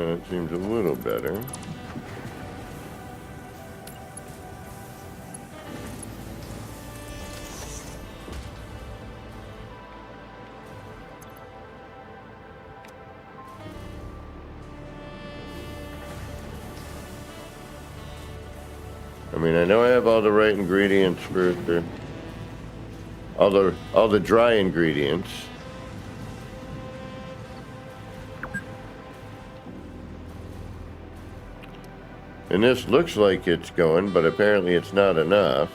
That seems a little better. I mean, I know I have all the right ingredients for all the dry ingredients. And this looks like it's going, but apparently it's not enough.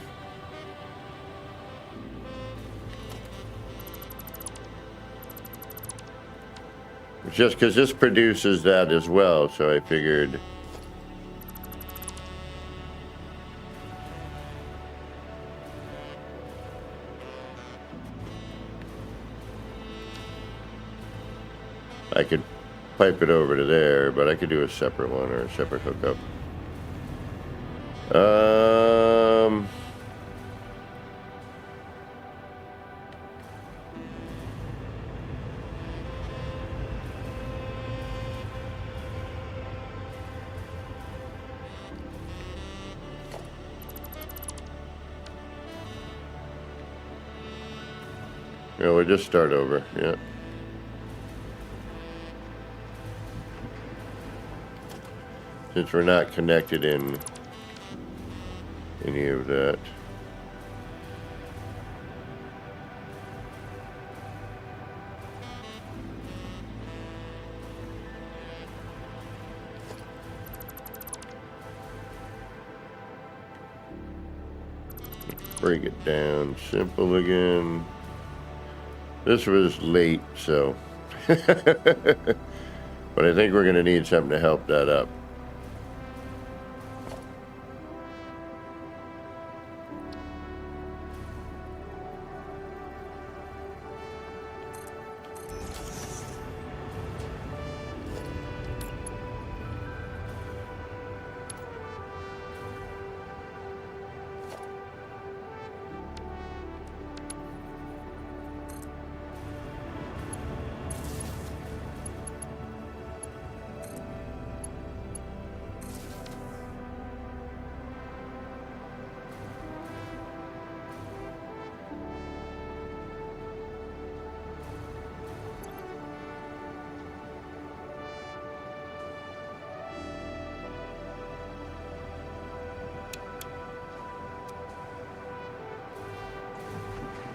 It's just because this produces that as well, so I figured. I could pipe it over to there, but I could do a separate one or a separate hookup. Yeah, we'll just start over, yeah. Since we're not connected in any of that. Break it down simple again. This was late, so. But I think we're going to need something to help that up.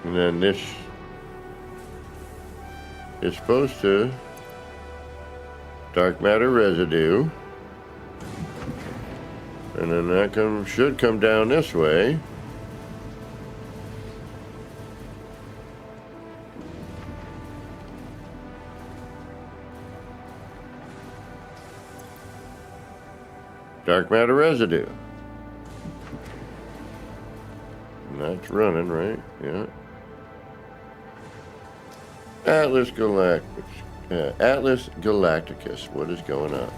And then this is supposed to dark matter residue. And then that should come down this way. Dark matter residue. And that's running, right? Yeah. Atlas Galacticus. What is going on?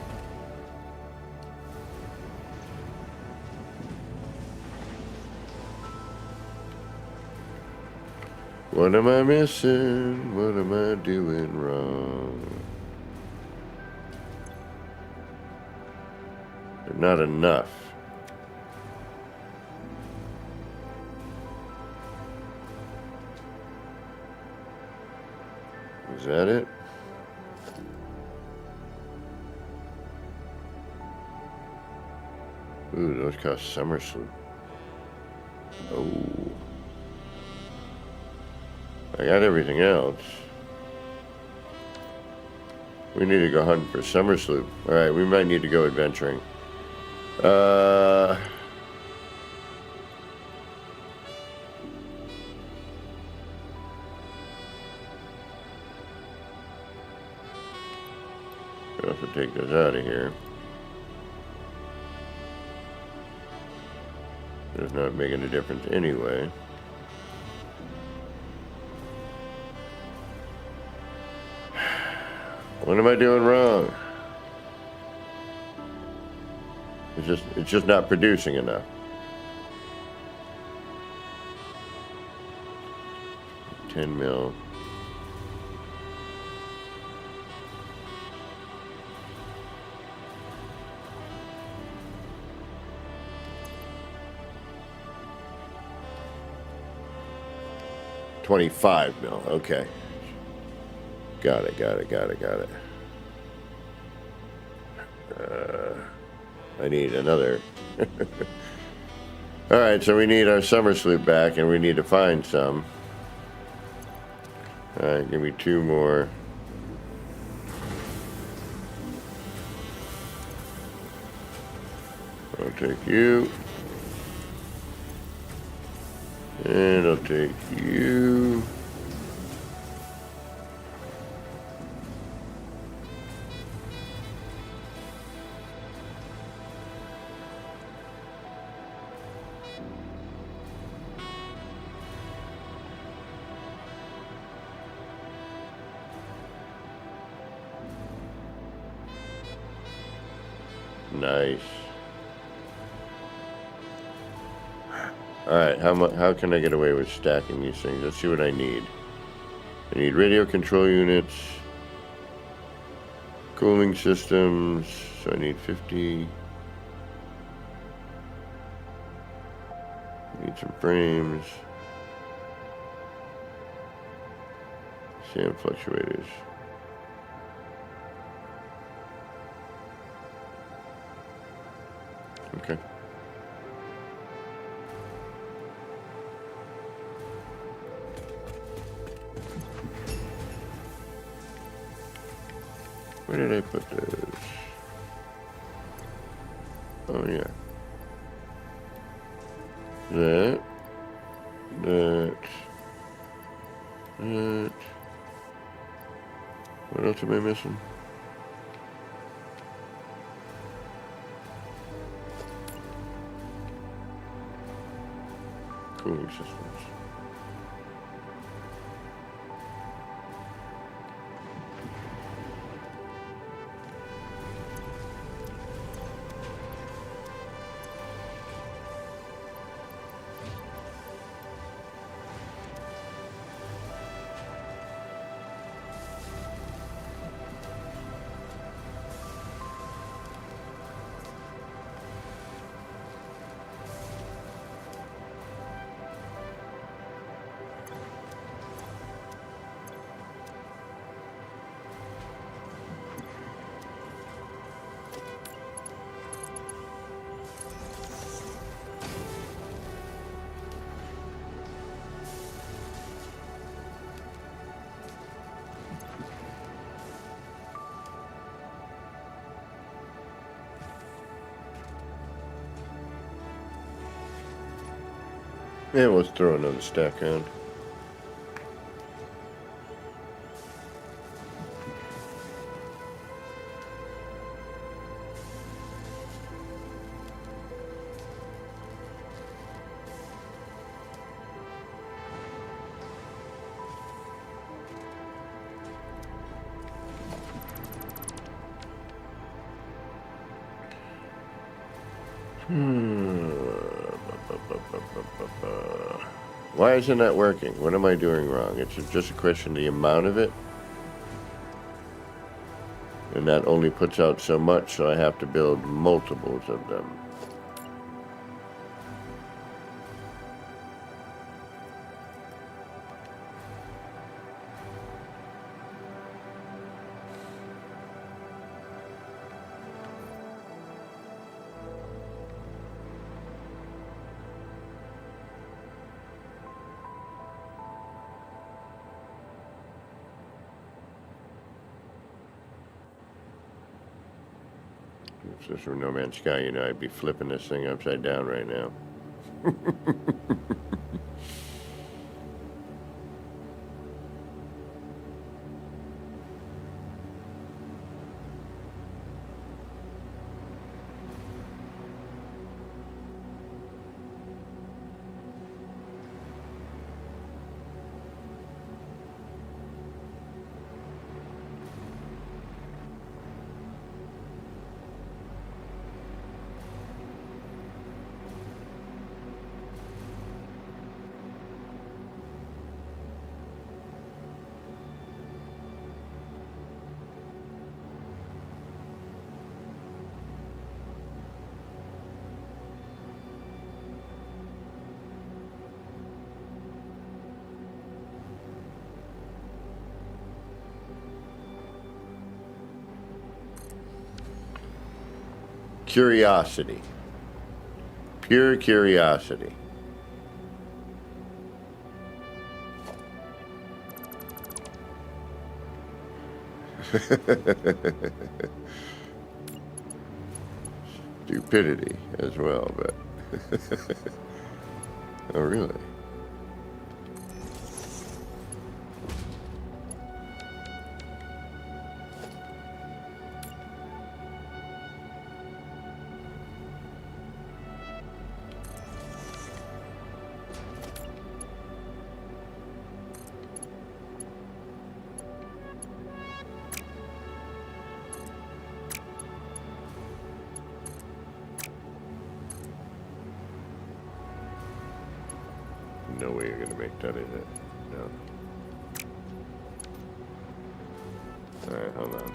What am I missing? What am I doing wrong? They're not enough. Is that it? Ooh, those cost summer sloop. Oh. I got everything else. We need to go hunting for summer sloop. Alright, we might need to go adventuring. I'll have to take those out of here. It's not making a difference anyway. What am I doing wrong? It's just not producing enough. 10 mil. 25 mil. Okay. Got it. I need another. All right, so we need our summer sloop back, and we need to find some. All right, give me 2 more. I'll take you. And I'll take you. Nice. All right, how can I get away with stacking these things? Let's see what I need. I need radio control units, cooling systems, so I need 50. Need some frames. Sand fluctuators. Okay. Where did I put those? Oh, yeah. That. What else am I missing? Cooling systems. Yeah, let's throw another stack on. Why isn't that working? What am I doing wrong? It's just a question of the amount of it. And that only puts out so much, so I have to build multiples of them. If this were No Man's Sky, you know, I'd be flipping this thing upside down right now. Curiosity. Pure curiosity. Stupidity as well, but oh really? No way you're gonna make that, is it? No. Alright, hold on.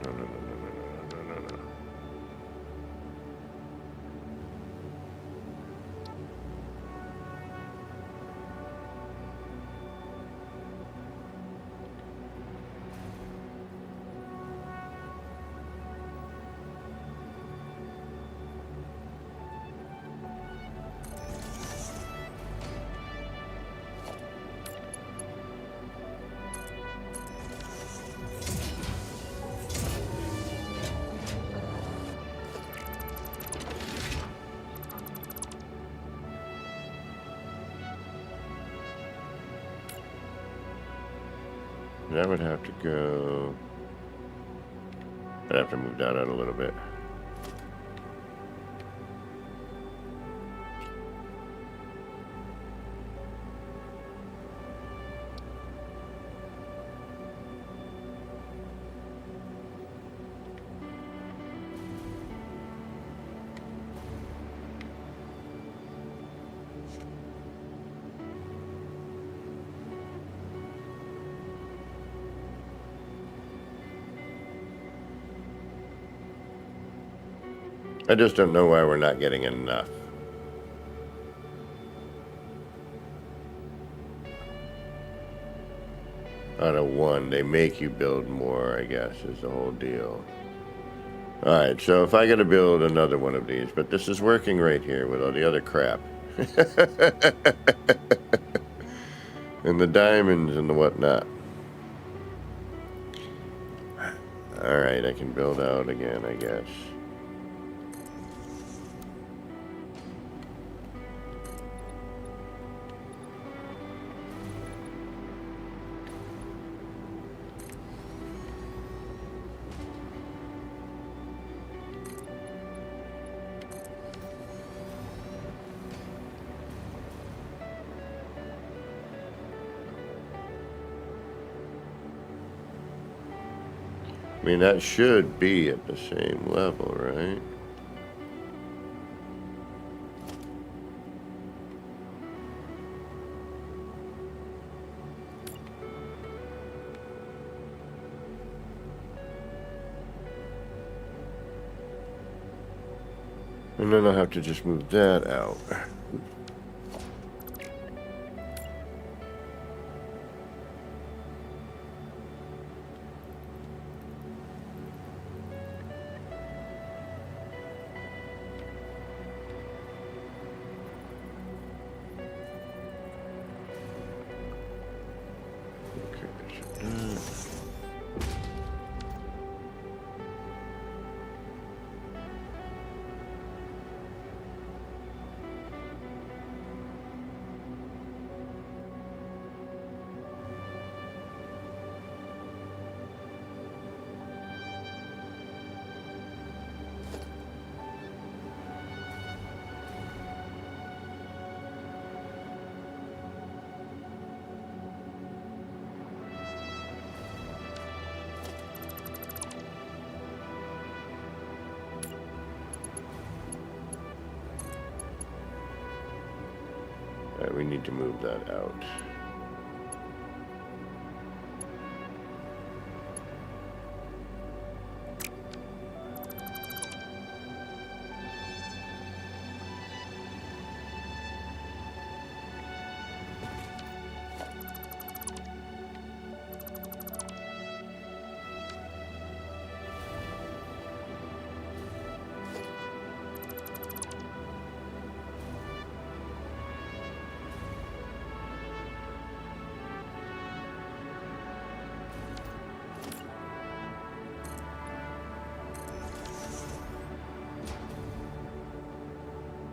No, no, no, no, no, no, no, no, no. That would have to go. I'd have to move that out a little bit. I just don't know why we're not getting enough. Out of one, they make you build more, I guess, is the whole deal. Alright, so if I gotta build another one of these, but this is working right here with all the other crap. And the diamonds and the whatnot. Alright, I can build out again, I guess. I mean, that should be at the same level, right? And then I'll have to just move that out. Alright, we need to move that out.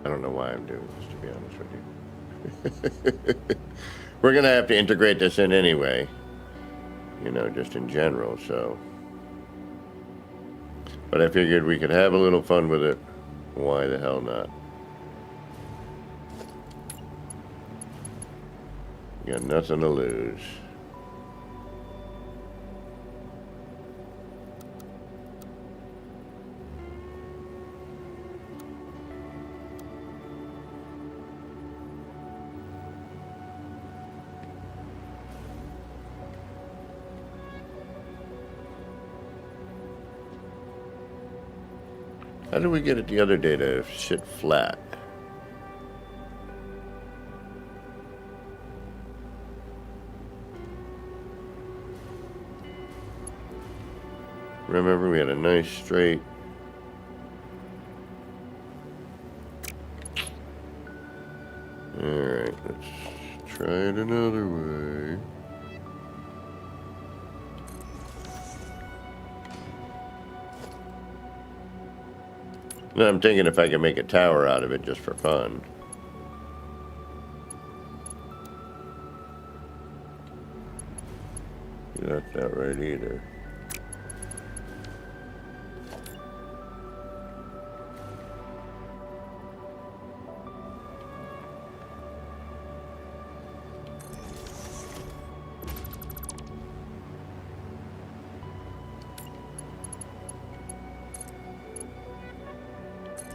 I don't know why I'm doing this, to be honest with you. We're going to have to integrate this in anyway. You know, just in general, so. But I figured we could have a little fun with it. Why the hell not? You got nothing to lose. How did we get it the other day to sit flat? Remember, we had a nice straight. Alright, let's try it another way. Now I'm thinking if I can make a tower out of it just for fun. That's not right either.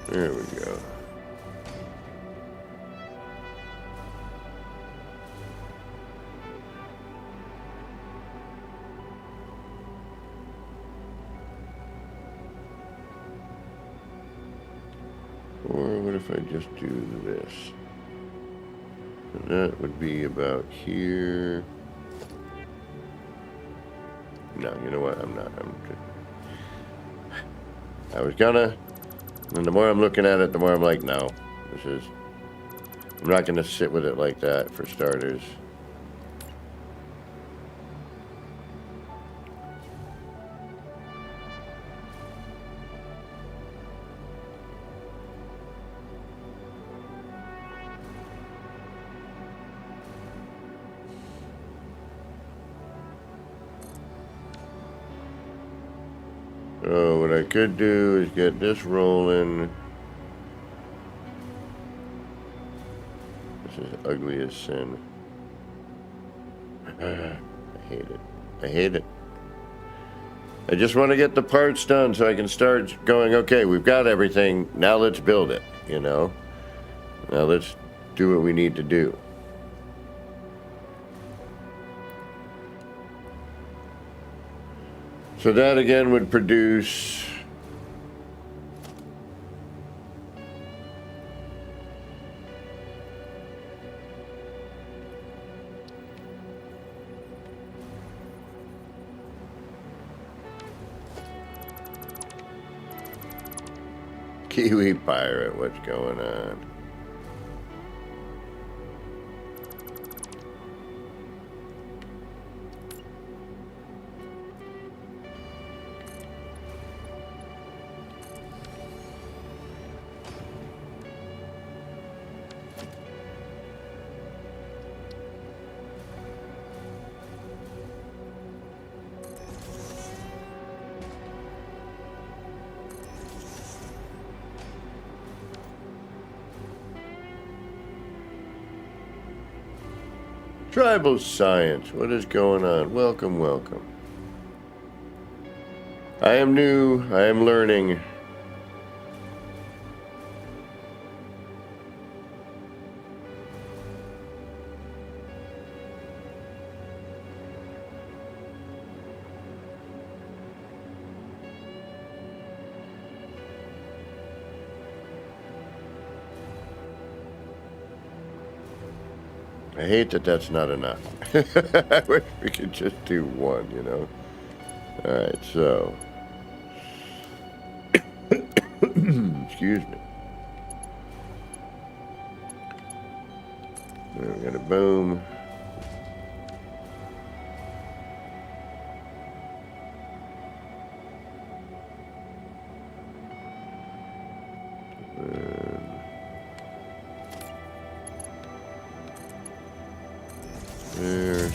There we go. Or what if I just do this? And that would be about here. No, you know what? I'm not. I was gonna. And the more I'm looking at it, the more I'm like, no. I'm not gonna sit with it like that, for starters. So what I could do is get this rolling. This is ugly as sin. I hate it. I hate it. I just want to get the parts done so I can start going, okay, we've got everything. Now let's build it, you know? Now let's do what we need to do. So that again would produce Kiwi Pirate, what's going on? Tribal science, what is going on? Welcome, welcome. I am new, I am learning. I hate that that's not enough. I wish we could just do one, you know? Alright, so. Excuse me. There we got a boom. There.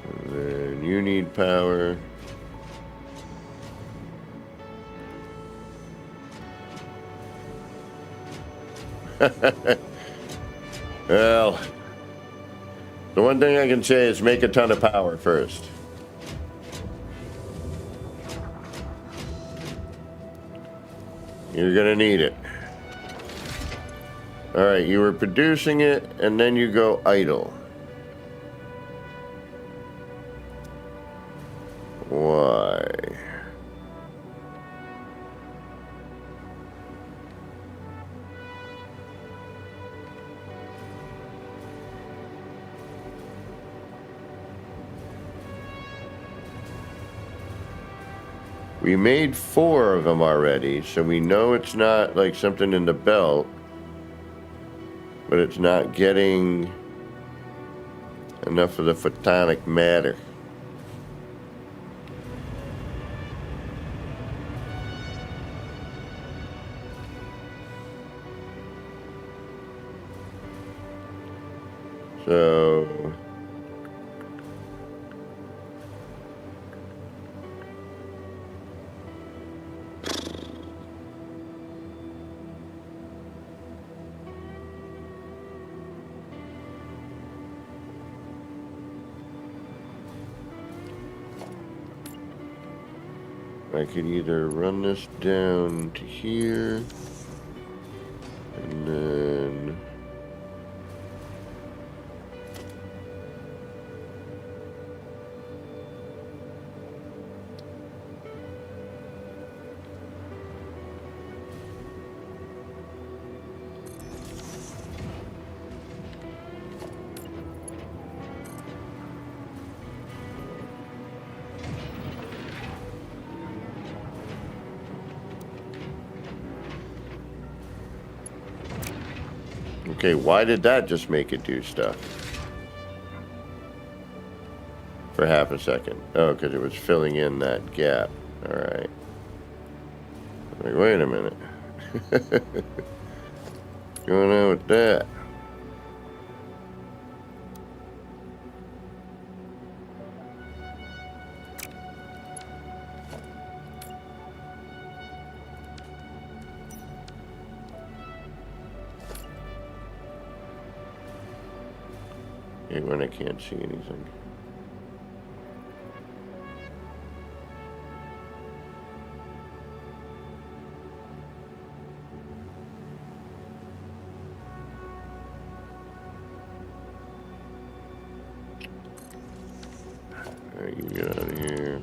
And then you need power. Well, the one thing I can say is make a ton of power first. You're gonna need it. Alright, you were producing it, and then you go idle. Why? We made 4 of them already, so we know it's not like something in the belt, but it's not getting enough of the photonic matter. So I could either run this down to here, and then okay, why did that just make it do stuff? For half a second. Oh, because it was filling in that gap. Alright. Like, wait a minute. What's going on with that? Okay, when I can't see anything. Alright, you get out of here.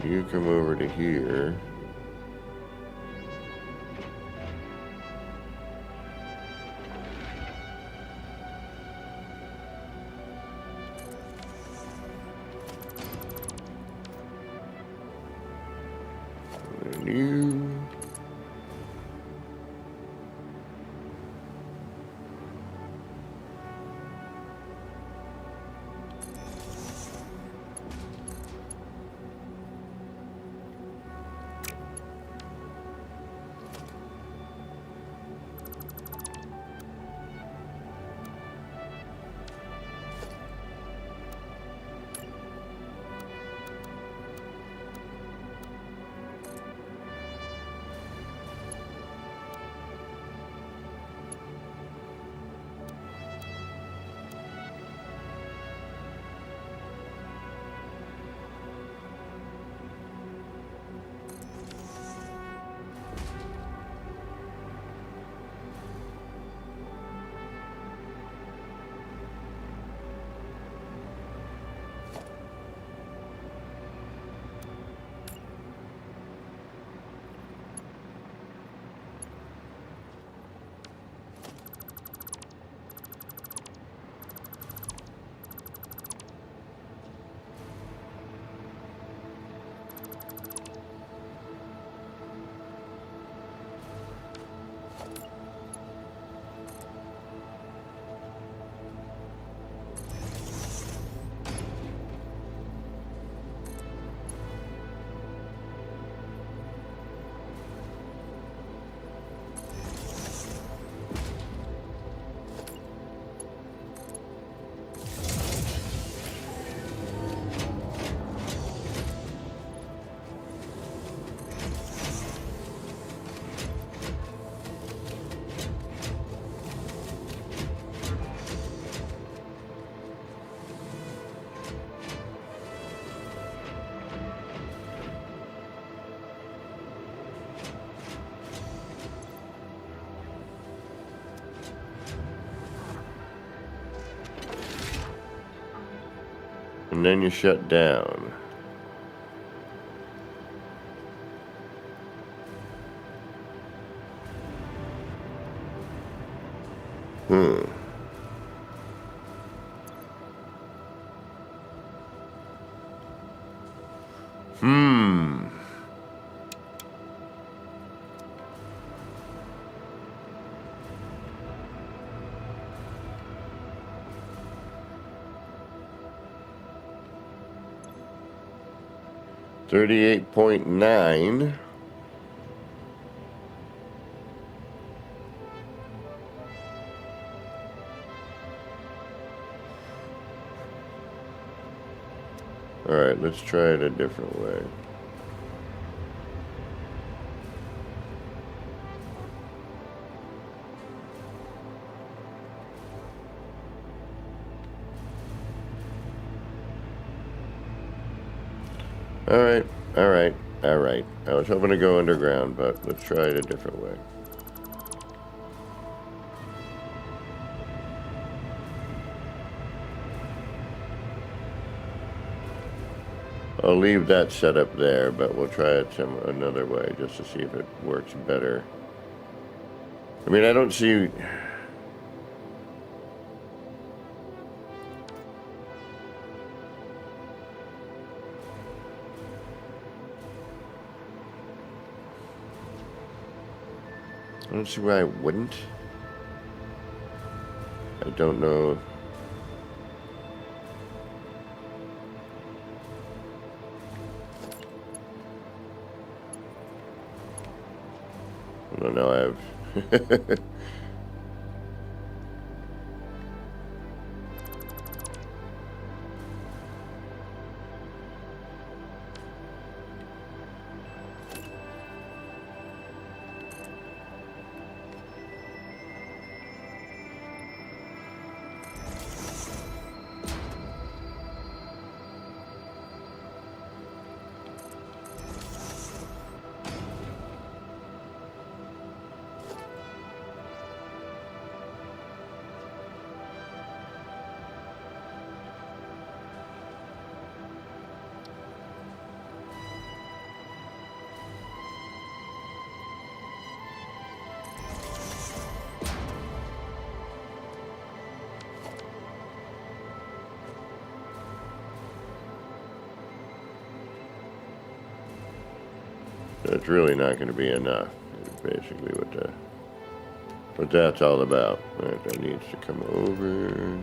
You come over to here. And you. and then you shut down. Hmm. $38.9. All right, let's try it a different way. All right. I was hoping to go underground, but let's try it a different way. I'll leave that set up there, but we'll try it another way just to see if it works better. I mean, I don't see... I don't see why I wouldn't. I don't know. I don't know, I have... It's really not going to be enough, is basically what that's all about. That needs to come over.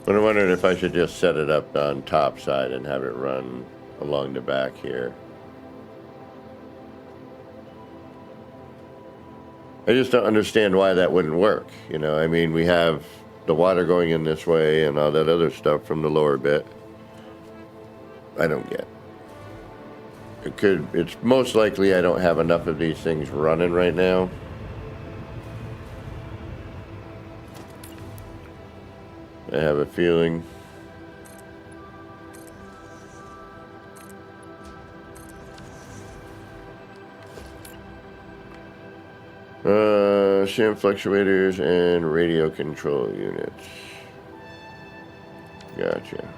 But I wondered if I should just set it up on top side and have it run along the back here. I just don't understand why that wouldn't work. You know, I mean, we have the water going in this way and all that other stuff from the lower bit. I don't get. It's most likely I don't have enough of these things running right now. I have a feeling. Sham fluctuators and radio control units. Gotcha.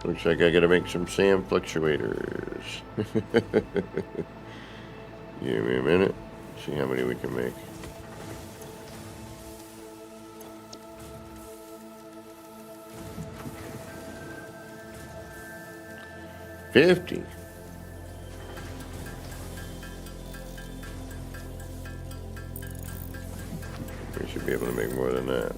Looks like I gotta make some SAM fluctuators. Give me a minute. See how many we can make. $50. We should be able to make more than that.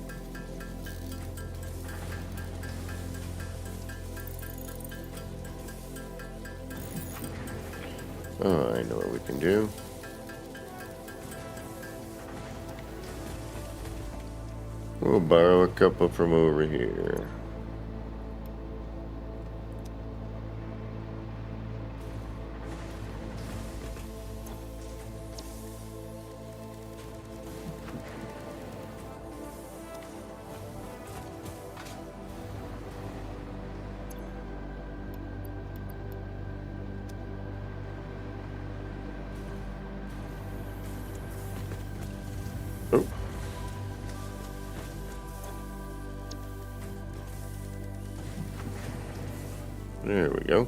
Oh, I know what we can do. We'll borrow a couple from over here. Oh. There we go.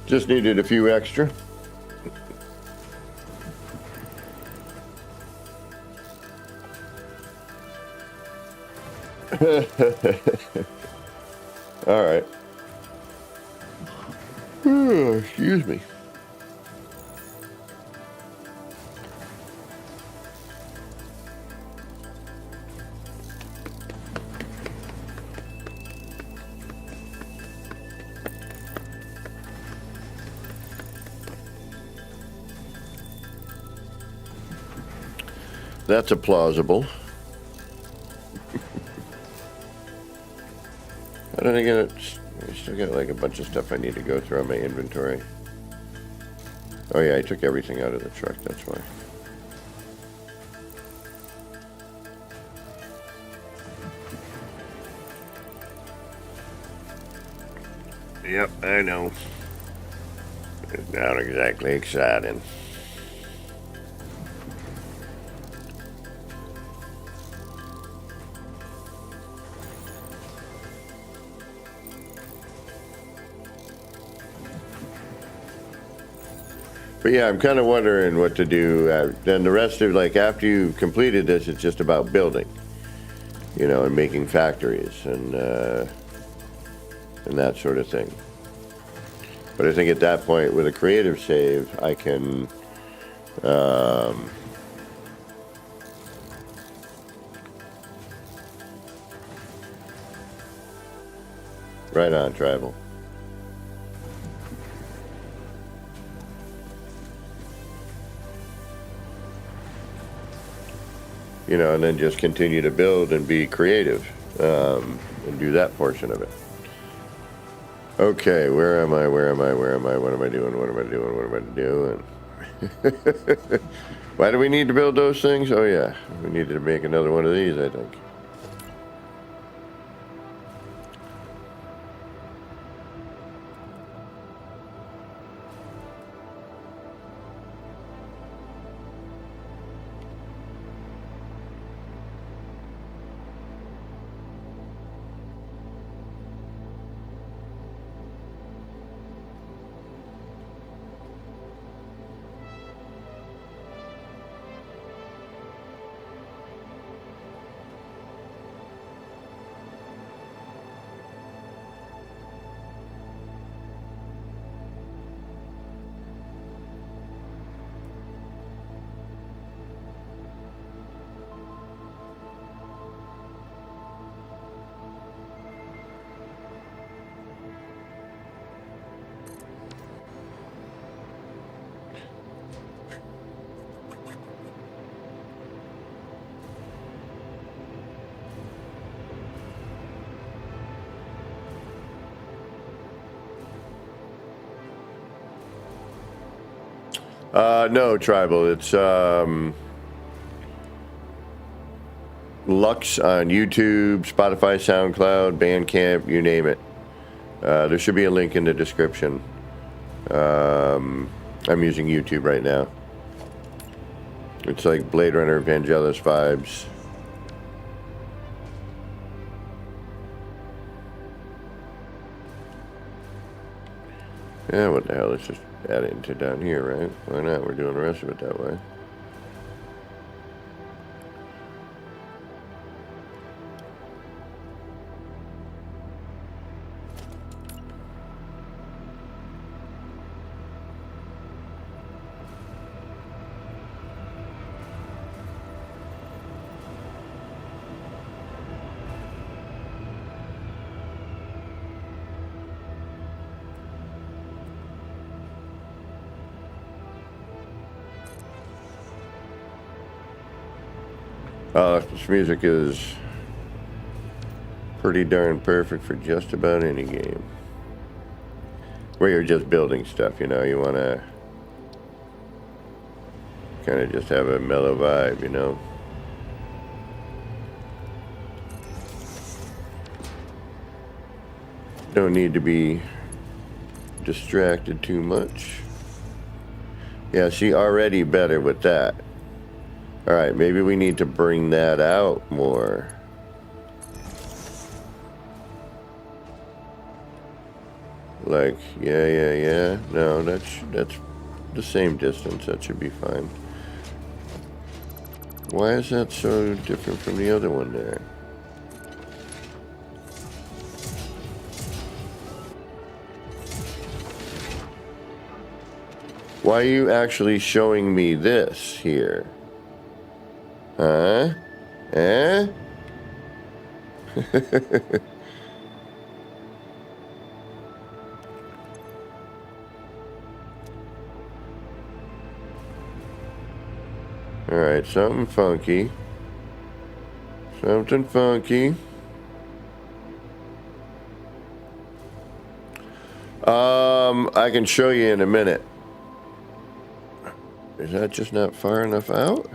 Just needed a few extra. All right. Excuse me. That's a plausible. How did I get it? I still got like a bunch of stuff I need to go through on my inventory. Oh yeah, I took everything out of the truck, that's why. Yep, I know. It's not exactly exciting. But yeah, I'm kind of wondering what to do. Then the rest of, like, after you've completed this, it's just about building, you know, and making factories and that sort of thing. But I think at that point, with a creative save, I can right on, travel. You know, and then just continue to build and be creative and do that portion of it. Okay, where am I? Where am I? Where am I? What am I doing? What am I doing? What am I doing? Why do we need to build those things? Oh yeah, we needed to make another one of these, I think. No, Tribal. It's Lux on YouTube, Spotify, SoundCloud, Bandcamp, you name it. There should be a link in the description. I'm using YouTube right now. It's like Blade Runner Vangelis vibes. Yeah, what the hell? Let's just add it into down here, right? Why not? We're doing the rest of it that way. This music is pretty darn perfect for just about any game. Where you're just building stuff, you know, you want to kind of just have a mellow vibe, you know. Don't need to be distracted too much. Yeah, see, already better with that. Alright, maybe we need to bring that out more. Like, yeah. No, that's the same distance. That should be fine. Why is that so different from the other one there? Why are you actually showing me this here? Huh? Eh? Alright, something funky. Something funky. I can show you in a minute. Is that just not far enough out?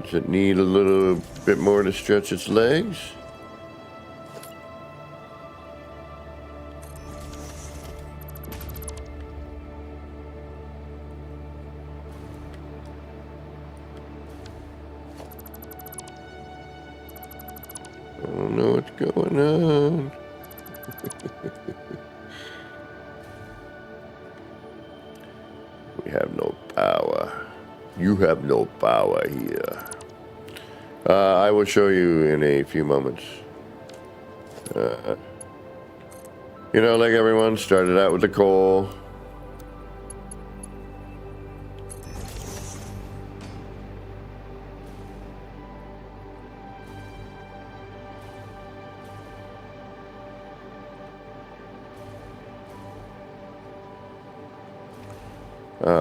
Does it need a little bit more to stretch its legs? I don't know what's going on. We have no power. You have no power here. I will show you in a few moments. You know, like everyone started out with the coal.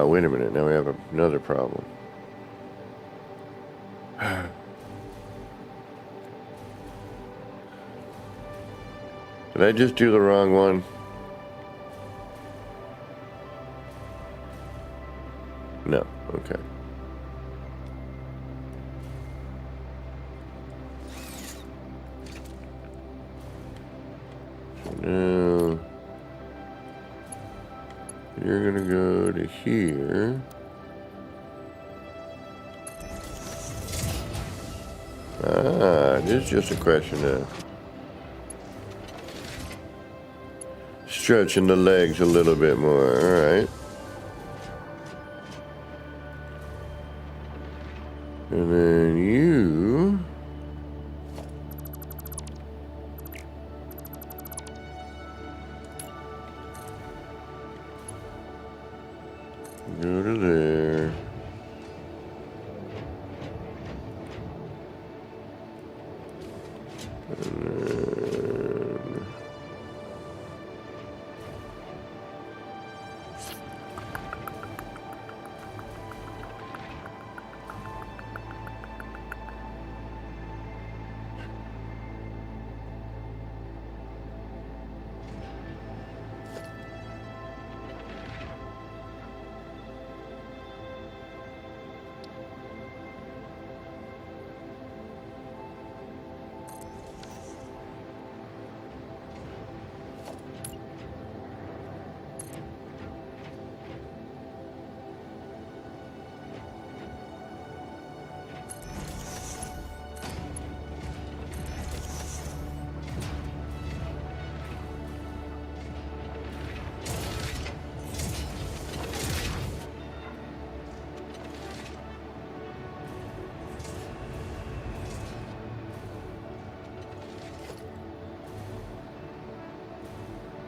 Wait a minute. Now we have another problem. Did I just do the wrong one? No. Okay. So now you're gonna go to here. It is just a question of stretching the legs a little bit more. All right. And then you go to there. And then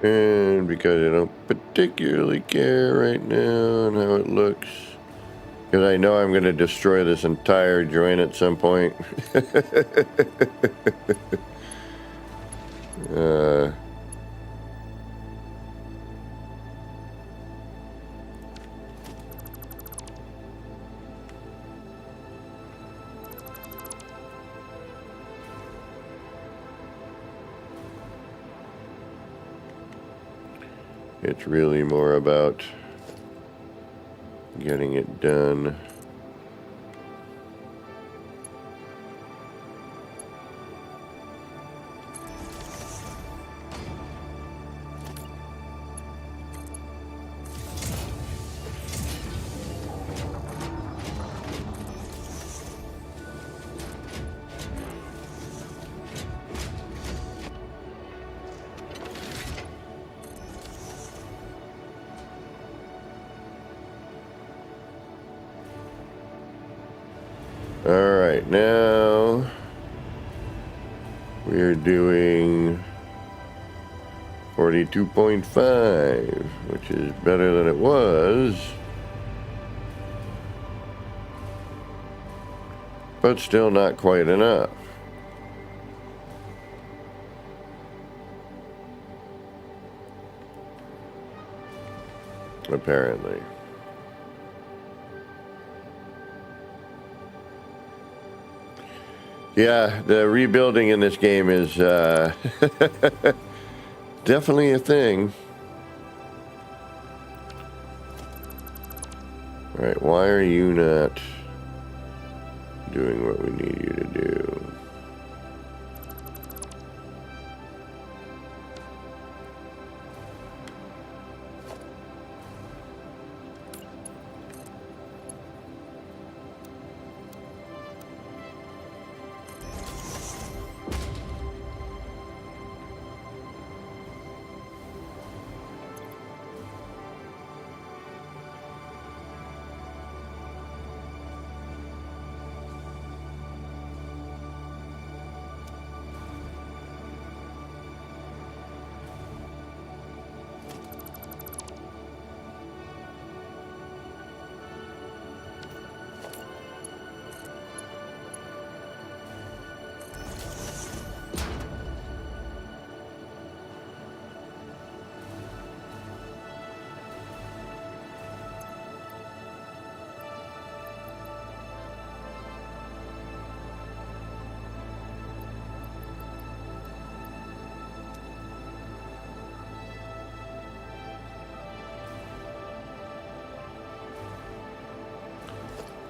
And because I don't particularly care right now on how it looks, because I know I'm going to destroy this entire joint at some point. It's really more about getting it done. All right, now we're doing 42.5, which is better than it was, but still not quite enough. Apparently. Yeah, the rebuilding in this game is definitely a thing. All right, why are you not doing what we need you to do?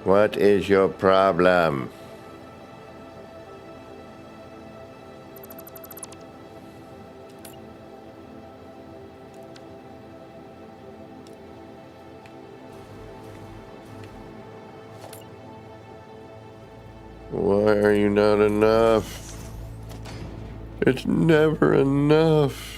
What is your problem? Why are you not enough? It's never enough.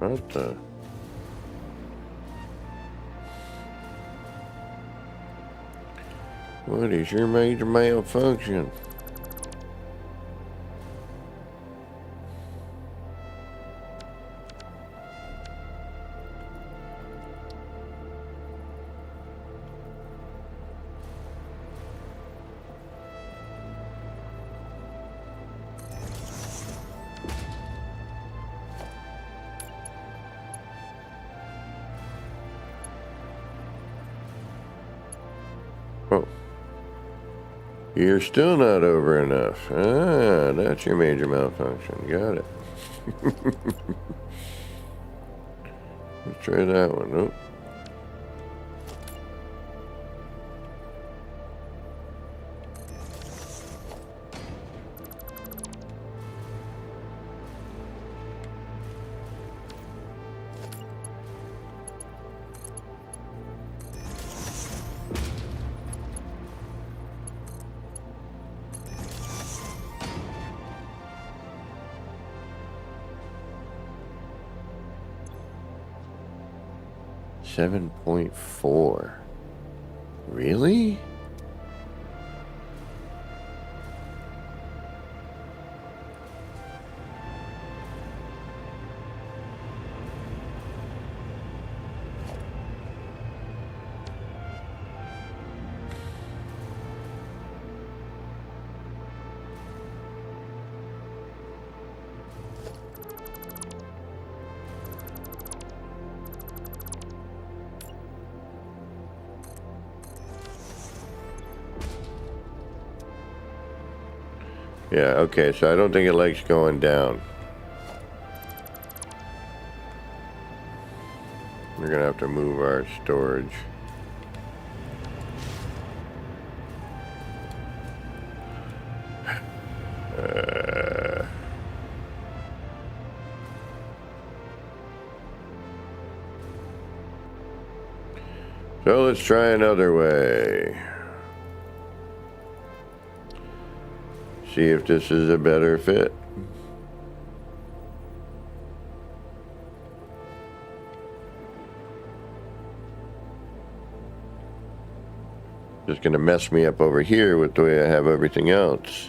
What the? What is your major malfunction? You're still not over enough. Ah, that's your major malfunction. Got it. Let's try that one. Nope. $7.4. Really? Yeah, okay, so I don't think it likes going down. We're gonna have to move our storage. So let's try another way. See if this is a better fit. Just gonna mess me up over here with the way I have everything else.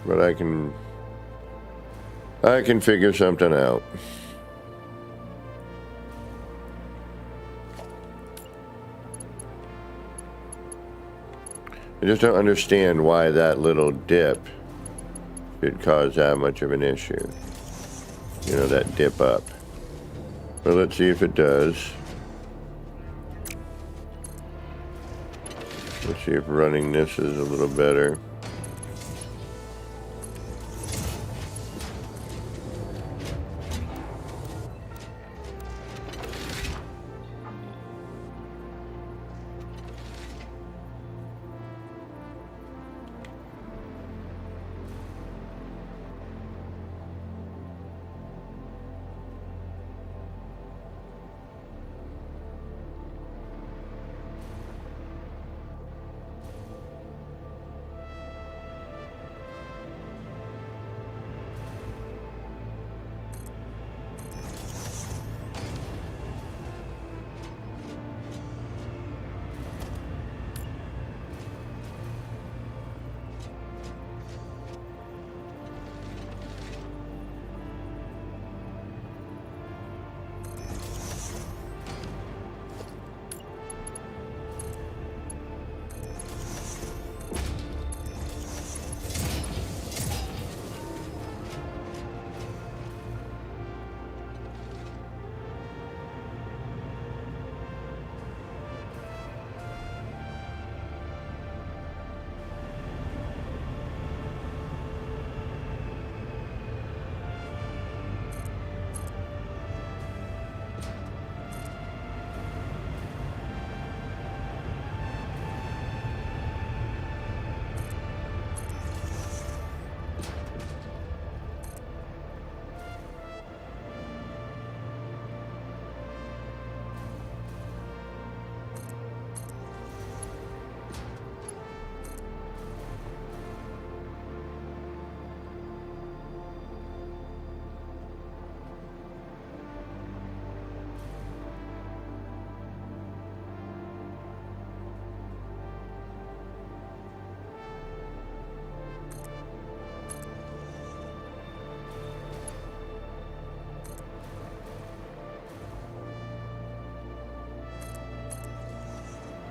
But I can figure something out. I just don't understand why that little dip could cause that much of an issue. You know, that dip up. But let's see if it does. Let's see if running this is a little better.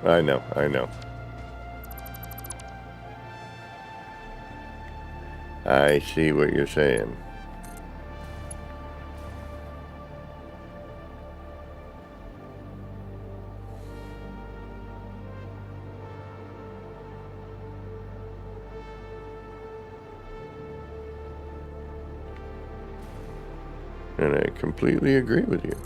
I know, I know. I see what you're saying. And I completely agree with you.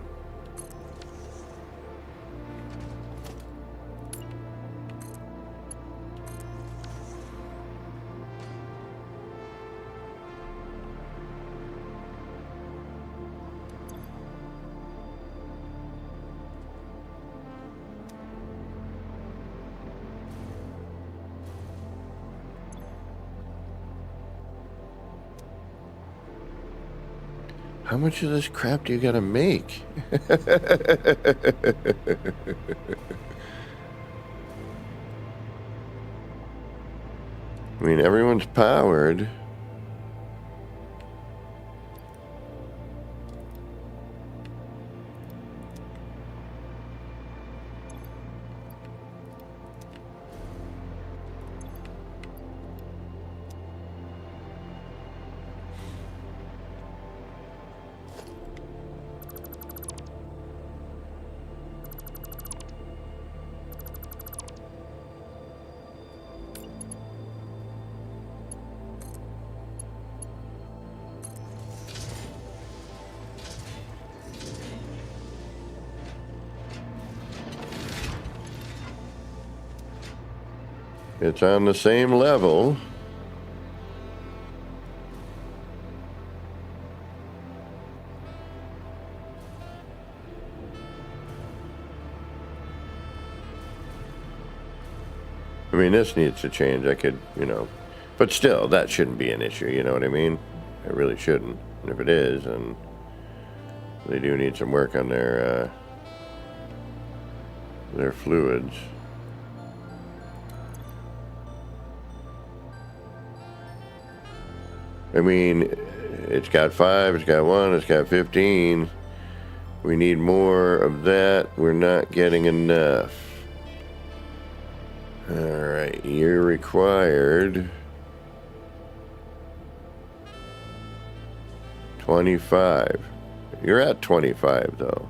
How much of this crap do you gotta make? I mean, everyone's powered. It's on the same level. I mean, this needs to change. I could, but still, that shouldn't be an issue. You know what I mean? It really shouldn't. And if it is, then they do need some work on their fluids. I mean, it's got 5, it's got 1, it's got 15. We need more of that. We're not getting enough. Alright, you're required 25. You're at 25 though.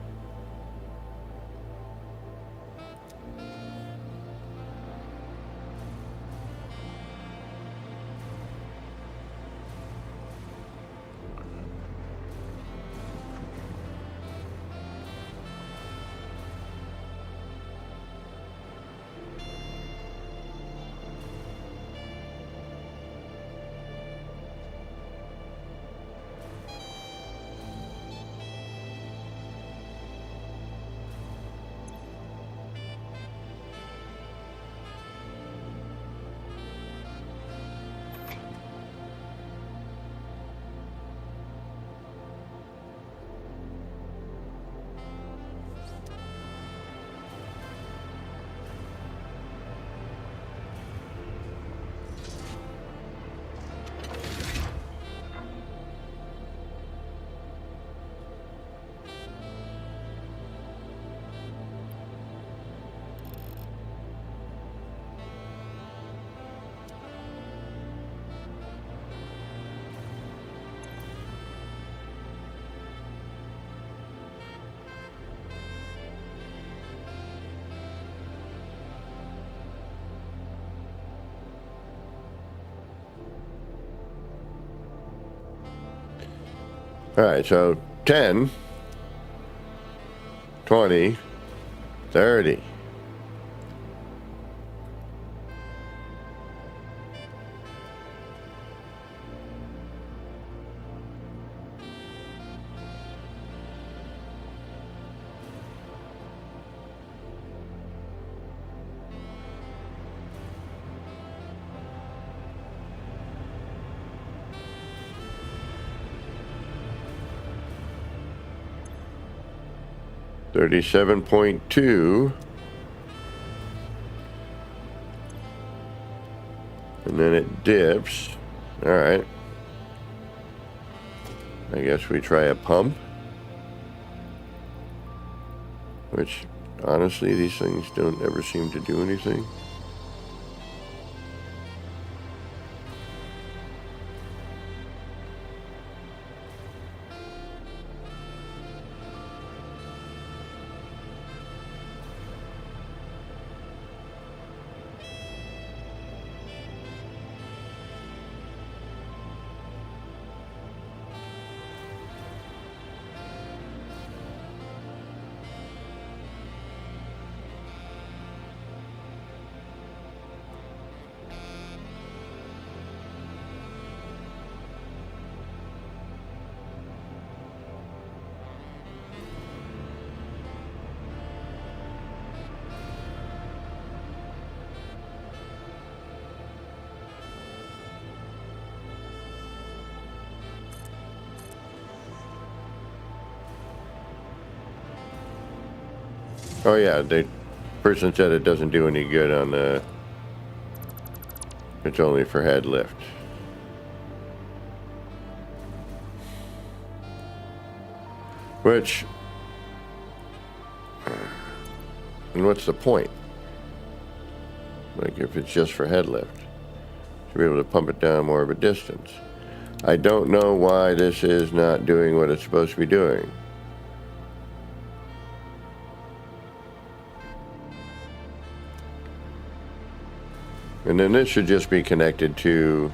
All right, so 10, 20, 30. $37.2, and then it dips. All right, I guess we try a pump, which honestly, these things don't ever seem to do anything. Oh yeah, the person said it doesn't do any good on the... It's only for head lift. Which... And what's the point? Like, if it's just for head lift, to be able to pump it down more of a distance. I don't know why this is not doing what it's supposed to be doing. And then this should just be connected to...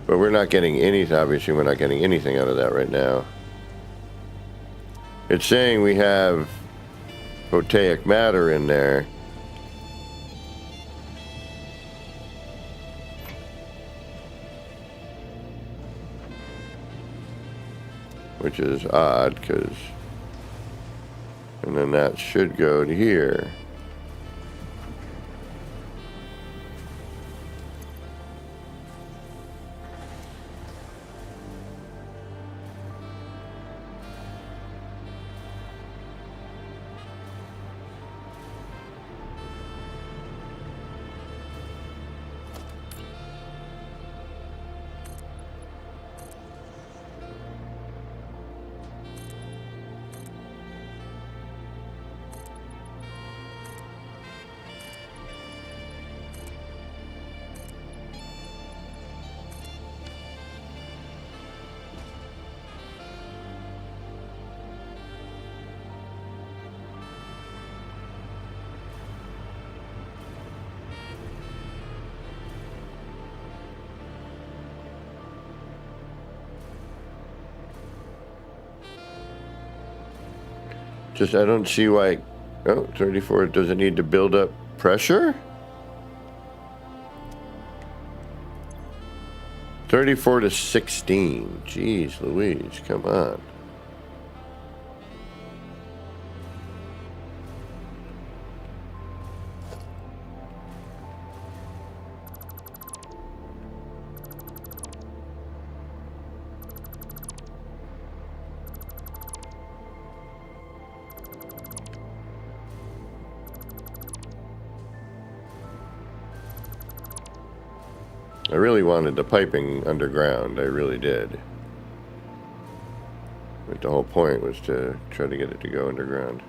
But we're not getting anything, obviously we're not getting anything out of that right now. It's saying we have proteic matter in there. Which is odd, because... And then that should go to here. Just, I don't see why... Oh, 34, does it need to build up pressure? 34 to 16. Jeez Louise, come on. I really wanted the piping underground, I really did. But the whole point was to try to get it to go underground.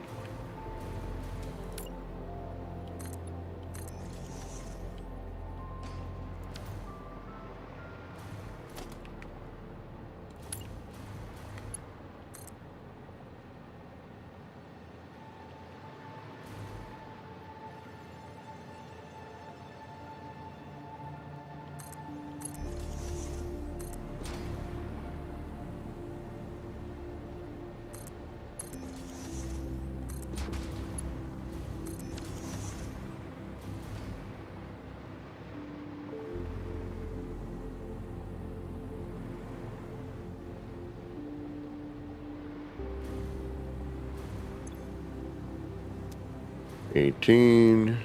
$18.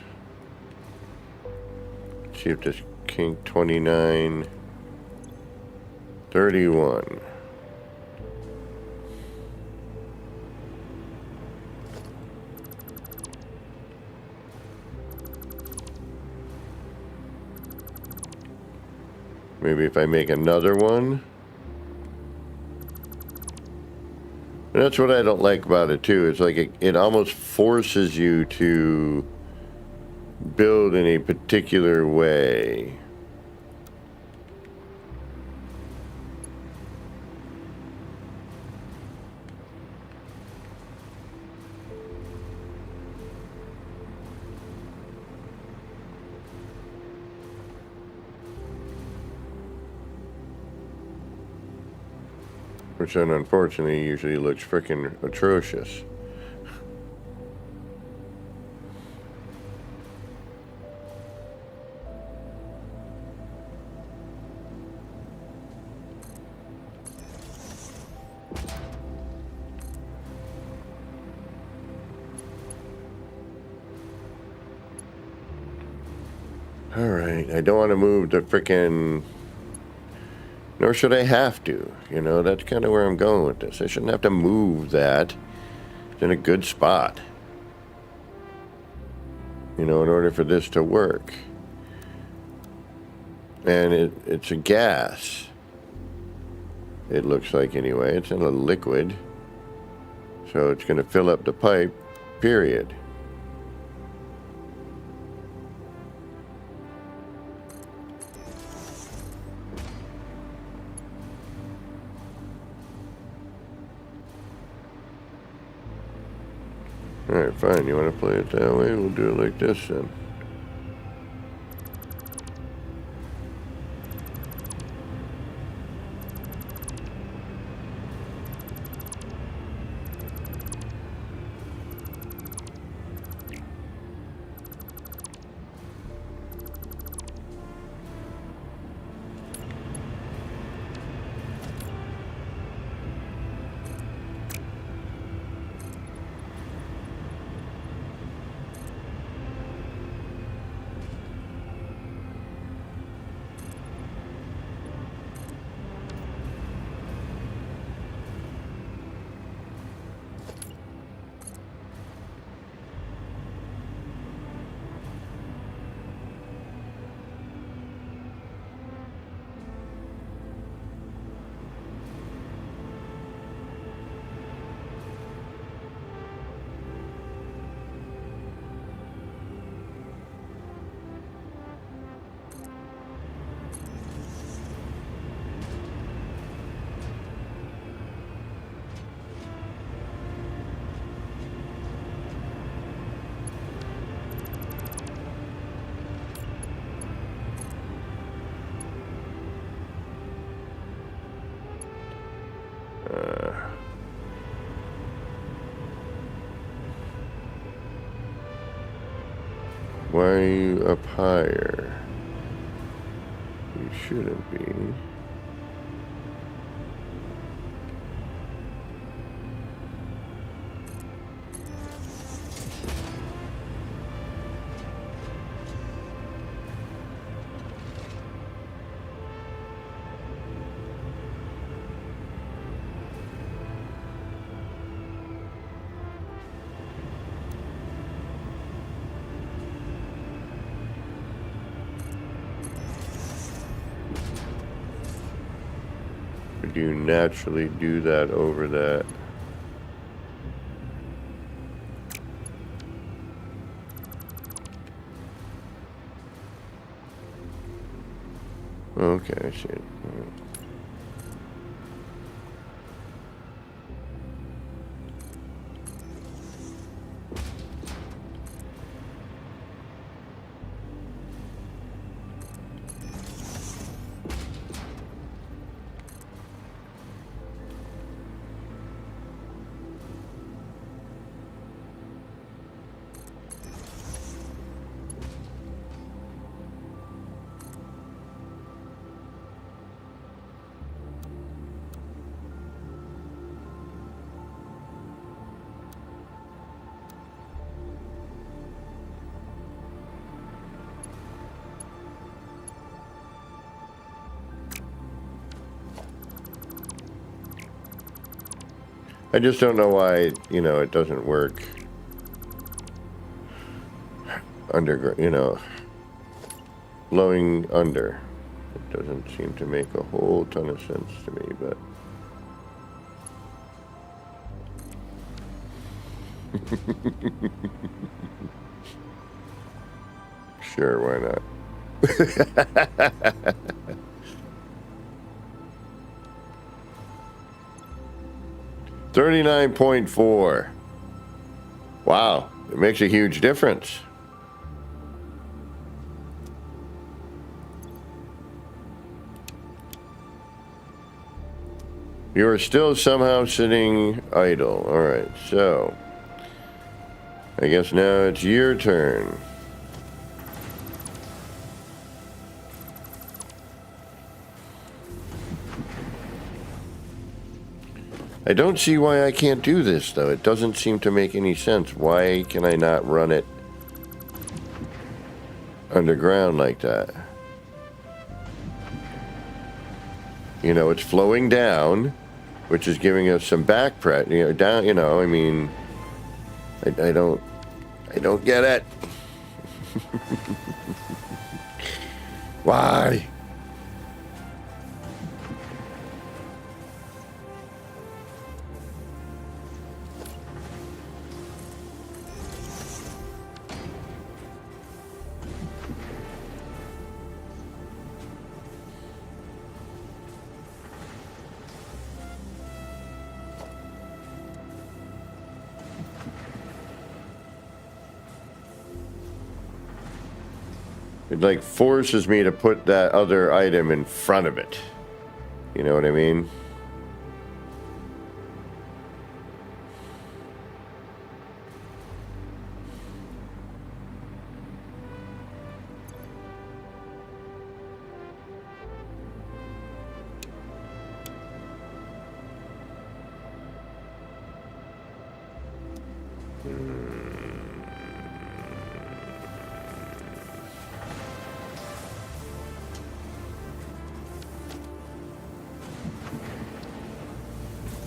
See if this kink 29. 31. Maybe if I make another one. And that's what I don't like about it too. It's like it almost forces you to build in a particular way. Which then unfortunately usually looks freaking atrocious. Alright, I don't want to move the freaking... Nor should I have to. You know, that's kind of where I'm going with this. I shouldn't have to move that. It's in a good spot. You know, in order for this to work. And it's a gas. It looks like anyway. It's in a liquid. So it's going to fill up the pipe, period. Alright, fine. You want to play it that way? We'll do it like this then. Why are you up higher? You shouldn't be. Would you naturally do that over that? Okay, I see it. All right. I just don't know why, you know, it doesn't work underground, you know, blowing under. It doesn't seem to make a whole ton of sense to me, but Sure, why not? 39.4. Wow, it makes a huge difference. You are still somehow sitting idle. All right, so I guess now it's your turn. I don't see why I can't do this, though. It doesn't seem to make any sense. Why can I not run it underground like that? You know, it's flowing down, which is giving us some back pressure. You know, down. You know, I mean, I don't get it. Why? It like forces me to put that other item in front of it. You know what I mean?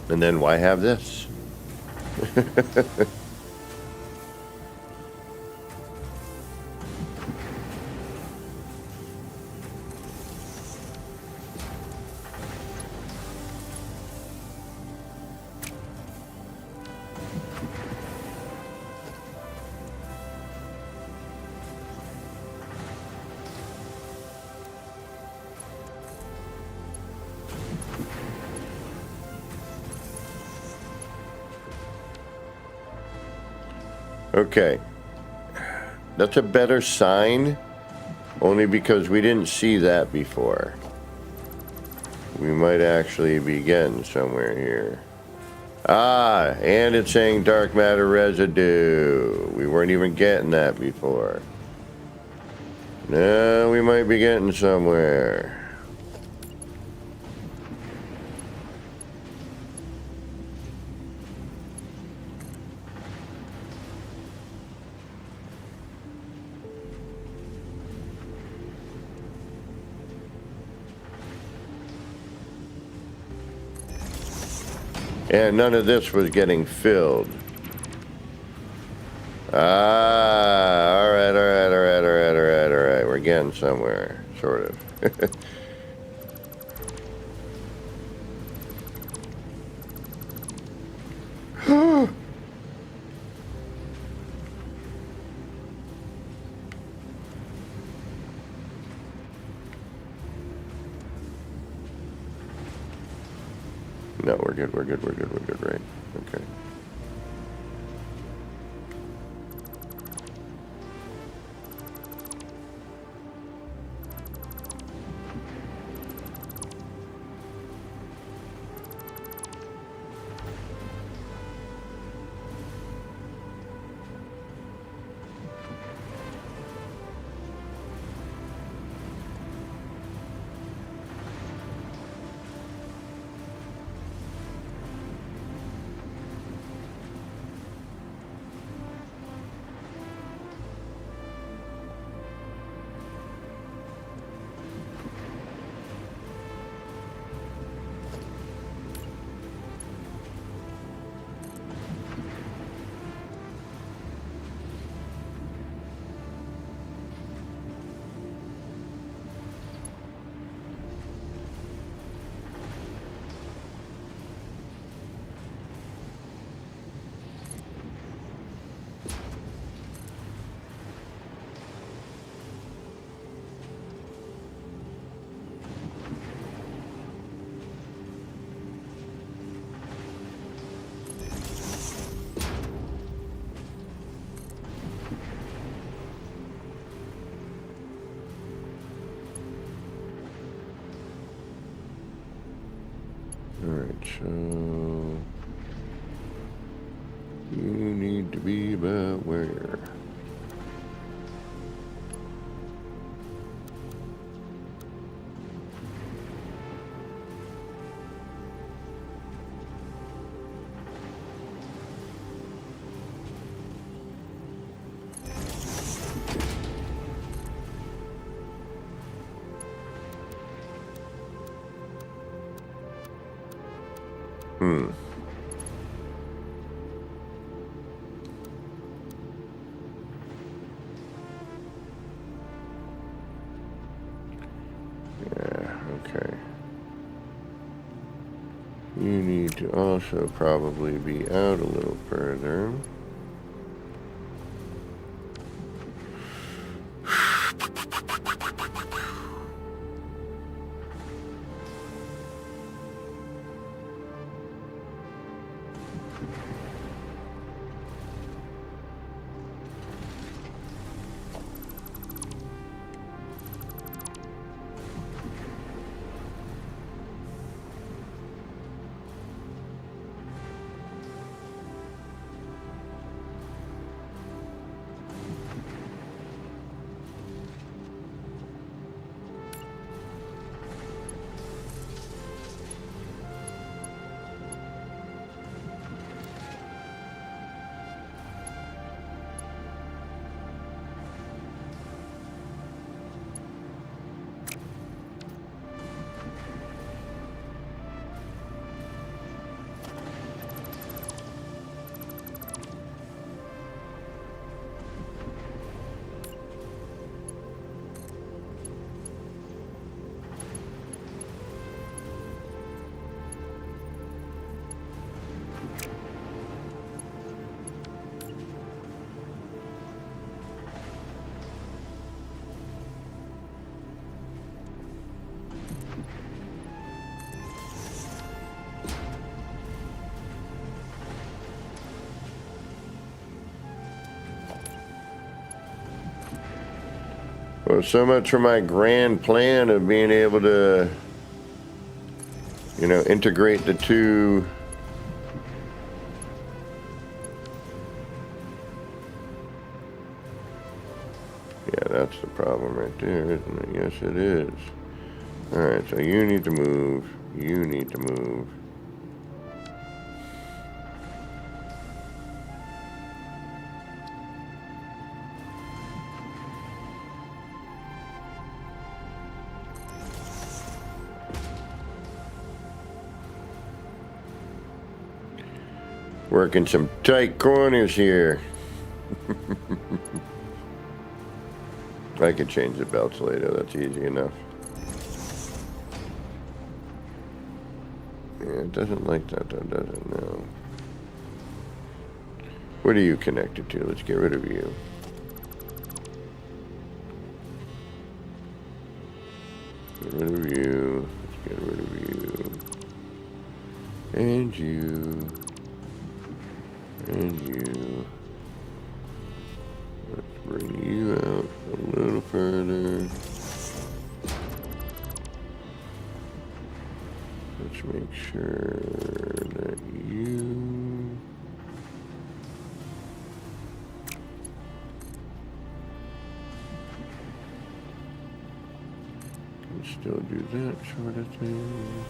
And then why have this? Okay. That's a better sign, only because we didn't see that before. We might actually be getting somewhere here. Ah, and it's saying dark matter residue. We weren't even getting that before. Now we might be getting somewhere. And none of this was getting filled. Ah, all right. We're getting somewhere, sort of. No, we're good, right? Okay. Alright, so you need to be about where? Yeah, okay. You need to also probably be out a little further. Well, so much for my grand plan of being able to, integrate the two. Yeah, that's the problem right there, isn't it? Yes, it is. Alright, so you need to move. You need to move. Working some tight corners here. I could change the belts later, that's easy enough. Yeah, it doesn't like that though, does it? No. What are you connected to? Let's get rid of you. Get rid of you. Let's get rid of you. And you. And you. Let's bring you out a little further. Let's make sure that you... can still do that sort of thing.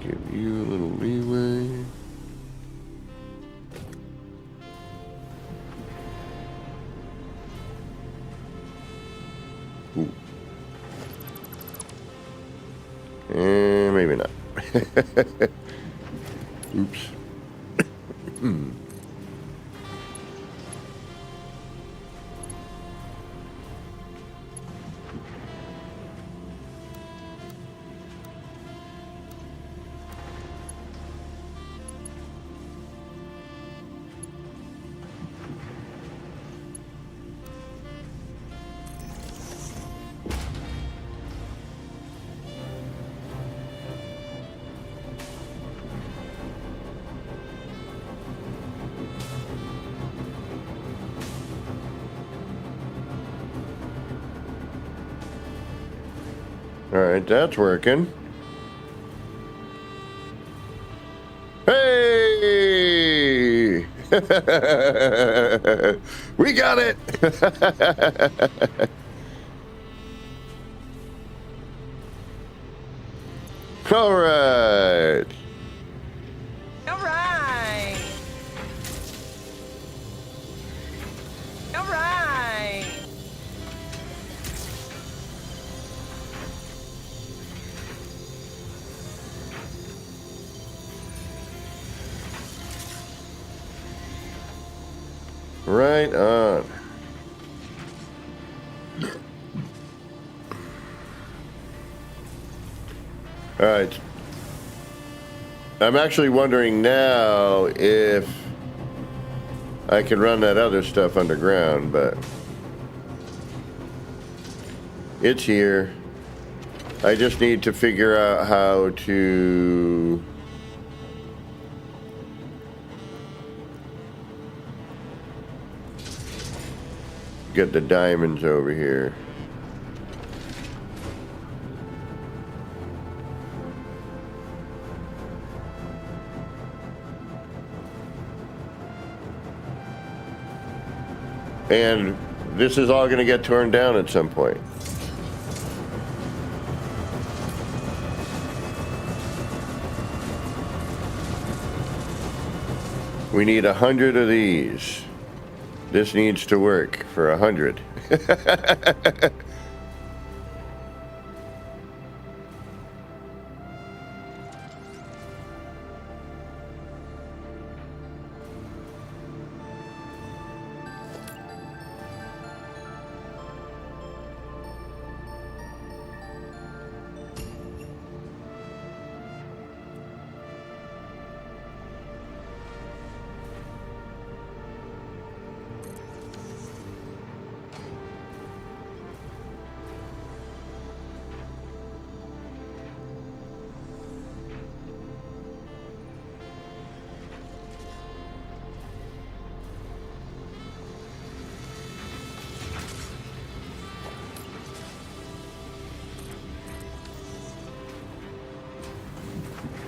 Give you a little leeway. Ooh. And maybe not. Oops. All right, that's working. Hey! We got it! All right. All right. All right. Right on. All right. I'm actually wondering now if I can run that other stuff underground, but it's here. I just need to figure out how to get the diamonds over here. And this is all going to get torn down at some point. We need 100 of these. This needs to work for 100.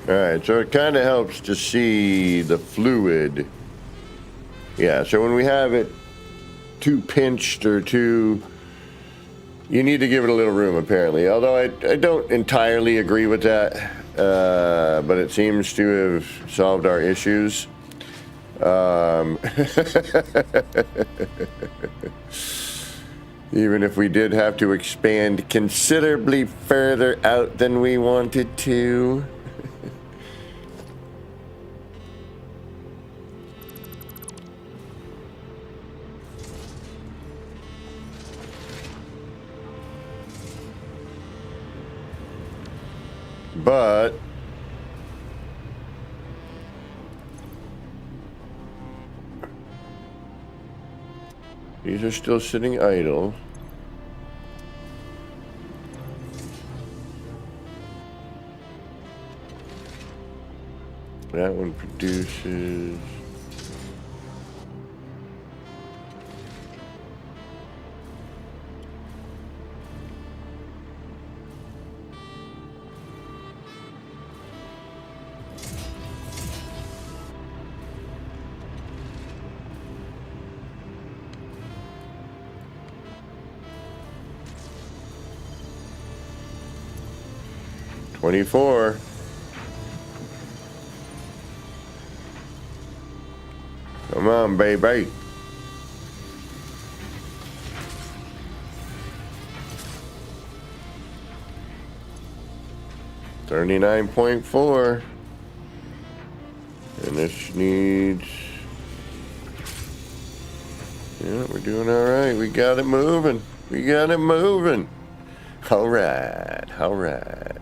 All right, so it kind of helps to see the fluid. Yeah, so when we have it too pinched or too, you need to give it a little room, apparently. Although I don't entirely agree with that, but it seems to have solved our issues. Even if we did have to expand considerably further out than we wanted to. But these are still sitting idle. That one produces. $24. Come on, baby. $39.4. And this needs. Yeah, we're doing all right. We got it moving. We got it moving. All right. All right.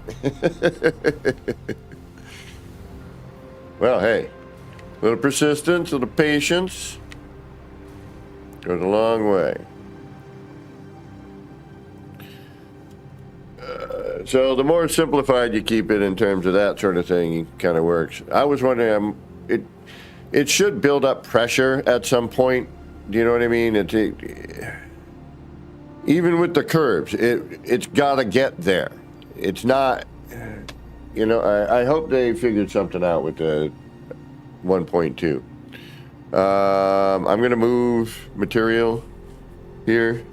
Well, hey, a little persistence, a little patience goes a long way. So the more simplified you keep it in terms of that sort of thing, it kind of works. I was wondering, it should build up pressure at some point. Do you know what I mean? Even with the curves, it's got to get there. it's not, you know, I hope they figured something out with the 1.2. I'm going to move material here.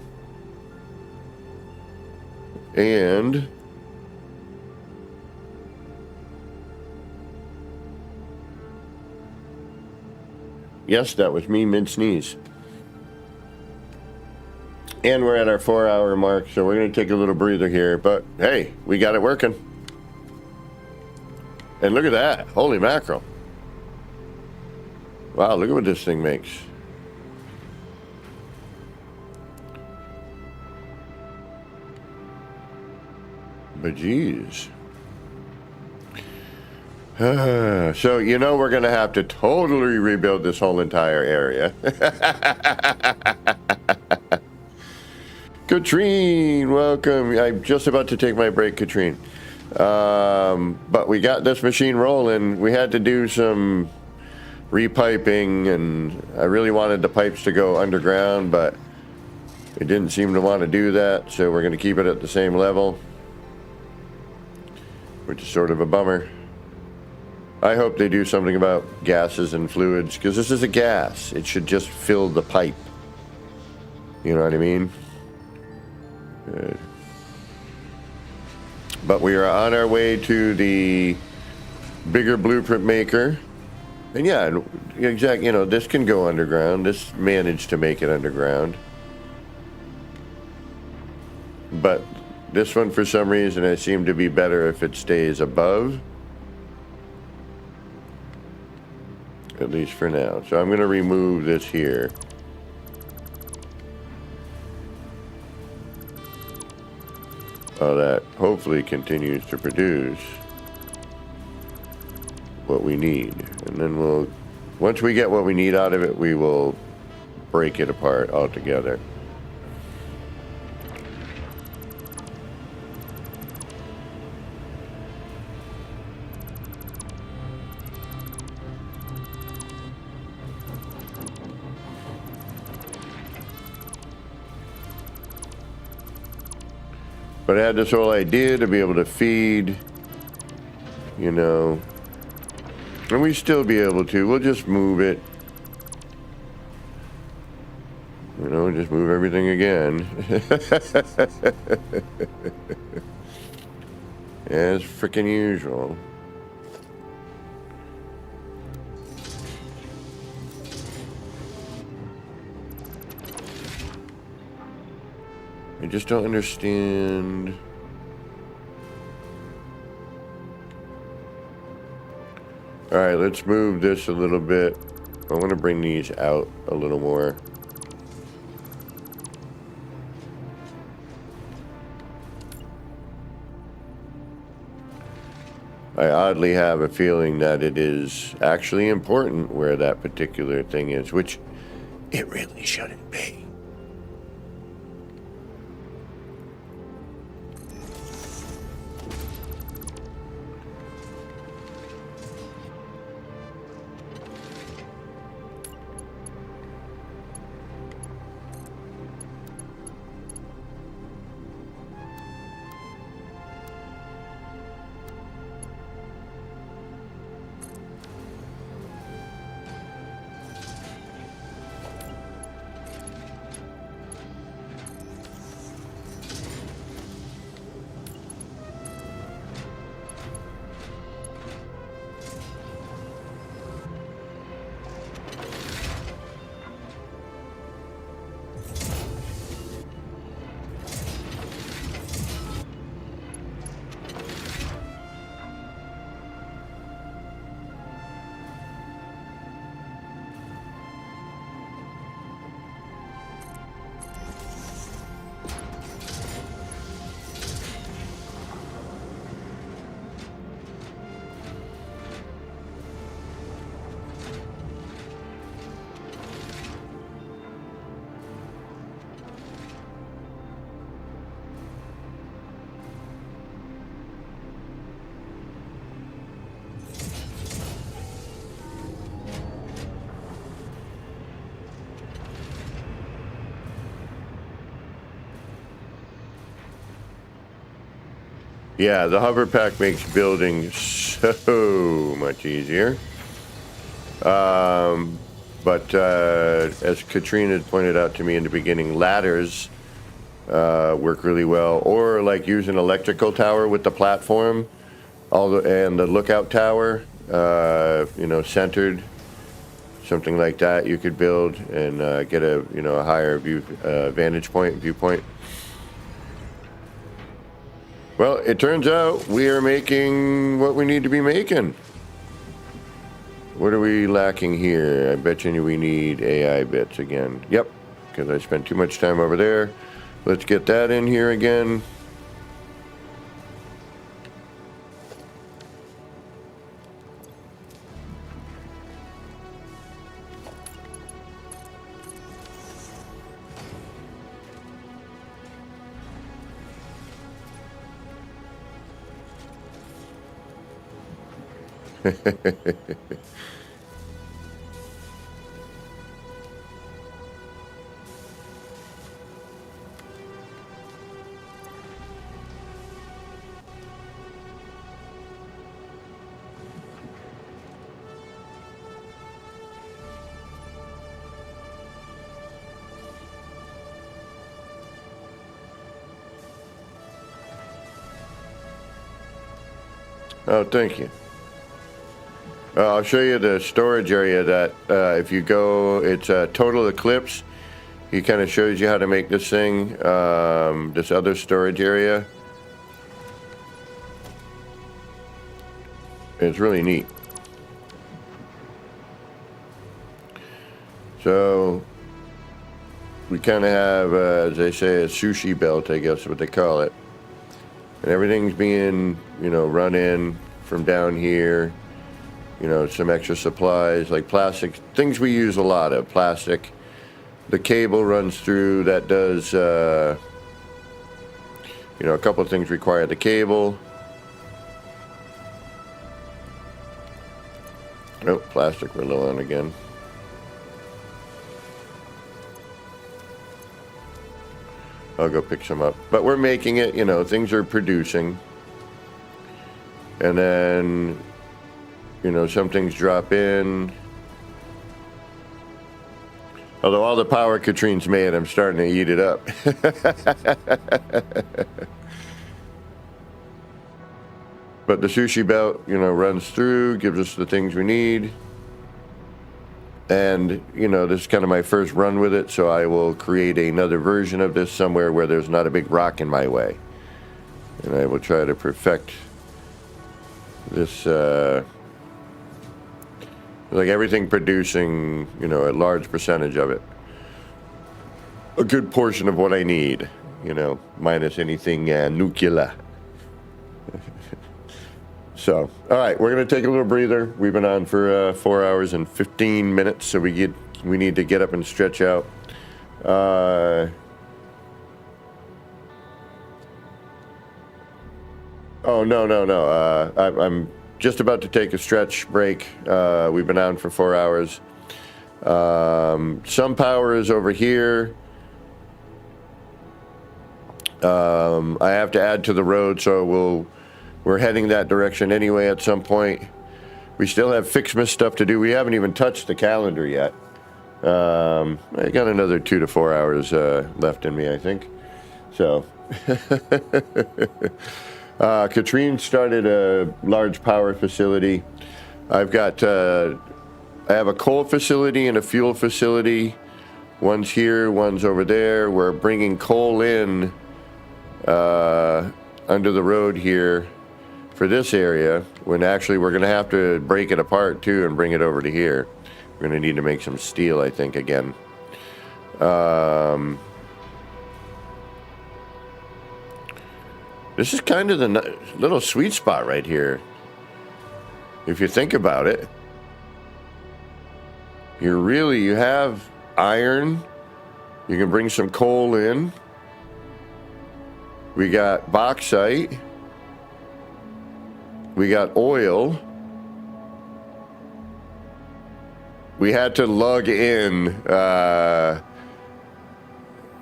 And yes, that was me mid-sneeze. And we're at our 4-hour mark, so we're going to take a little breather here. But hey, we got it working. And look at that. Holy mackerel. Wow, look at what this thing makes. But geez. So, you know, we're going to have to totally rebuild this whole entire area. Katrine, welcome. I'm just about to take my break, Katrine. But we got this machine rolling. We had to do some repiping, and I really wanted the pipes to go underground, but it didn't seem to want to do that, so we're going to keep it at the same level, which is sort of a bummer. I hope they do something about gases and fluids, because this is a gas. It should just fill the pipe. You know what I mean? Good. But we are on our way to the bigger blueprint maker. And yeah, exactly, you know, this can go underground. This managed to make it underground. But this one, for some reason, it seemed to be better if it stays above. At least for now. So I'm going to remove this here. Oh, that hopefully continues to produce what we need. And then we'll, once we get what we need out of it, we will break it apart altogether. But I had this whole idea to be able to feed, you know, and we still be able to. We'll just move it. You know, just move everything again. As freaking usual. I just don't understand. All right, let's move this a little bit. I want to bring these out a little more. I oddly have a feeling that it is actually important where that particular thing is, which it really shouldn't be. Yeah, the hover pack makes building so much easier. But as Katrina had pointed out to me in the beginning, ladders work really well. Or like use an electrical tower with the platform, and the lookout tower, centered, something like that. You could build and get a a higher viewpoint. Well, it turns out we are making what we need to be making. What are we lacking here? I bet you we need AI bits again. Yep, because I spent too much time over there. Let's get that in here again. Oh, thank you. I'll show you the storage area that if you go, it's Total Eclipse. He kind of shows you how to make this thing, this other storage area. It's really neat. So we kind of have, as they say, a sushi belt, I guess what they call it. And everything's being, run in from down here. Some extra supplies like plastic, things we use a lot of, plastic. The cable runs through, that does, a couple of things require the cable. Oh, plastic we're low on again. I'll go pick some up. But we're making it, things are producing. And then, some things drop in. Although all the power Katrine's made, I'm starting to eat it up. But the sushi belt, runs through, gives us the things we need. And, this is kind of my first run with it, so I will create another version of this somewhere where there's not a big rock in my way. And I will try to perfect this, like everything producing, a large percentage of it. A good portion of what I need, minus anything nuclear. So, all right, we're going to take a little breather. We've been on for 4 hours and 15 minutes, so we need to get up and stretch out. Oh, no. I'm just about to take a stretch break. We've been on for 4 hours. Some power is over here. I have to add to the road, so we're heading that direction anyway at some point. We still have Fixmas stuff to do. We haven't even touched the calendar yet. I got another 2 to 4 hours left in me, I think. So, Katrine started a large power facility. I have a coal facility and a fuel facility. One's here, one's over there. We're bringing coal in under the road here for this area, when actually we're going to have to break it apart too and bring it over to here. We're going to need to make some steel, I think, again. This is kind of the little sweet spot right here, if you think about it. You have iron. You can bring some coal in. We got bauxite. We got oil. We had to lug in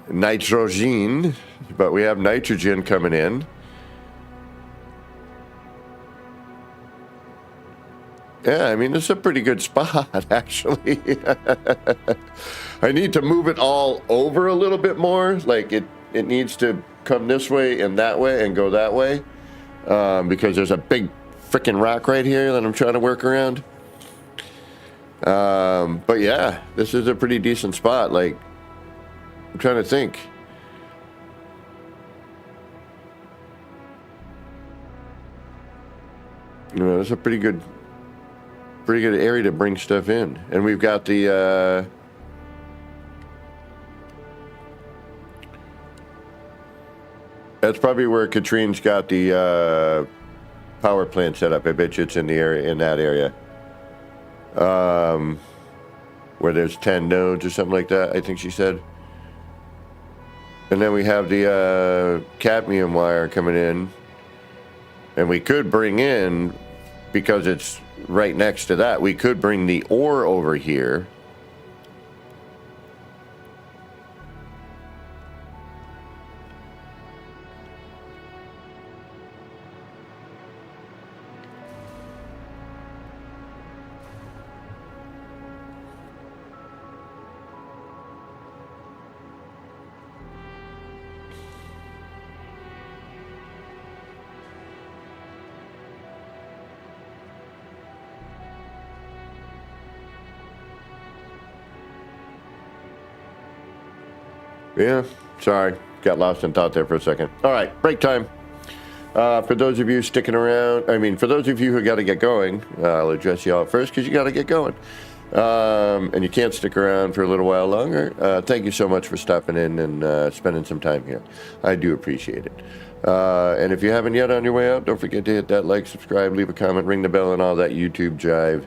nitrogen, but we have nitrogen coming in. Yeah, I mean, this is a pretty good spot, actually. I need to move it all over a little bit more. Like, it needs to come this way and go that way. Because there's a big freaking rock right here that I'm trying to work around. But yeah, this is a pretty decent spot. Like, I'm trying to think. You know, it's a pretty good area to bring stuff in. And we've got the, that's probably where Katrine's got the, power plant set up. I bet you it's in the area, in that area. Where there's 10 nodes or something like that, I think she said. And then we have the, cadmium wire coming in. And we could bring in, because it's right next to that, we could bring the ore over here. Yeah, sorry. Got lost in thought there for a second. All right, break time. For those of you sticking around, for those of you who got to get going, I'll address you all first because you got to get going. And you can't stick around for a little while longer. Thank you so much for stopping in and spending some time here. I do appreciate it. And if you haven't yet on your way out, don't forget to hit that like, subscribe, leave a comment, ring the bell, and all that YouTube jive.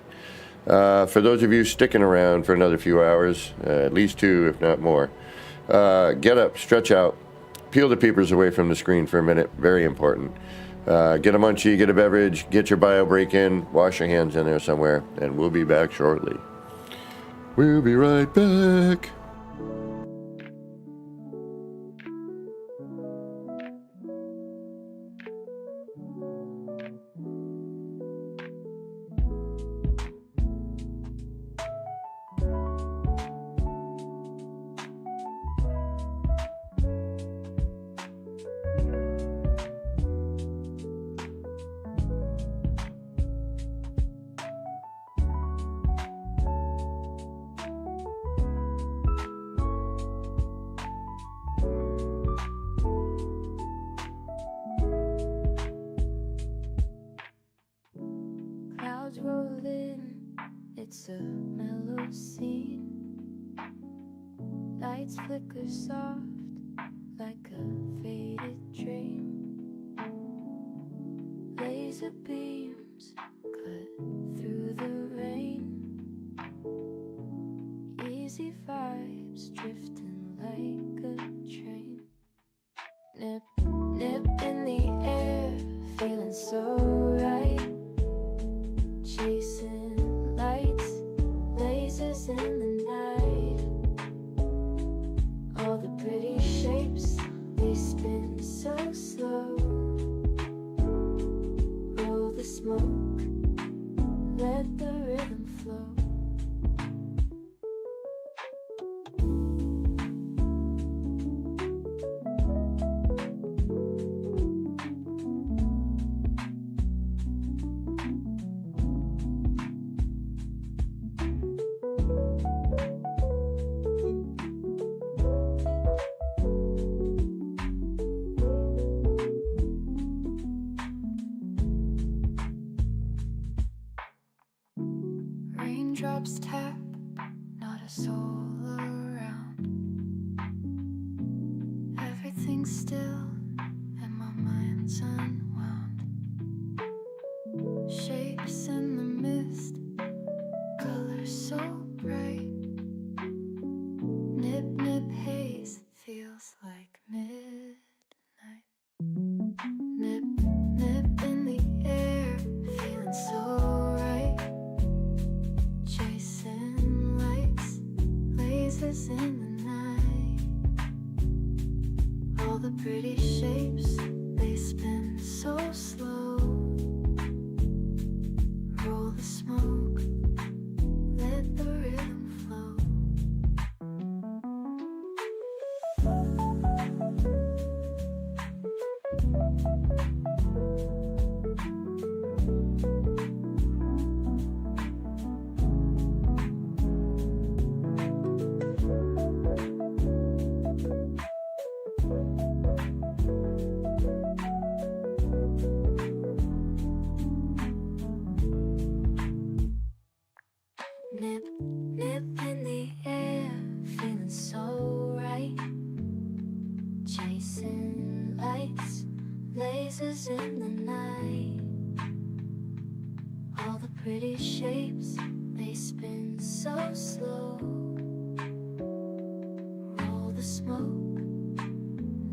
For those of you sticking around for another few hours, at least 2, if not more, get up, stretch out, peel the peepers away from the screen for a minute. Very important. Get a munchie, get a beverage, get your bio break in, wash your hands in there somewhere, and we'll be back shortly. We'll be right back. Clouds roll in, it's a mellow scene. Lights flicker soft like a faded dream. Laser beams cut through the rain. Easy vibes drifting like a train. Nip, nip in the air, feeling so right. Chasing lights, lasers in the night. All the pretty shapes, they spin so slow. Roll the smoke, let the rhythm flow. Raindrops tap, not a soul around. Everything's still and my mind's unwound. Shapes in the mist, colors so bright. Nip, nip haze, feels like midnight. Nip, nip in the air, feeling so right. Chasing lights, lasers in the night. All the pretty shapes, they spin so slow. Roll the smoke. blazes in the night. All the pretty shapes, they spin so slow. Roll the smoke,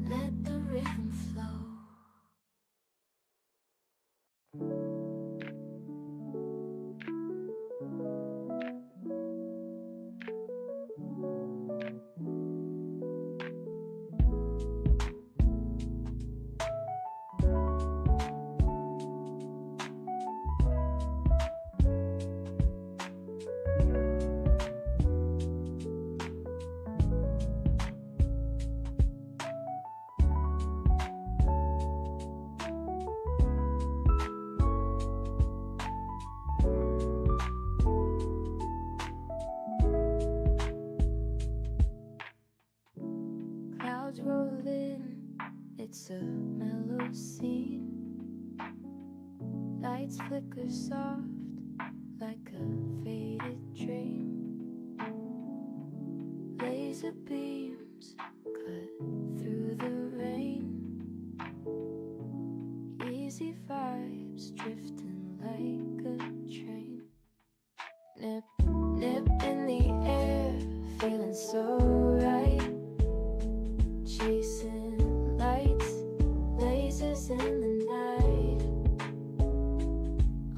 let the rhythm flow. Clouds roll in, it's a mellow scene. Lights flicker soft like a faded dream. Laser beams cut through the rain. Easy vibes drifting like a train. Nip, nip in the air, feeling so right. Chasing lights, lasers in the night.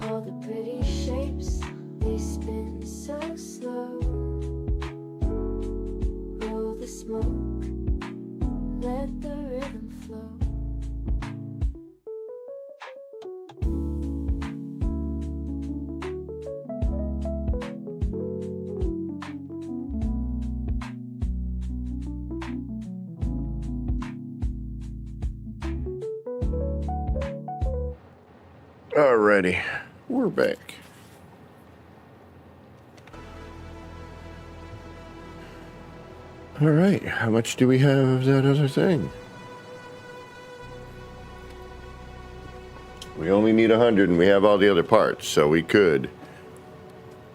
All the pretty shapes, they spin so slow. Roll the smoke, let the rhythm flow. Alrighty, we're back. Alright, how much do we have of that other thing? We only need 100 and we have all the other parts, so we could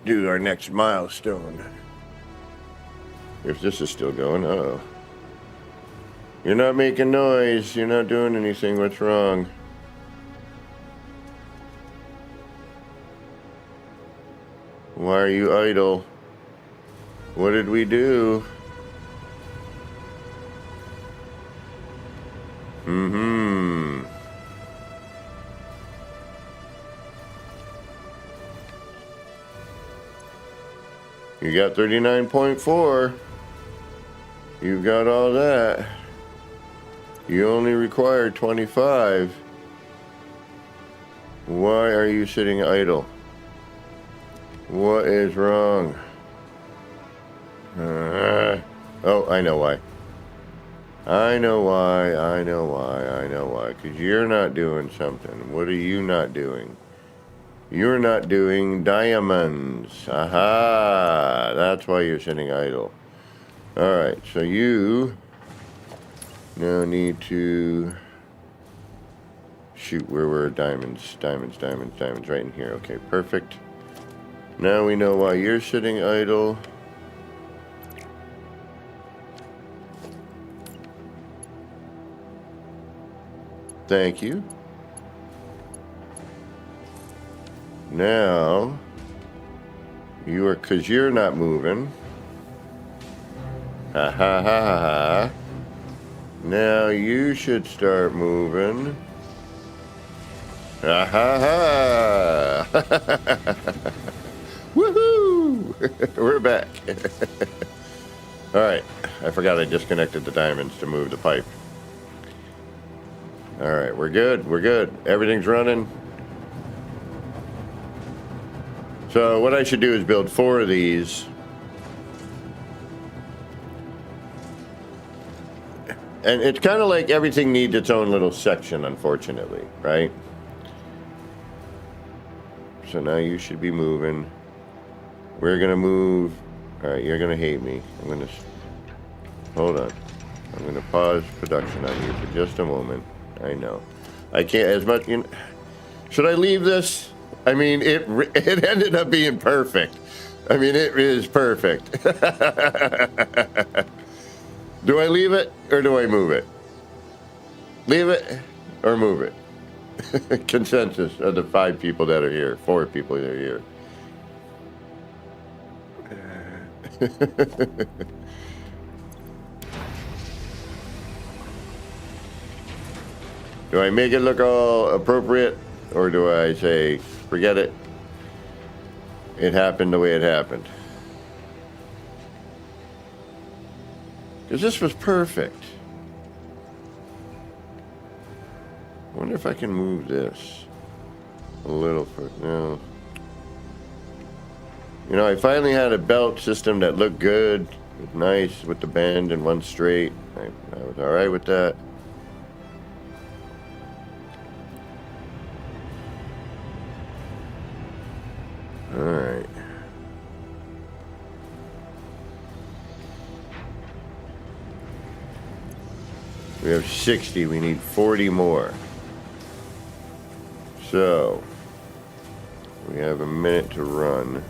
do our next milestone. If this is still going, uh-oh. You're not making noise, you're not doing anything, what's wrong? Why are you idle? What did we do? You got 39.4. You've got all that. You only require 25. Why are you sitting idle? What is wrong? Oh, I know why. I know why. Because you're not doing something. What are you not doing? You're not doing diamonds. Aha! That's why you're sitting idle. Alright, so you now need to... Shoot, where were diamonds? Diamonds, right in here. Okay, perfect. Now we know why you're sitting idle. Thank you. Now, you are, because you're not moving. Ha ha ha ha. Now you should start moving. Ha ha ha. Woohoo! We're back. Alright, I forgot I disconnected the diamonds to move the pipe. Alright, we're good. Everything's running. So what I should do is build 4 of these. And it's kind of like everything needs its own little section, unfortunately, right? So now you should be moving. We're going to move. Alright, you're going to hate me. I'm going to... Hold on. I'm going to pause production on you for just a moment. I know. I can't as much... You know, should I leave this? I mean, it ended up being perfect. I mean, it is perfect. Do I leave it or do I move it? Leave it or move it? consensus of the 5 people that are here, 4 people that are here. Do I make it look all appropriate, or do I say, forget it? It happened the way it happened. Because this was perfect. I wonder if I can move this a little further. No. You know, I finally had a belt system that looked good, was nice with the bend and one straight. I was all right with that. All right. We have 60. We need 40 more. So, we have a minute to run.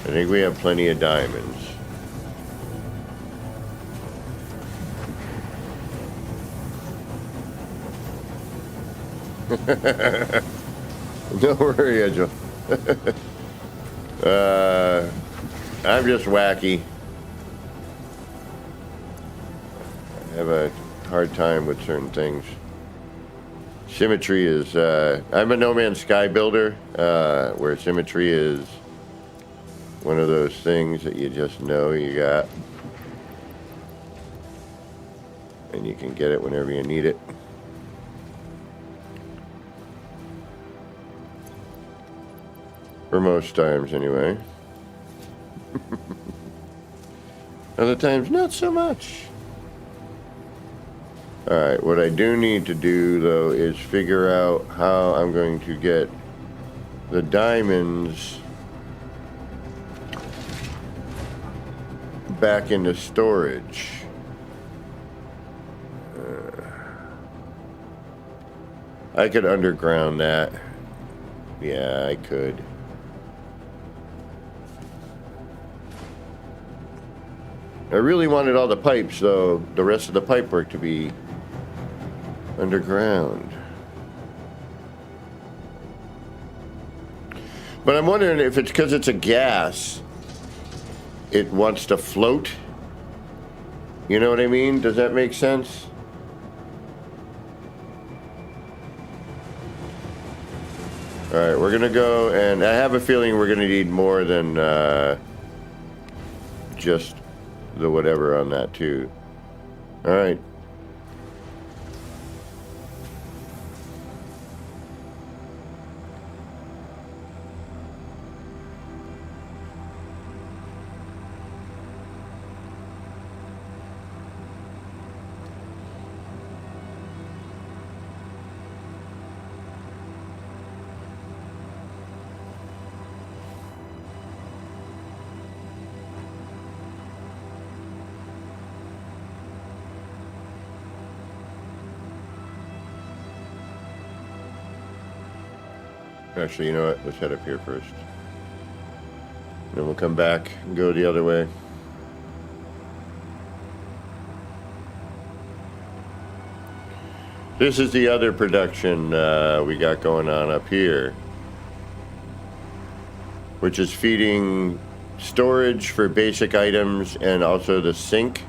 I think we have plenty of diamonds. Don't worry, Angel. I'm just wacky. I have a hard time with certain things. Symmetry is, I'm a No Man's Sky builder, where symmetry is one of those things that you just know you got. And you can get it whenever you need it. For most times, anyway. Other times, not so much. Alright, what I do need to do, though, is figure out how I'm going to get the diamonds back into storage. I could underground that. Yeah, I could. I really wanted all the pipes, though, the rest of the pipe work to be underground. But I'm wondering if it's because it's a gas, it wants to float. You know what I mean? Does that make sense? All right, we're gonna go, and I have a feeling we're gonna need more than just the whatever on that too. All right. Actually, you know what? Let's head up here first. Then we'll come back and go the other way. This is the other production we got going on up here, which is feeding storage for basic items and also the sink.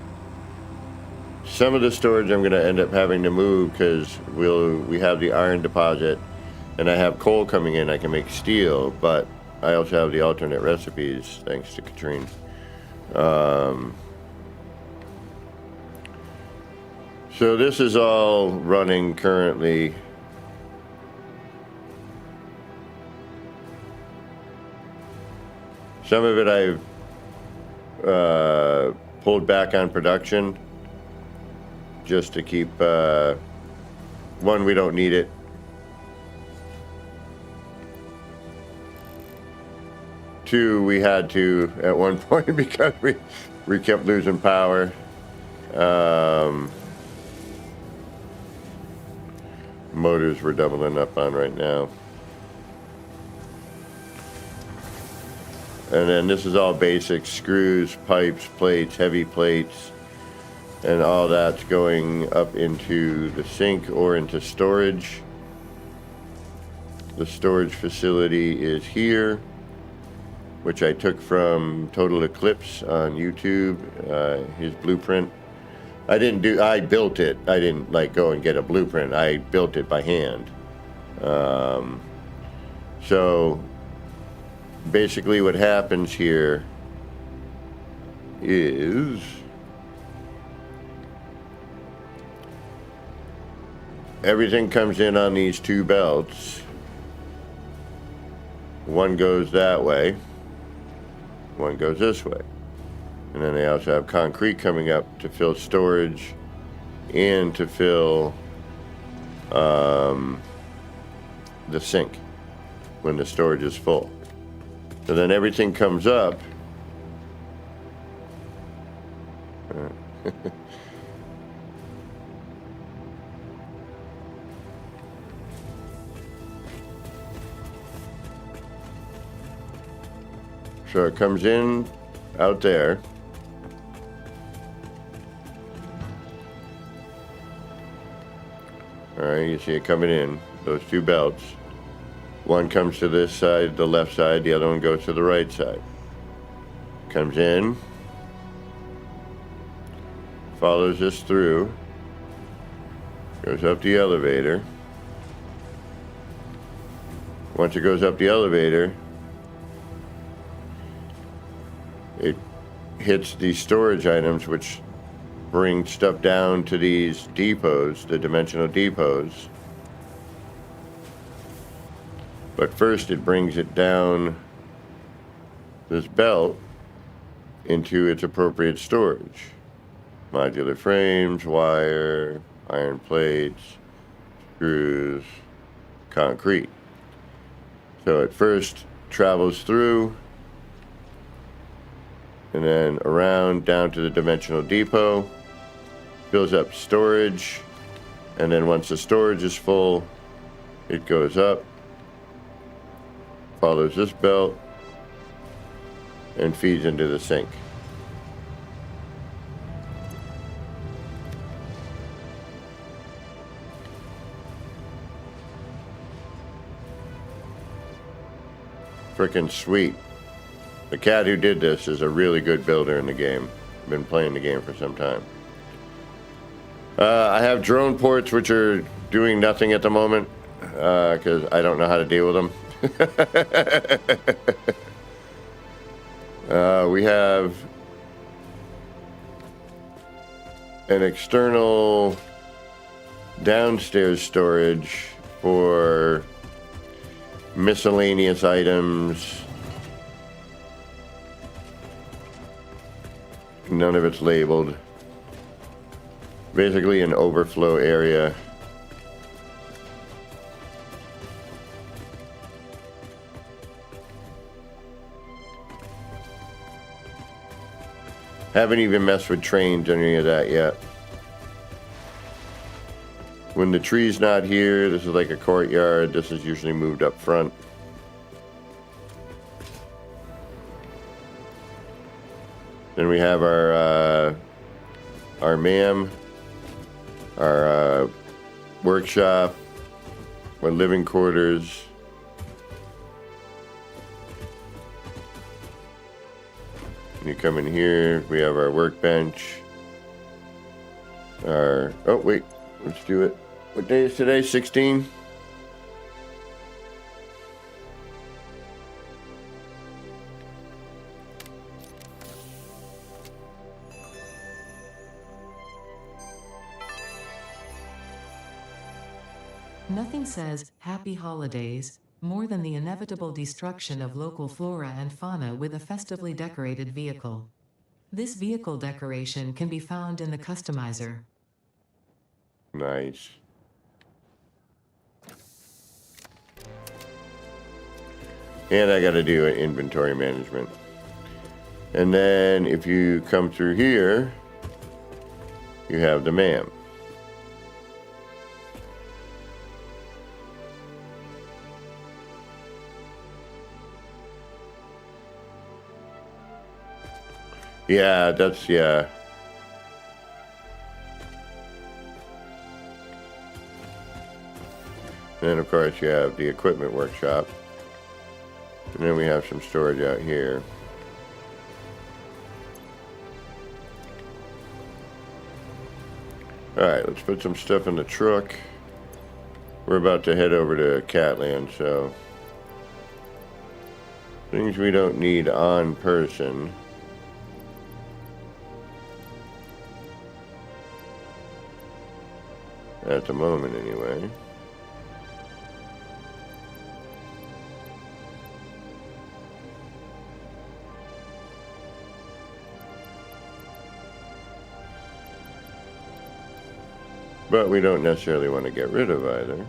Some of the storage I'm going to end up having to move because we have the iron deposit. And I have coal coming in, I can make steel, but I also have the alternate recipes, thanks to Katrine. So this is all running currently. Some of it I've pulled back on production just to keep, one, we don't need it. Two, we had to at one point because we kept losing power. Motors we're doubling up on right now. And then this is all basic screws, pipes, plates, heavy plates, and all that's going up into the sink or into storage. The storage facility is here, which I took from Total Eclipse on YouTube, his blueprint. I built it. I didn't like go and get a blueprint. I built it by hand. So basically what happens here is everything comes in on these two belts. One goes that way, one goes this way. And then they also have concrete coming up to fill storage and to fill the sink when the storage is full. So then everything comes up. So it comes in out there. All right, you see it coming in, those two belts. One comes to this side, the left side, the other one goes to the right side. Comes in, follows this through, goes up the elevator. Once it goes up the elevator, it hits these storage items, which bring stuff down to these depots, the dimensional depots. But first it brings it down this belt into its appropriate storage. Modular frames, wire, iron plates, screws, concrete. So it first travels through and then around down to the dimensional depot, fills up storage, and then once the storage is full, it goes up, follows this belt, and feeds into the sink. Frickin' sweet. The cat who did this is a really good builder in the game. Been playing the game for some time. I have drone ports which are doing nothing at the moment because I don't know how to deal with them. We have an external downstairs storage for miscellaneous items. None of it's labeled. Basically an overflow area. Haven't even messed with trains or any of that yet. When the tree's not here, this is like a courtyard. This is usually moved up front. Then we have our MAM, our workshop, our living quarters. And you come in here, we have our workbench. Oh wait, let's do it. What day is today? 16? Nothing says happy holidays more than the inevitable destruction of local flora and fauna with a festively decorated vehicle. This vehicle decoration can be found in the customizer. Nice. And I got to do an inventory management. And then if you come through here, you have the MAM. Yeah, that's, yeah. And then of course you have the equipment workshop. And then we have some storage out here. Alright, let's put some stuff in the truck. We're about to head over to Catland, so things we don't need on person. At the moment, anyway. But we don't necessarily want to get rid of either.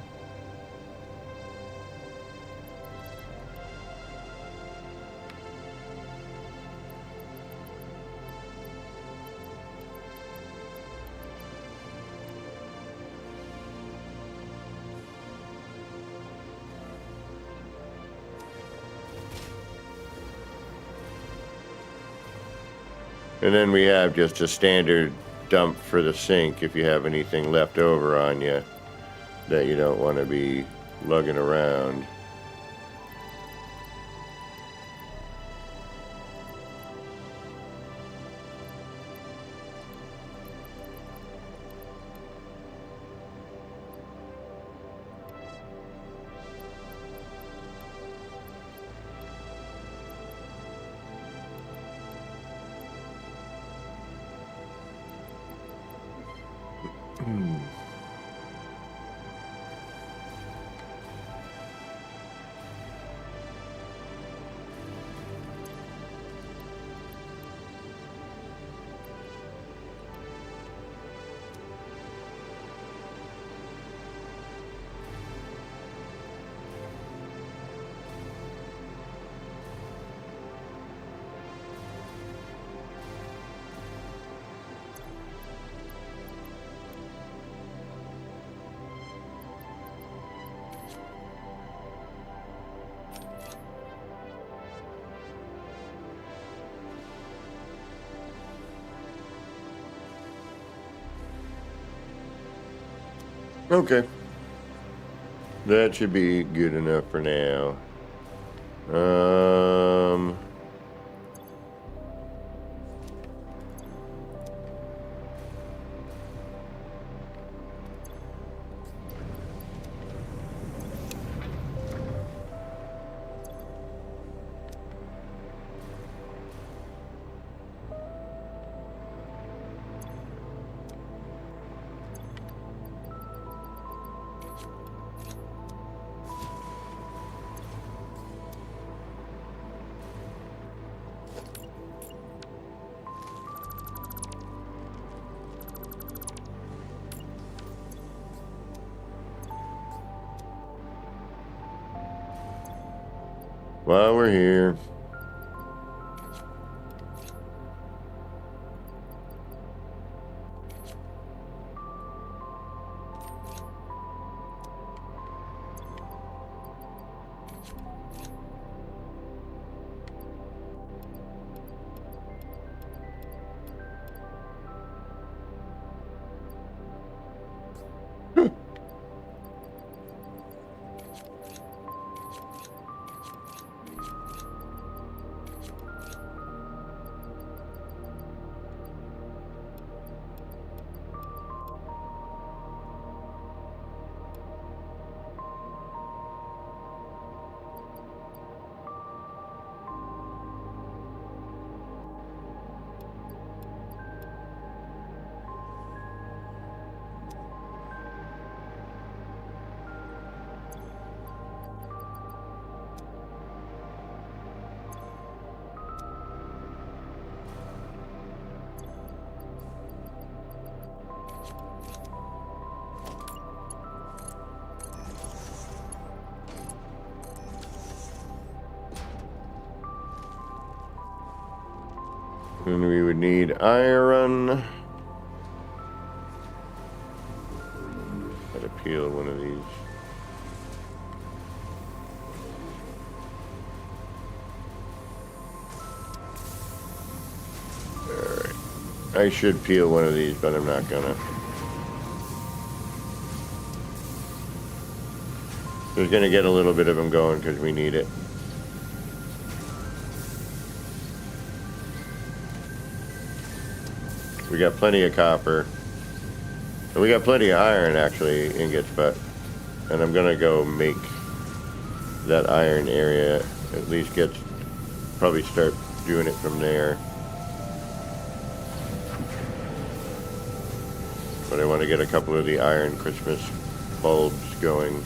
And then we have just a standard dump for the sink if you have anything left over on you that you don't want to be lugging around. Okay. That should be good enough for now. While we're here. And we would need iron. Gotta peel one of these. Alright. I should peel one of these, but I'm not gonna. We're going to get a little bit of them going because we need it. We got plenty of copper. And we got plenty of iron, actually, ingots, but... And I'm going to go make that iron area, at least probably start doing it from there. But I want to get a couple of the iron Christmas bulbs going.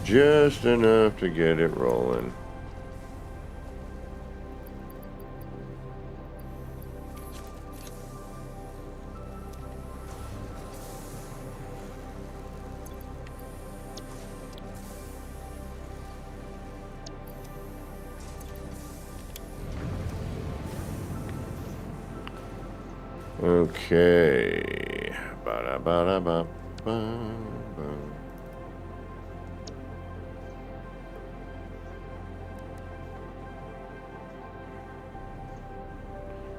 Just enough to get it rolling. Okay. Ba-da-ba-da-ba-ba.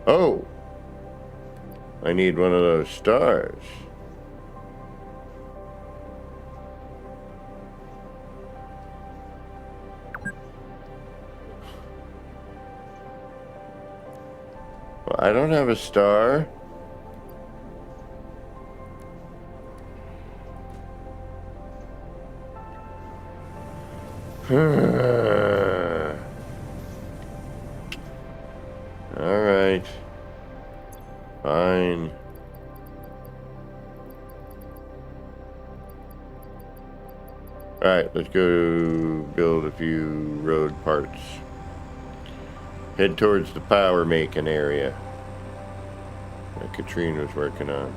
Oh, I need one of those stars. Well, I don't have a star. All right. Fine. All right, let's go build a few road parts. Head towards the power making area that Katrine was working on.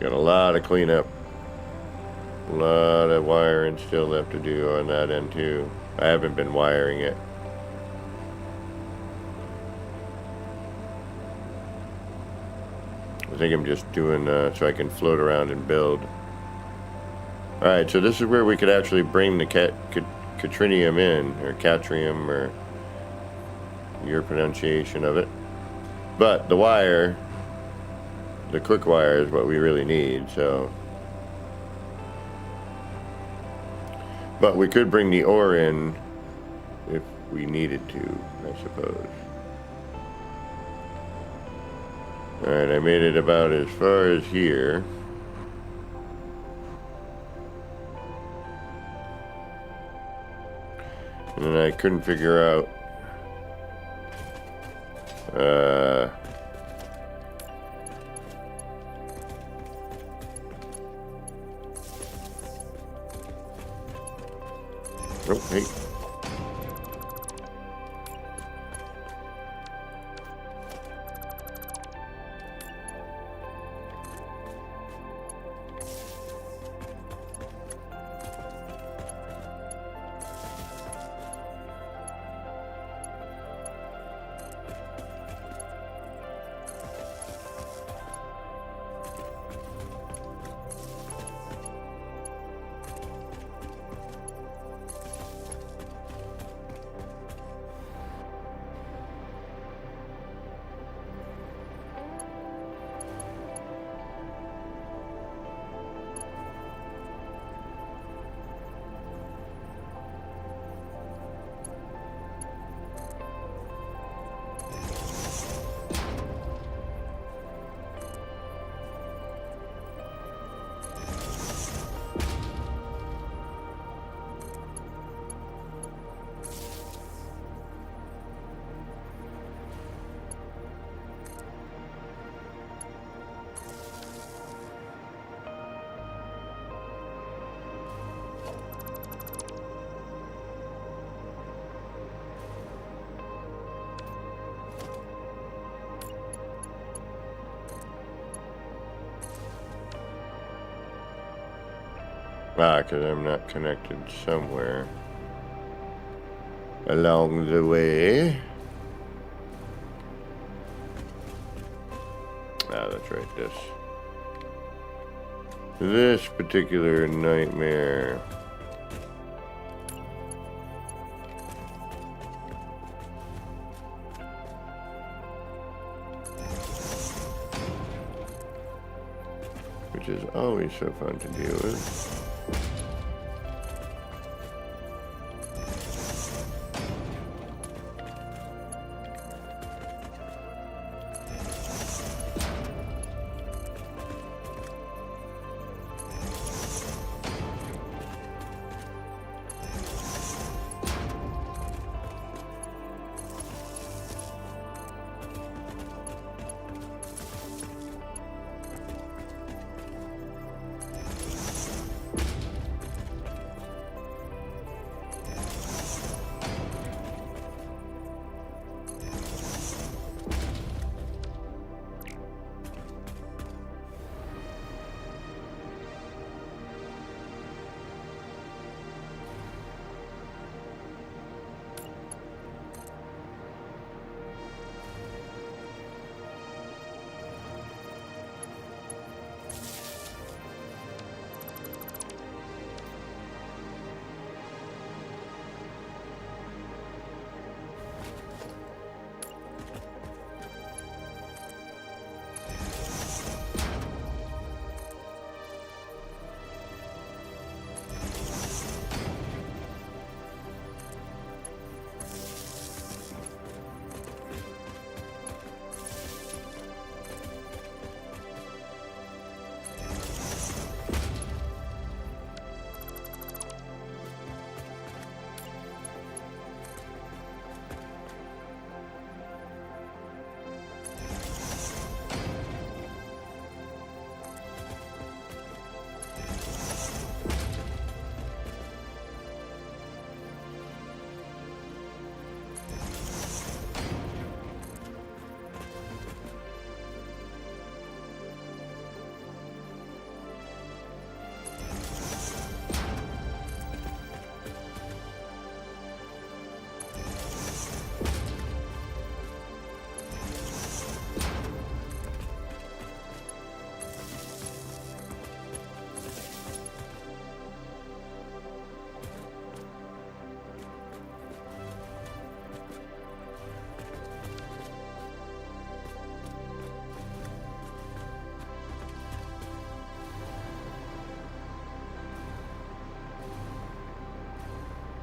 Got a lot of cleanup. A lot of wiring still left to do on that end too. I haven't been wiring it. I think I'm just doing so I can float around and build. Alright, so this is where we could actually bring the Catrinium in, or Catrium, or your pronunciation of it. But the wire, the quick wire, is what we really need, so. But we could bring the ore in if we needed to, I suppose. Alright, I made it about as far as here. And then I couldn't figure out oh, hey. Ah, because I'm not connected somewhere along the way. Ah, that's right, this particular nightmare. Which is always so fun to deal with.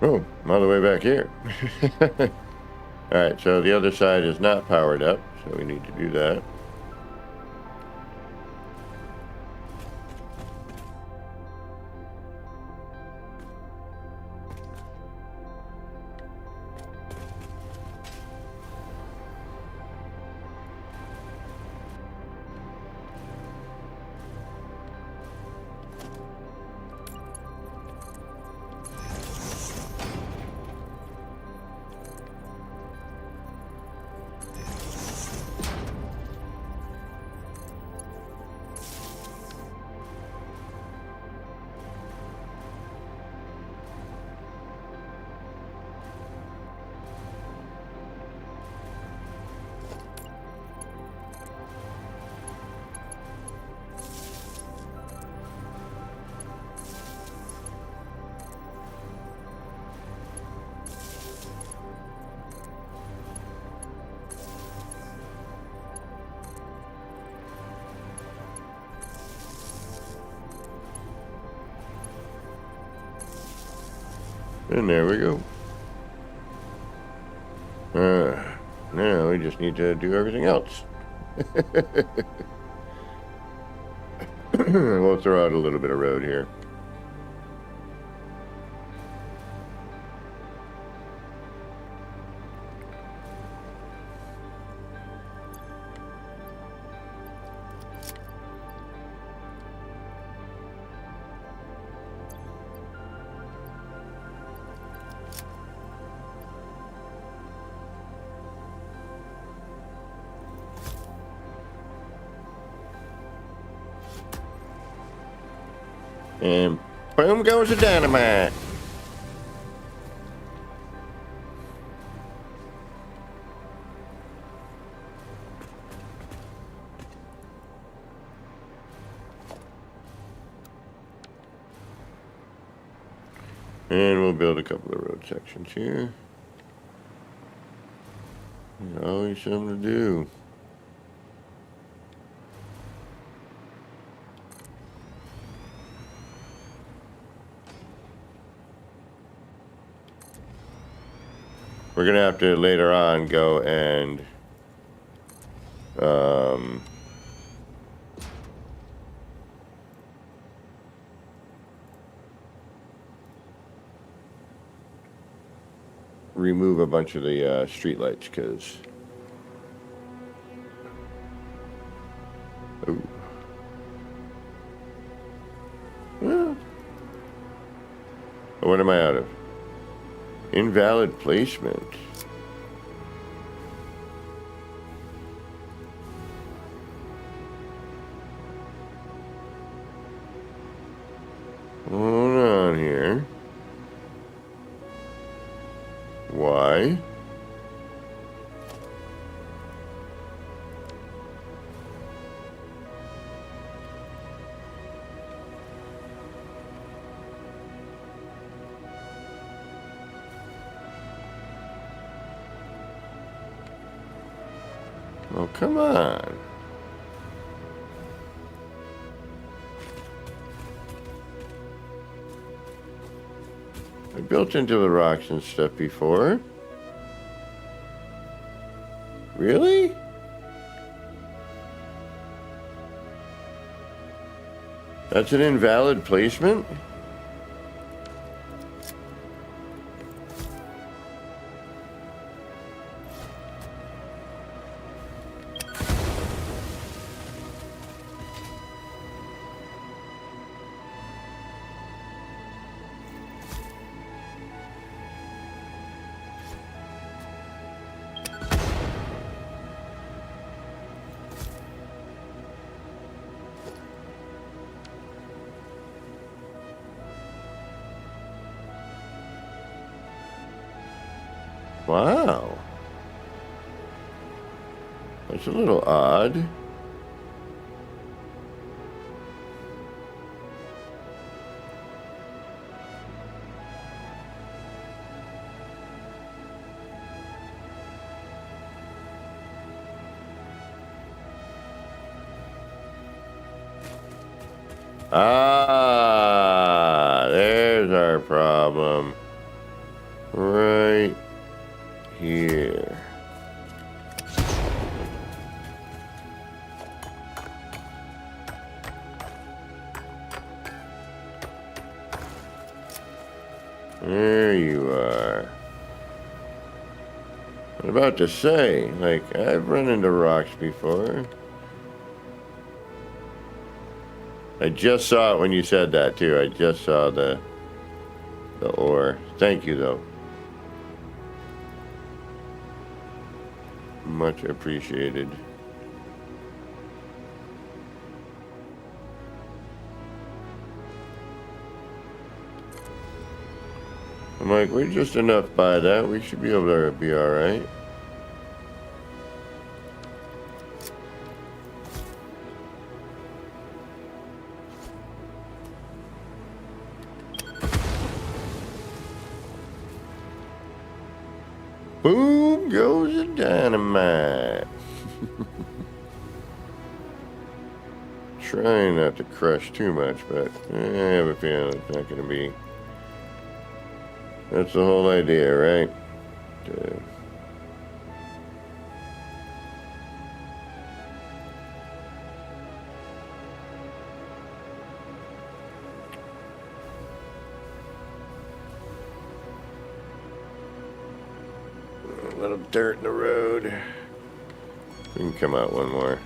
Oh, I'm all the way back here. Alright, so the other side is not powered up, so we need to do that. And there we go. Now we just need to do everything else. We'll throw out a little bit of road here. And Boom goes the dynamite. And we'll build a couple of road sections here. There's always something to do. We're gonna have to later on go and remove a bunch of the street lights because what am I out of? Invalid placement. Hold on here. Why? Oh, come on. I built into the rocks and stuff before. Really? That's an invalid placement? Wow. That's a little odd. Ah, there's our problem. Right here. There you are. I was about to say, like, I've run into rocks before. I just saw it when you said that too. I just saw the ore. Thank you though. Much appreciated. I'm like, we're just enough by that. We should be able to be all right. Boom goes the dynamite. Trying not to crush too much, but I have a feeling it's not going to be. That's the whole idea, right? A little dirt in the road. We can come out one more.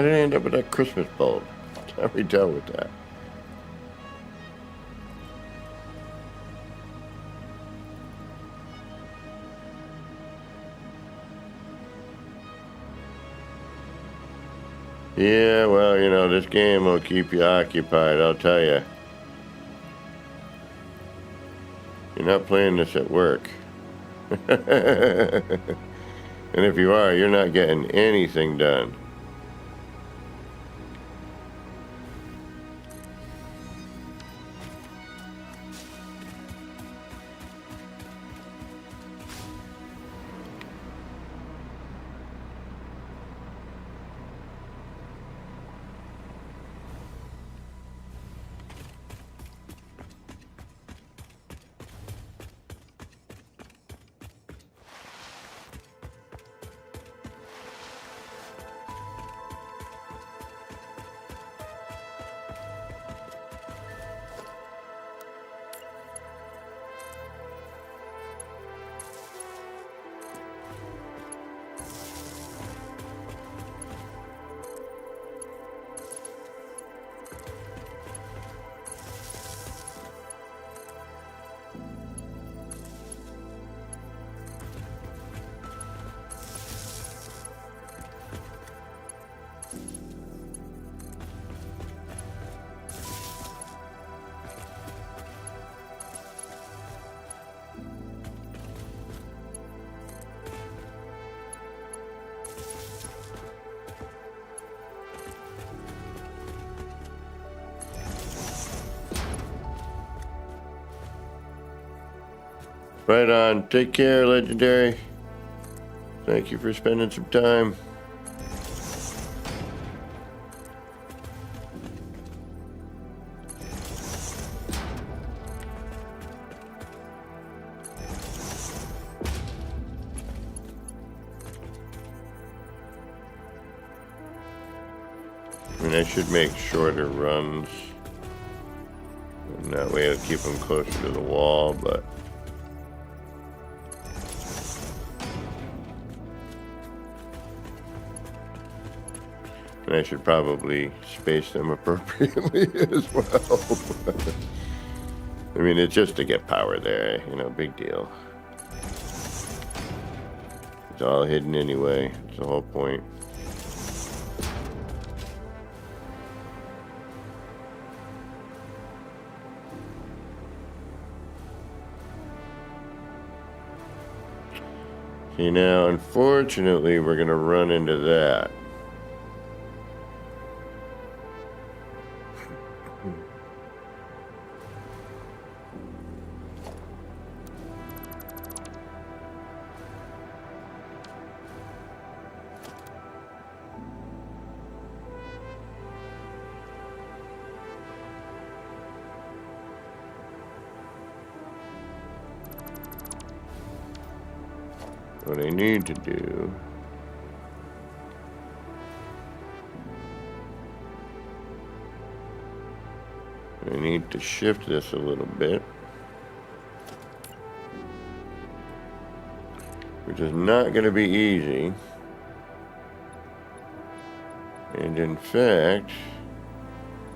How did I end up with that Christmas bulb? How do we deal with that? Yeah, well, you know, this game will keep you occupied, I'll tell you. You're not playing this at work. And if you are, you're not getting anything done. Right on. Take care, Legendary. Thank you for spending some time. I mean, I should make shorter runs. And that way it'll keep them closer to the wall, but... And I should probably space them appropriately as well. I mean, it's just to get power there, you know, big deal. It's all hidden anyway. It's the whole point. See, now, unfortunately, we're going to run into that. What I need to do I need to shift this a little bit, which is not going to be easy, and in fact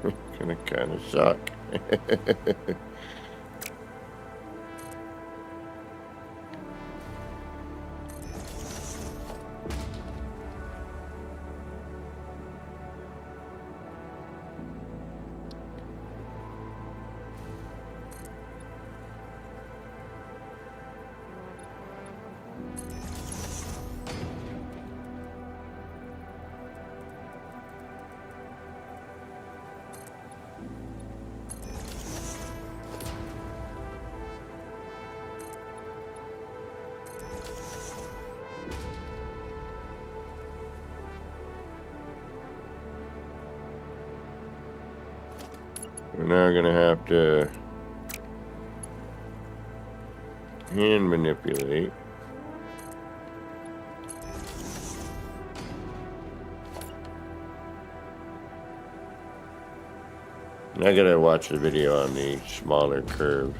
it's going to kind of suck. We're now going to have to hand manipulate. And I got to watch the video on the smaller curve.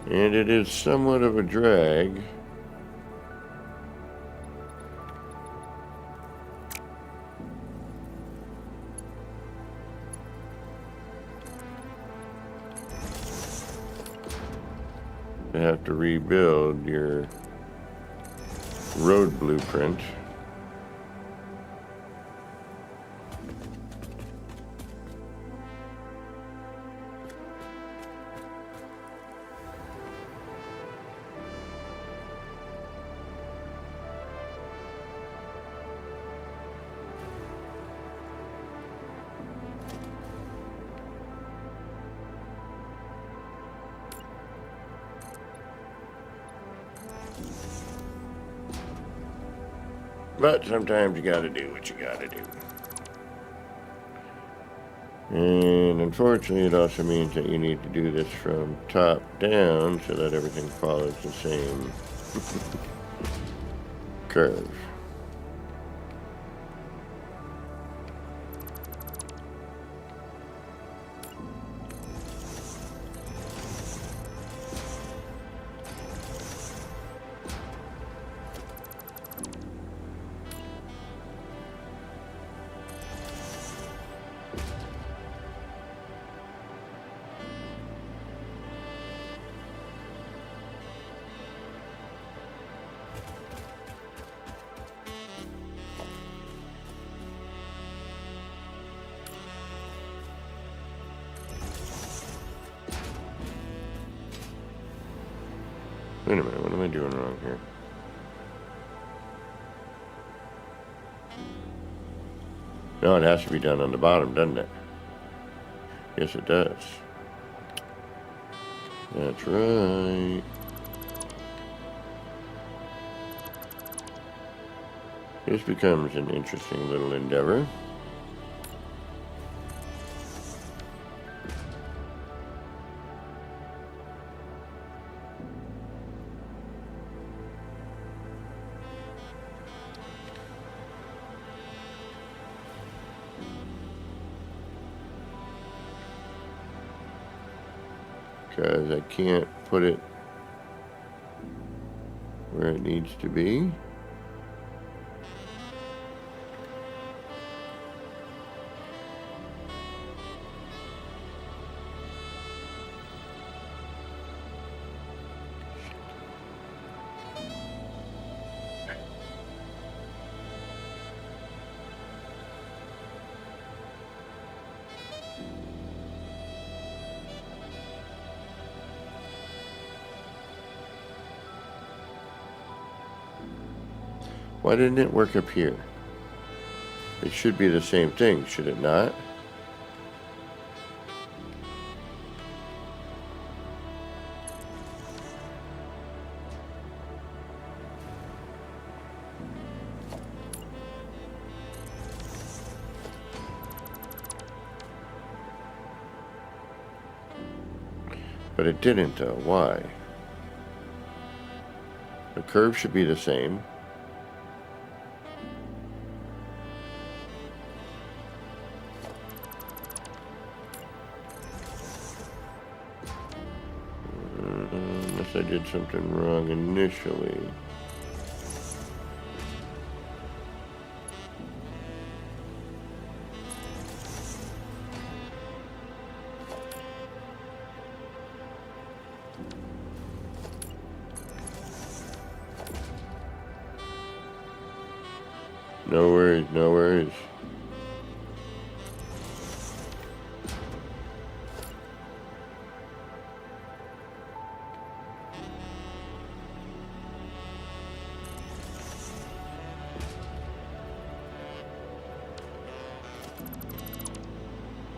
And it is somewhat of a drag. To have to rebuild your road blueprint. But sometimes you gotta do what you gotta do. And unfortunately, it also means that you need to do this from top down so that everything follows the same curve. Wait a minute, what am I doing wrong here? No, it has to be done on the bottom, doesn't it? Yes, it does. That's right. This becomes an interesting little endeavor. Because I can't put it where it needs to be. Why didn't it work up here? It should be the same thing, should it not? But it didn't though. Why? The curve should be the same. Unless I did something wrong initially. No worries, no worries.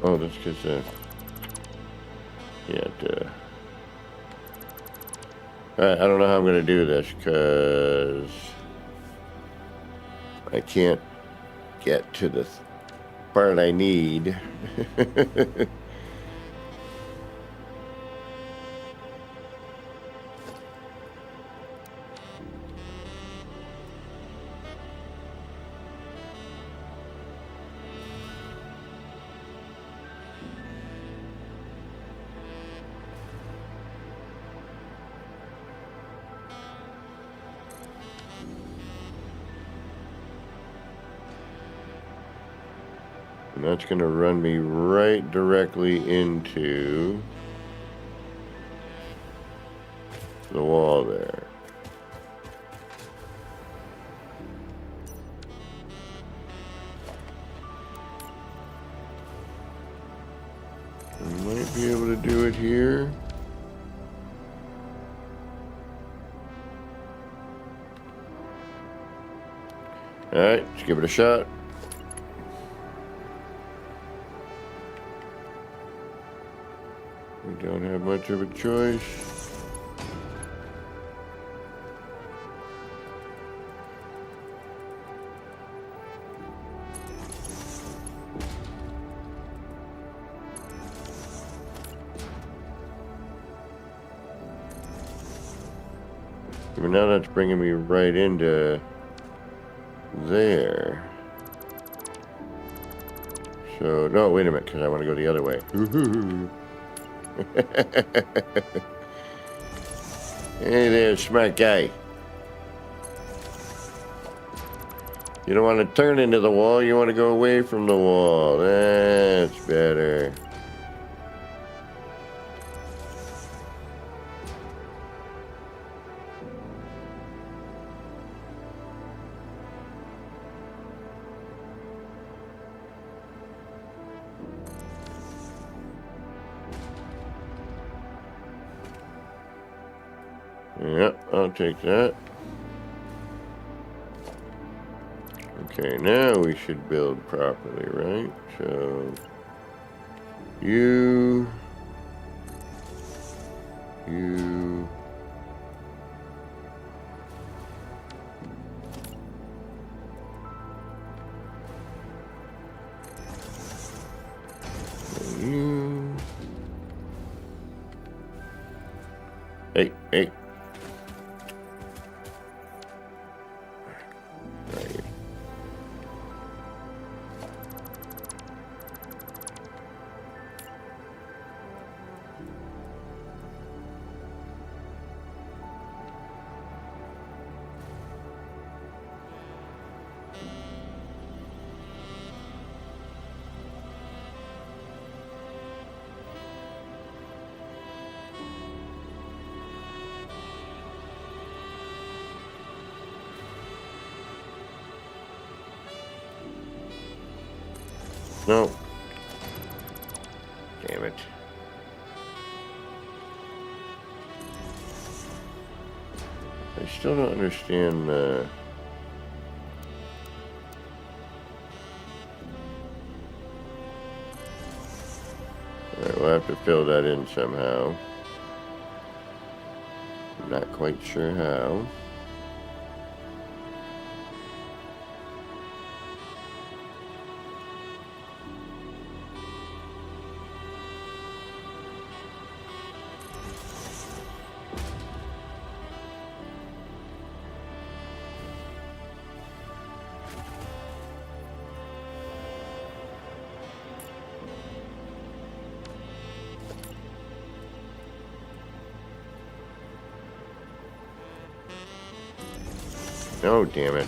Oh, that's because, yeah, duh. Alright, I don't know how I'm going to do this, because I can't get to the part I need. And that's going to run me right directly into the wall there. I might be able to do it here. Alright, let's give it a shot. We don't have much of a choice. But now that's bringing me right into there. So, no, wait a minute, because I want to go the other way. Hey there, smart guy. You don't want to turn into the wall, you want to go away from the wall. That's better. Yep, I'll take that. Okay, now we should build properly, right? So, you, you. Hey, hey. Right. No. Damn it. I still don't understand Alright, we'll have to fill that in somehow. I'm not quite sure how. Oh, damn it.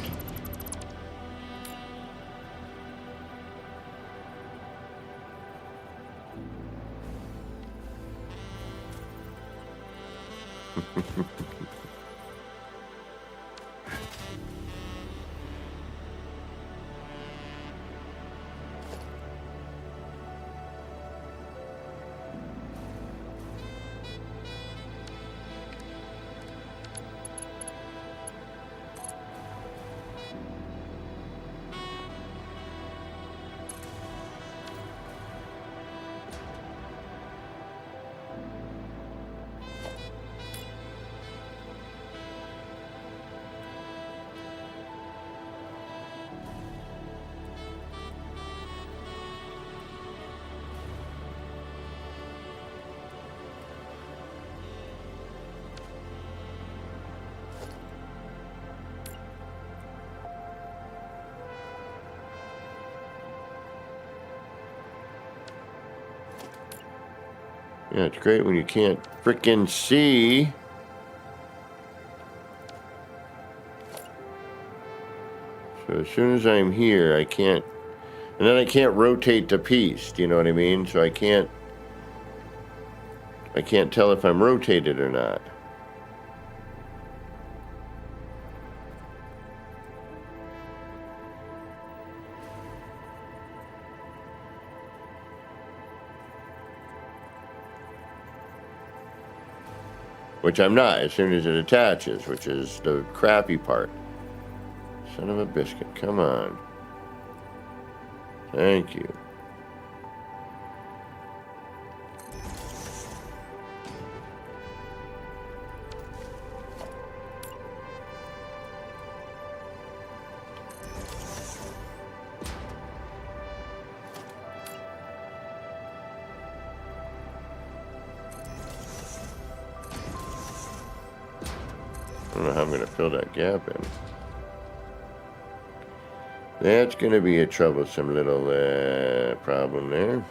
Yeah, it's great when you can't frickin' see. So as soon as I'm here, I can't And then I can't rotate the piece, do you know what I mean? So I can't tell if I'm rotated or not. Which I'm not as soon as it attaches, which is the crappy part. Son of a biscuit, come on. Thank you. I don't know how I'm going to fill that gap in. That's going to be a troublesome little problem there.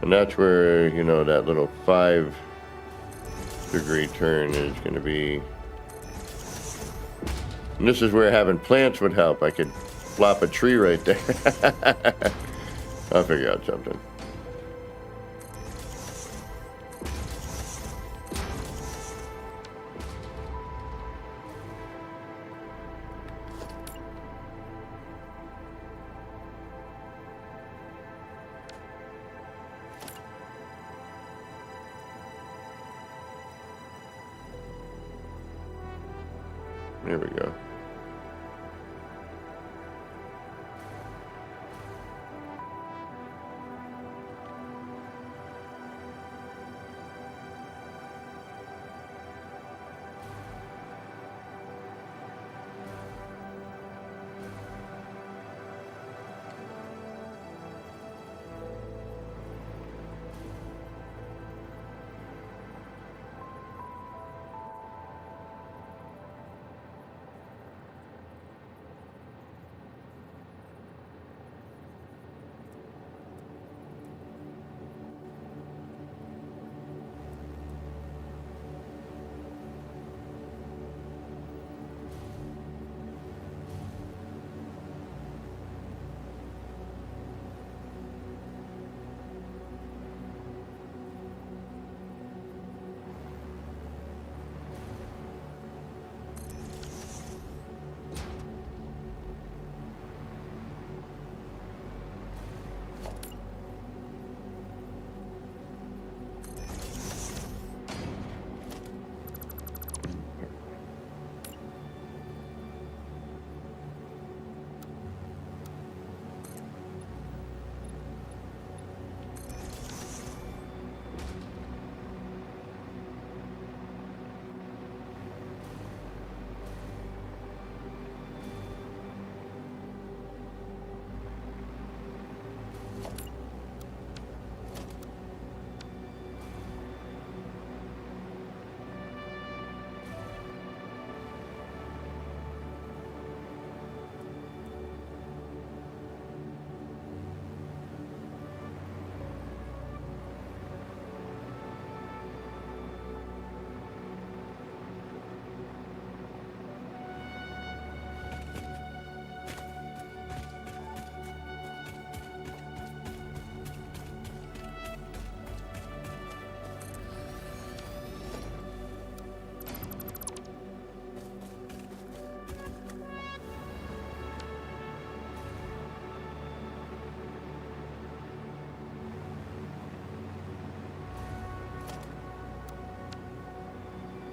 And that's where, you know, that little 5-degree turn is going to be. And this is where having plants would help. I could flop a tree right there. I'll figure out something. There we go.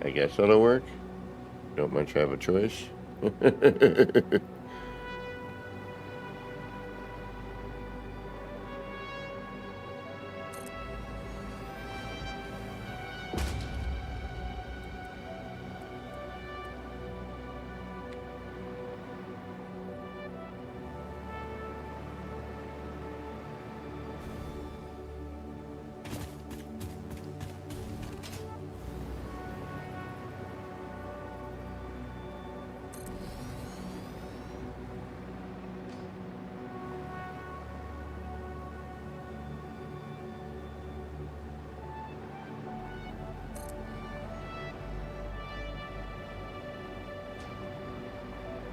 I guess that'll work. Don't much have a choice.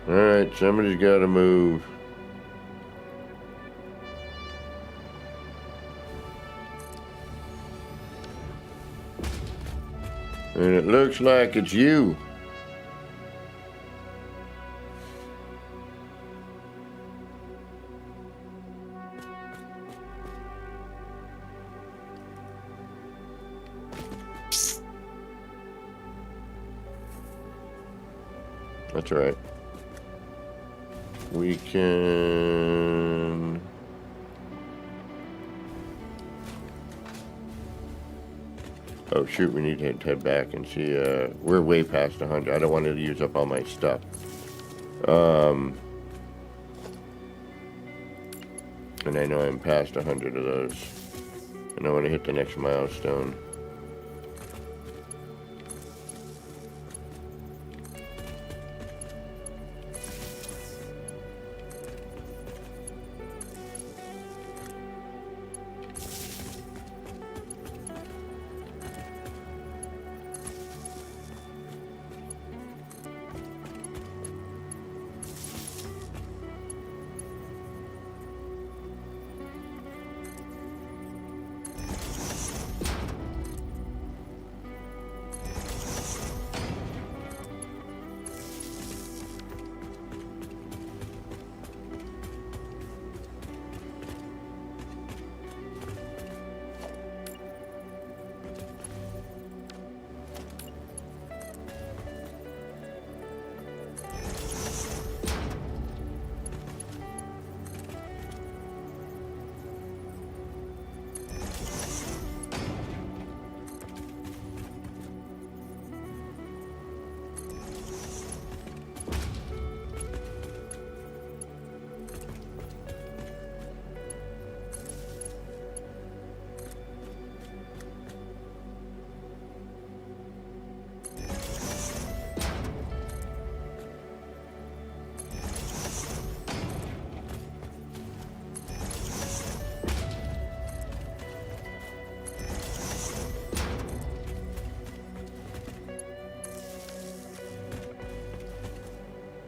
Alright, somebody's got to move. And it looks like it's you. That's right. We can... Oh shoot, we need to head back and see, we're way past 100. I don't want to use up all my stuff. And I know I'm past 100 of those. And I want to hit the next milestone.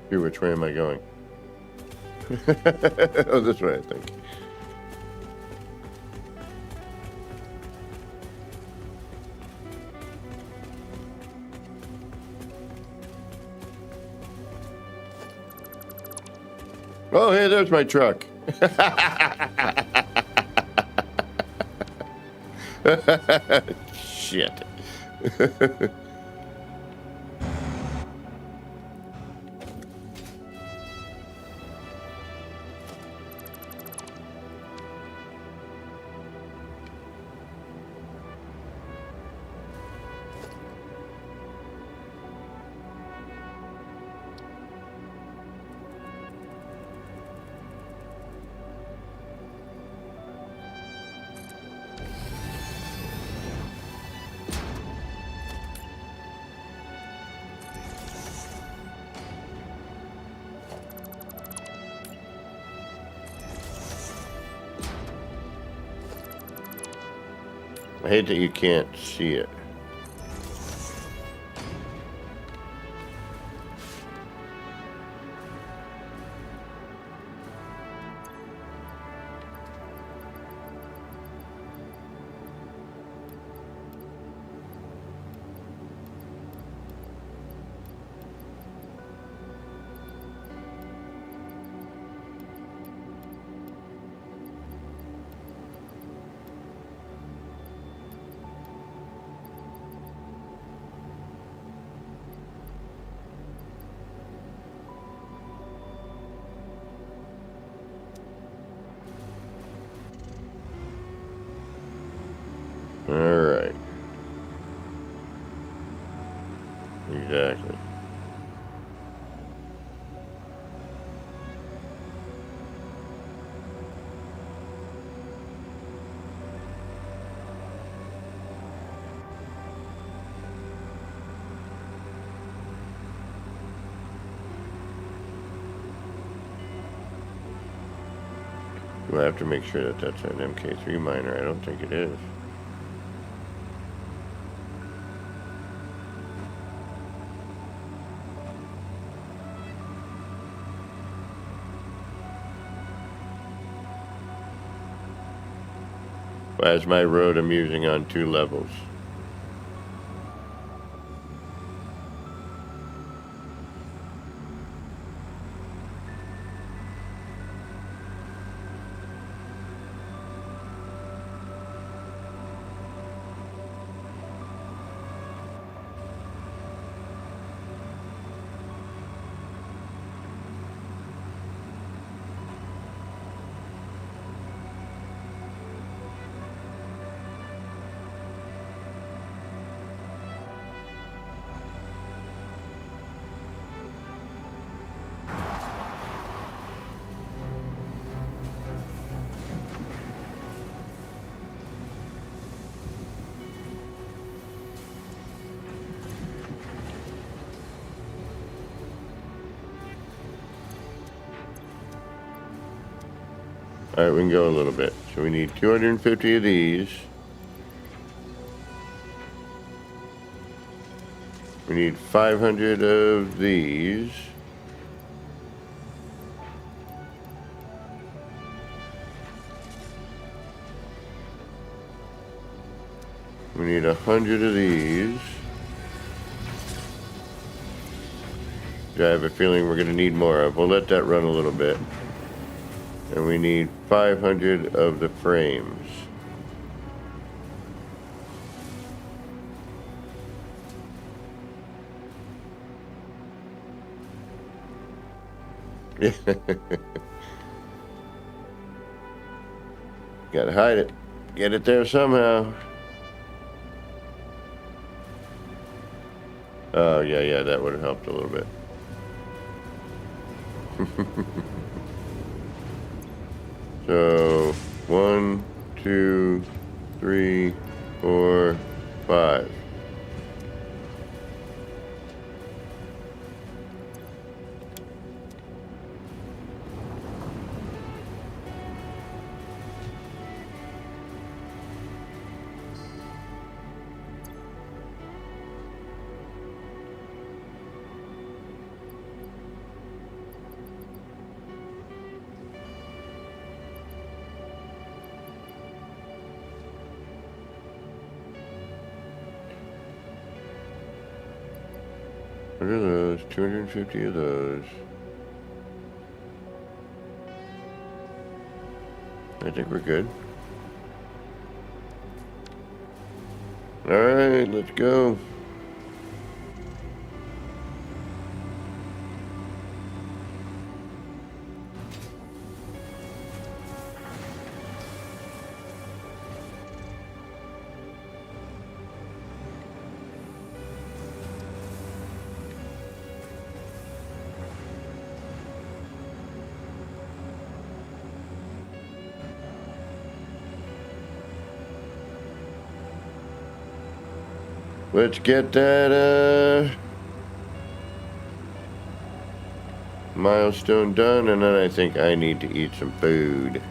Here, which way am I going? Oh, this way, I think. Oh, hey, there's my truck. Shit. I hate that you can't see it. All right. Exactly. Do I have to make sure that that's an MK3 miner? I don't think it is. As my road I'm using on 2 levels. Alright, we can go a little bit. So we need 250 of these. We need 500 of these. We need 100 of these. I have a feeling we're going to need more of. We'll let that run a little bit. And we need 500 of the frames. Yeah. Gotta hide it. Get it there somehow. Oh, yeah, that would have helped a little bit. So, 1, 2, 3, 4, 5. What are those? 250 of those. I think we're good. Alright, let's go. Let's get that milestone done, and then I think I need to eat some food.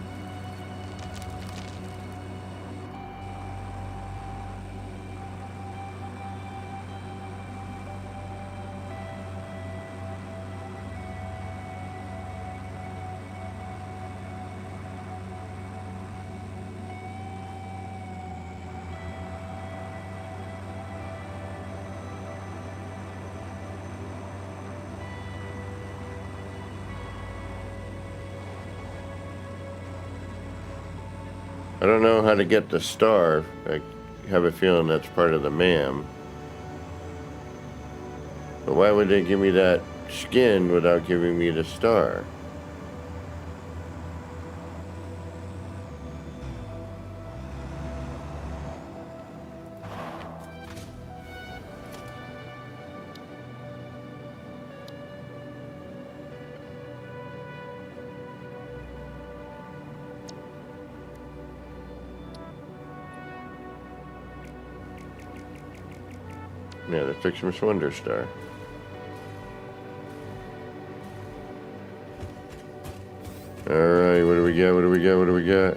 I don't know how to get the star. I have a feeling that's part of the ma'am. But why would they give me that skin without giving me the star? Yeah, the Fixer's Wonder Star. Alright, what do we got? What do we got? What do we got?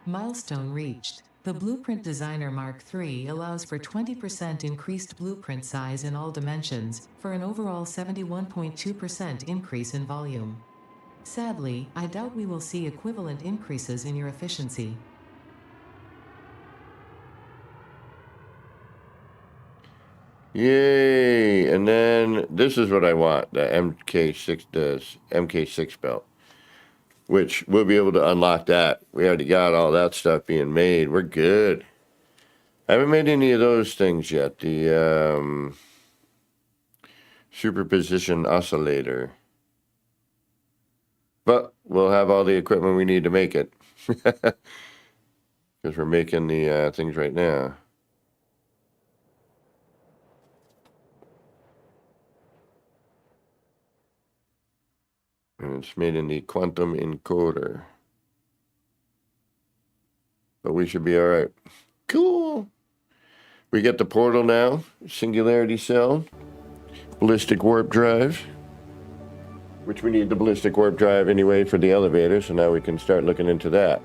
Milestone reached. The Blueprint Designer Mark III allows for 20% increased blueprint size in all dimensions, for an overall 71.2% increase in volume. Sadly, I doubt we will see equivalent increases in your efficiency. Yay! And then this is what I want, the MK6 belt, which we'll be able to unlock that. We already got all that stuff being made. We're good. I haven't made any of those things yet. The superposition oscillator. But we'll have all the equipment we need to make it. Because we're making the things right now. And it's made in the quantum encoder. But we should be all right. Cool. We get the portal now. Singularity cell. Ballistic warp drive. Which we need the ballistic warp drive anyway for the elevator. So now we can start looking into that.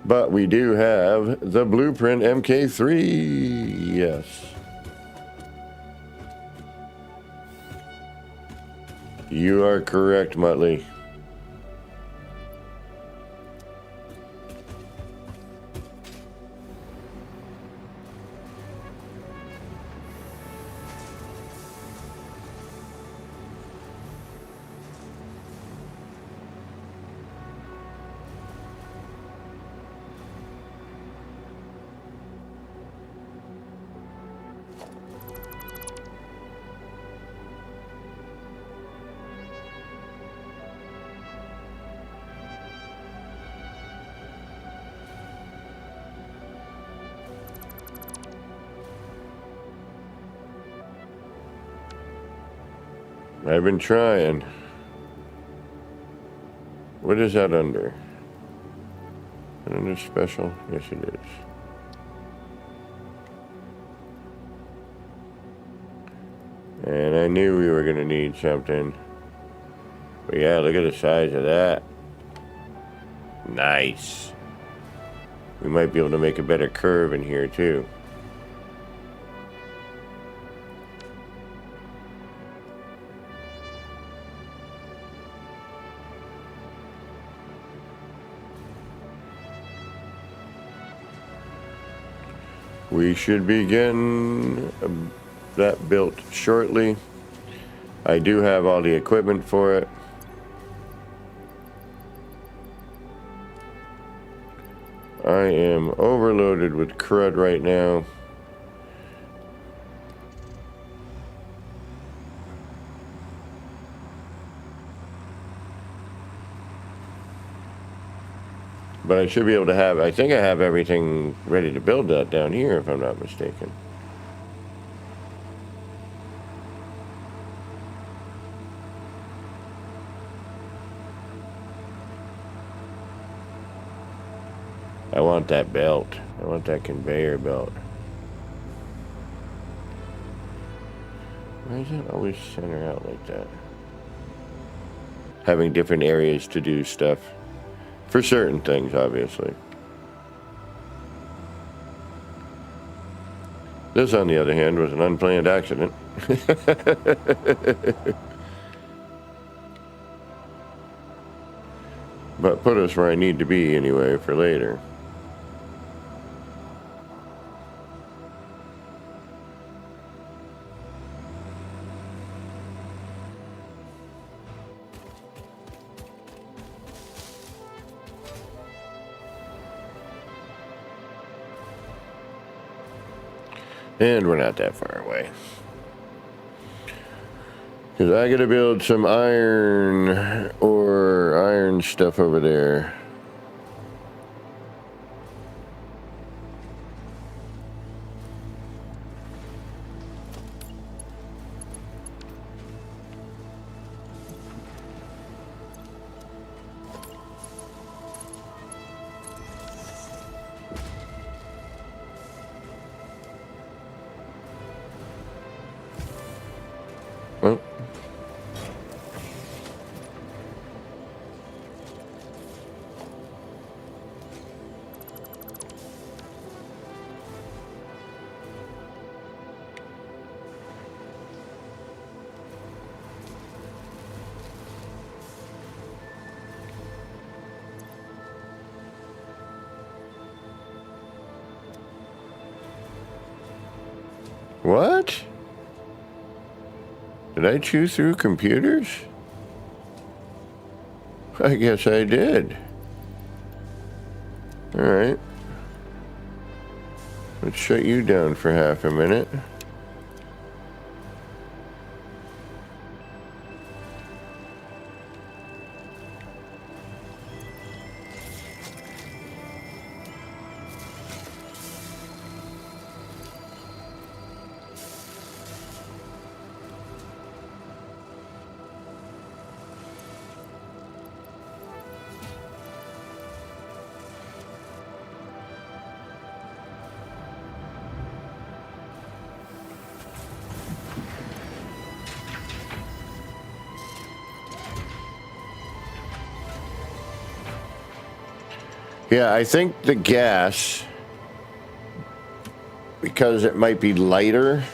But we do have the Blueprint MK3. Yes. You are correct, Muttley. I've been trying. What is that under? Is that under special? Yes, it is. And I knew we were going to need something. But yeah, look at the size of that. Nice. We might be able to make a better curve in here, too. We should be getting that built shortly. I do have all the equipment for it. I am overloaded with crud right now. But I should be able to have, I think I have everything ready to build that down here, if I'm not mistaken. I want that belt. I want that conveyor belt. Why is it always center out like that? Having different areas to do stuff. For certain things, obviously. This, on the other hand, was an unplanned accident. But put us where I need to be anyway for later. And we're not that far away. Because I gotta build some iron stuff over there. Well, What? Did I chew through computers? I guess I did. Alright. Let's shut you down for half a minute. Yeah, I think the gas, because it might be lighter,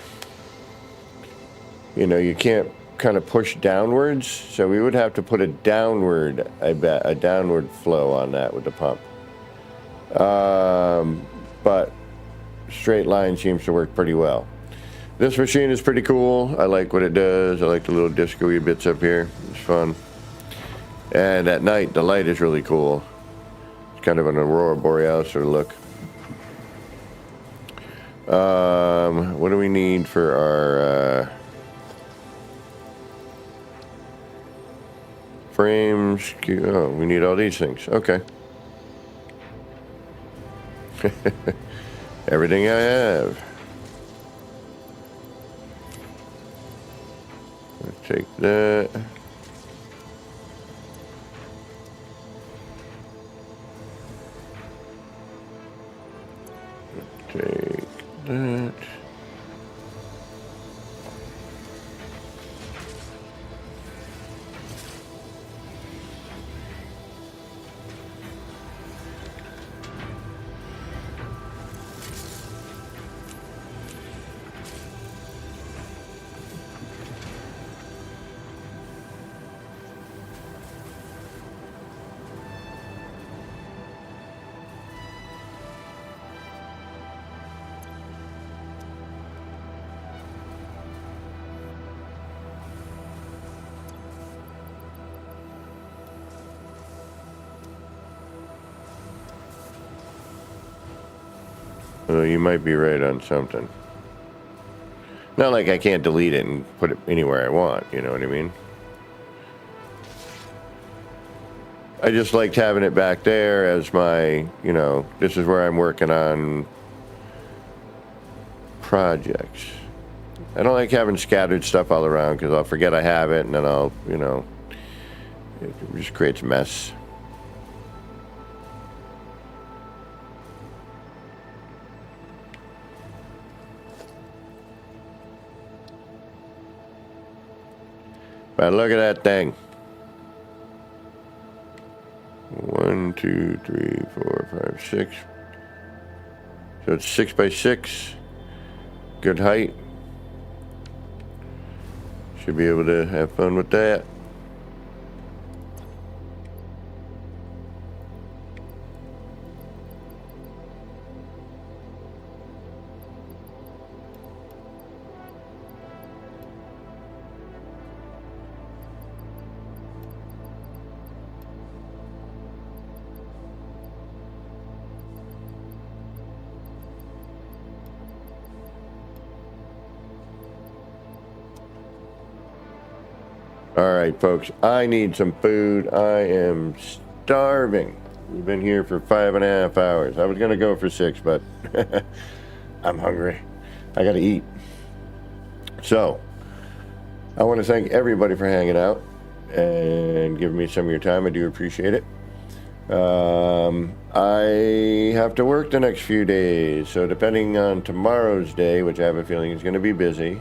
you know, you can't kind of push downwards, so we would have to put a downward, I bet, a downward flow on that with the pump. But straight line seems to work pretty well. This machine is pretty cool. I like what it does. I like the little disco-y bits up here. It's fun. And at night, the light is really cool. Kind of an aurora borealis sort of look. What do we need for our frames? Oh, we need all these things. Okay. Everything I have. Let's take that. Take that. Well, you might be right on something. Not like I can't delete it and put it anywhere I want, you know what I mean? I just liked having it back there as my, you know, this is where I'm working on projects. I don't like having scattered stuff all around because I'll forget I have it and then I'll, you know, it just creates a mess. But look at that thing. 1, 2, 3, 4, 5, 6. So it's 6 by 6. Good height. Should be able to have fun with that. All right, folks, I need some food. I am starving. We've been here for 5.5 hours. I was going to go for 6, but I'm hungry. I got to eat. So, I want to thank everybody for hanging out and giving me some of your time. I do appreciate it. I have to work the next few days, so depending on tomorrow's day, which I have a feeling is going to be busy,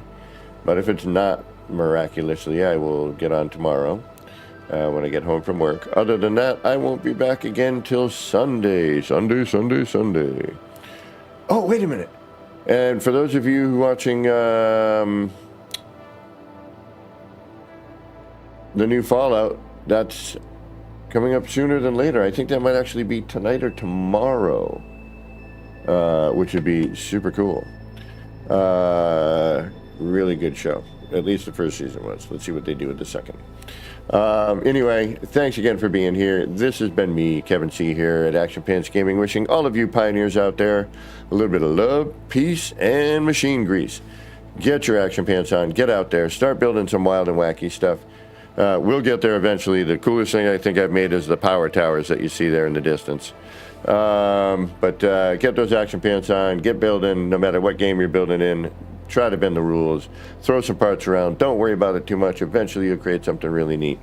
but if it's not, miraculously, I will get on tomorrow when I get home from work. Other than that, I won't be back again till Sunday. Sunday. Oh, wait a minute. And for those of you watching the new Fallout, that's coming up sooner than later. I think that might actually be tonight or tomorrow, which would be super cool. Really good show. At least the first season was. Let's see what they do with the second. Anyway, thanks again for being here. This has been me, Kevin C. here at Action Pants Gaming, wishing all of you pioneers out there a little bit of love, peace, and machine grease. Get your action pants on. Get out there. Start building some wild and wacky stuff. We'll get there eventually. The coolest thing I think I've made is the power towers that you see there in the distance. But get those action pants on. Get building, no matter what game you're building in. Try to bend the rules. Throw some parts around. Don't worry about it too much. Eventually you'll create something really neat.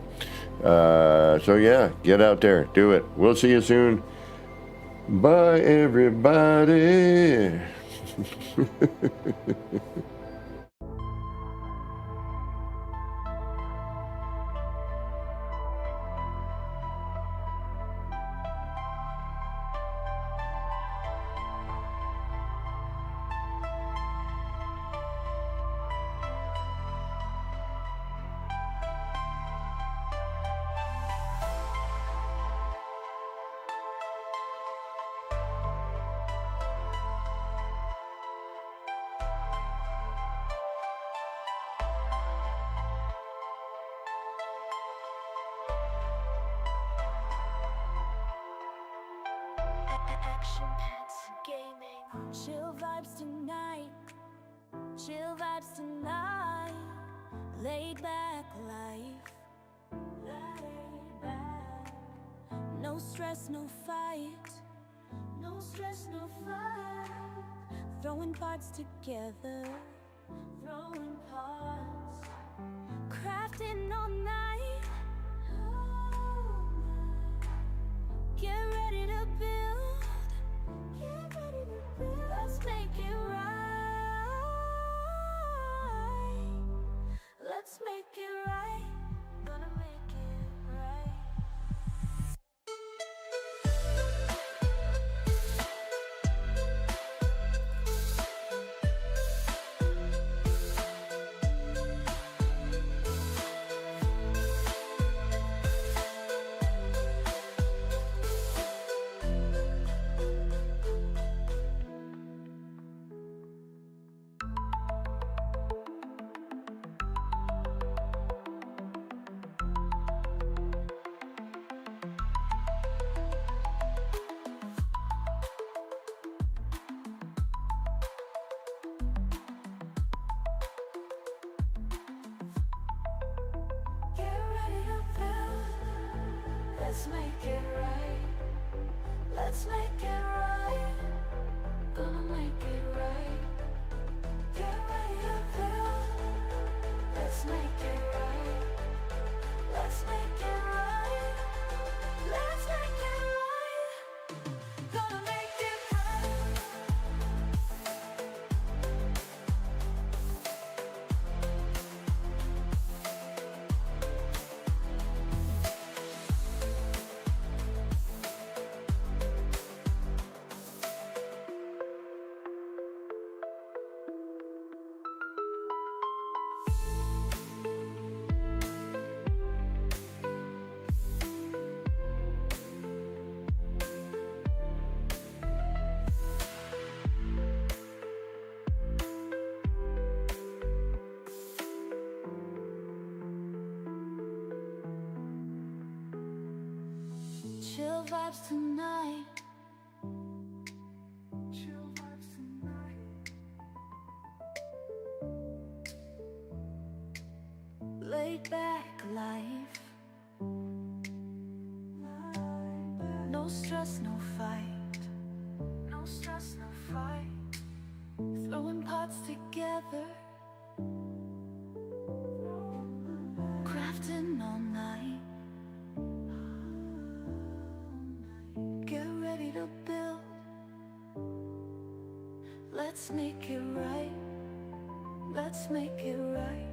So yeah, get out there. Do it. We'll see you soon. Bye, everybody. Action Pants Gaming. Chill vibes tonight, chill vibes tonight. Laid back life, laid back. No stress, no fight, no stress, no fight. Throwing parts together, throwing parts. Crafting all night. Get ready to build. Get ready to build. Let's make it right. Let's make it right. Gonna make it right. Let's make it right. Let's make it right. Gonna make it right. Get ready to build. Let's make it right. Let's make it right. Let's make it right. Gonna make it right. Chill vibes tonight. Chill vibes tonight. Laid back life. No stress, no fight. No stress, no fight. Throwing parts together. Crafting all night. Get ready to build. Let's make it right. Let's make it right.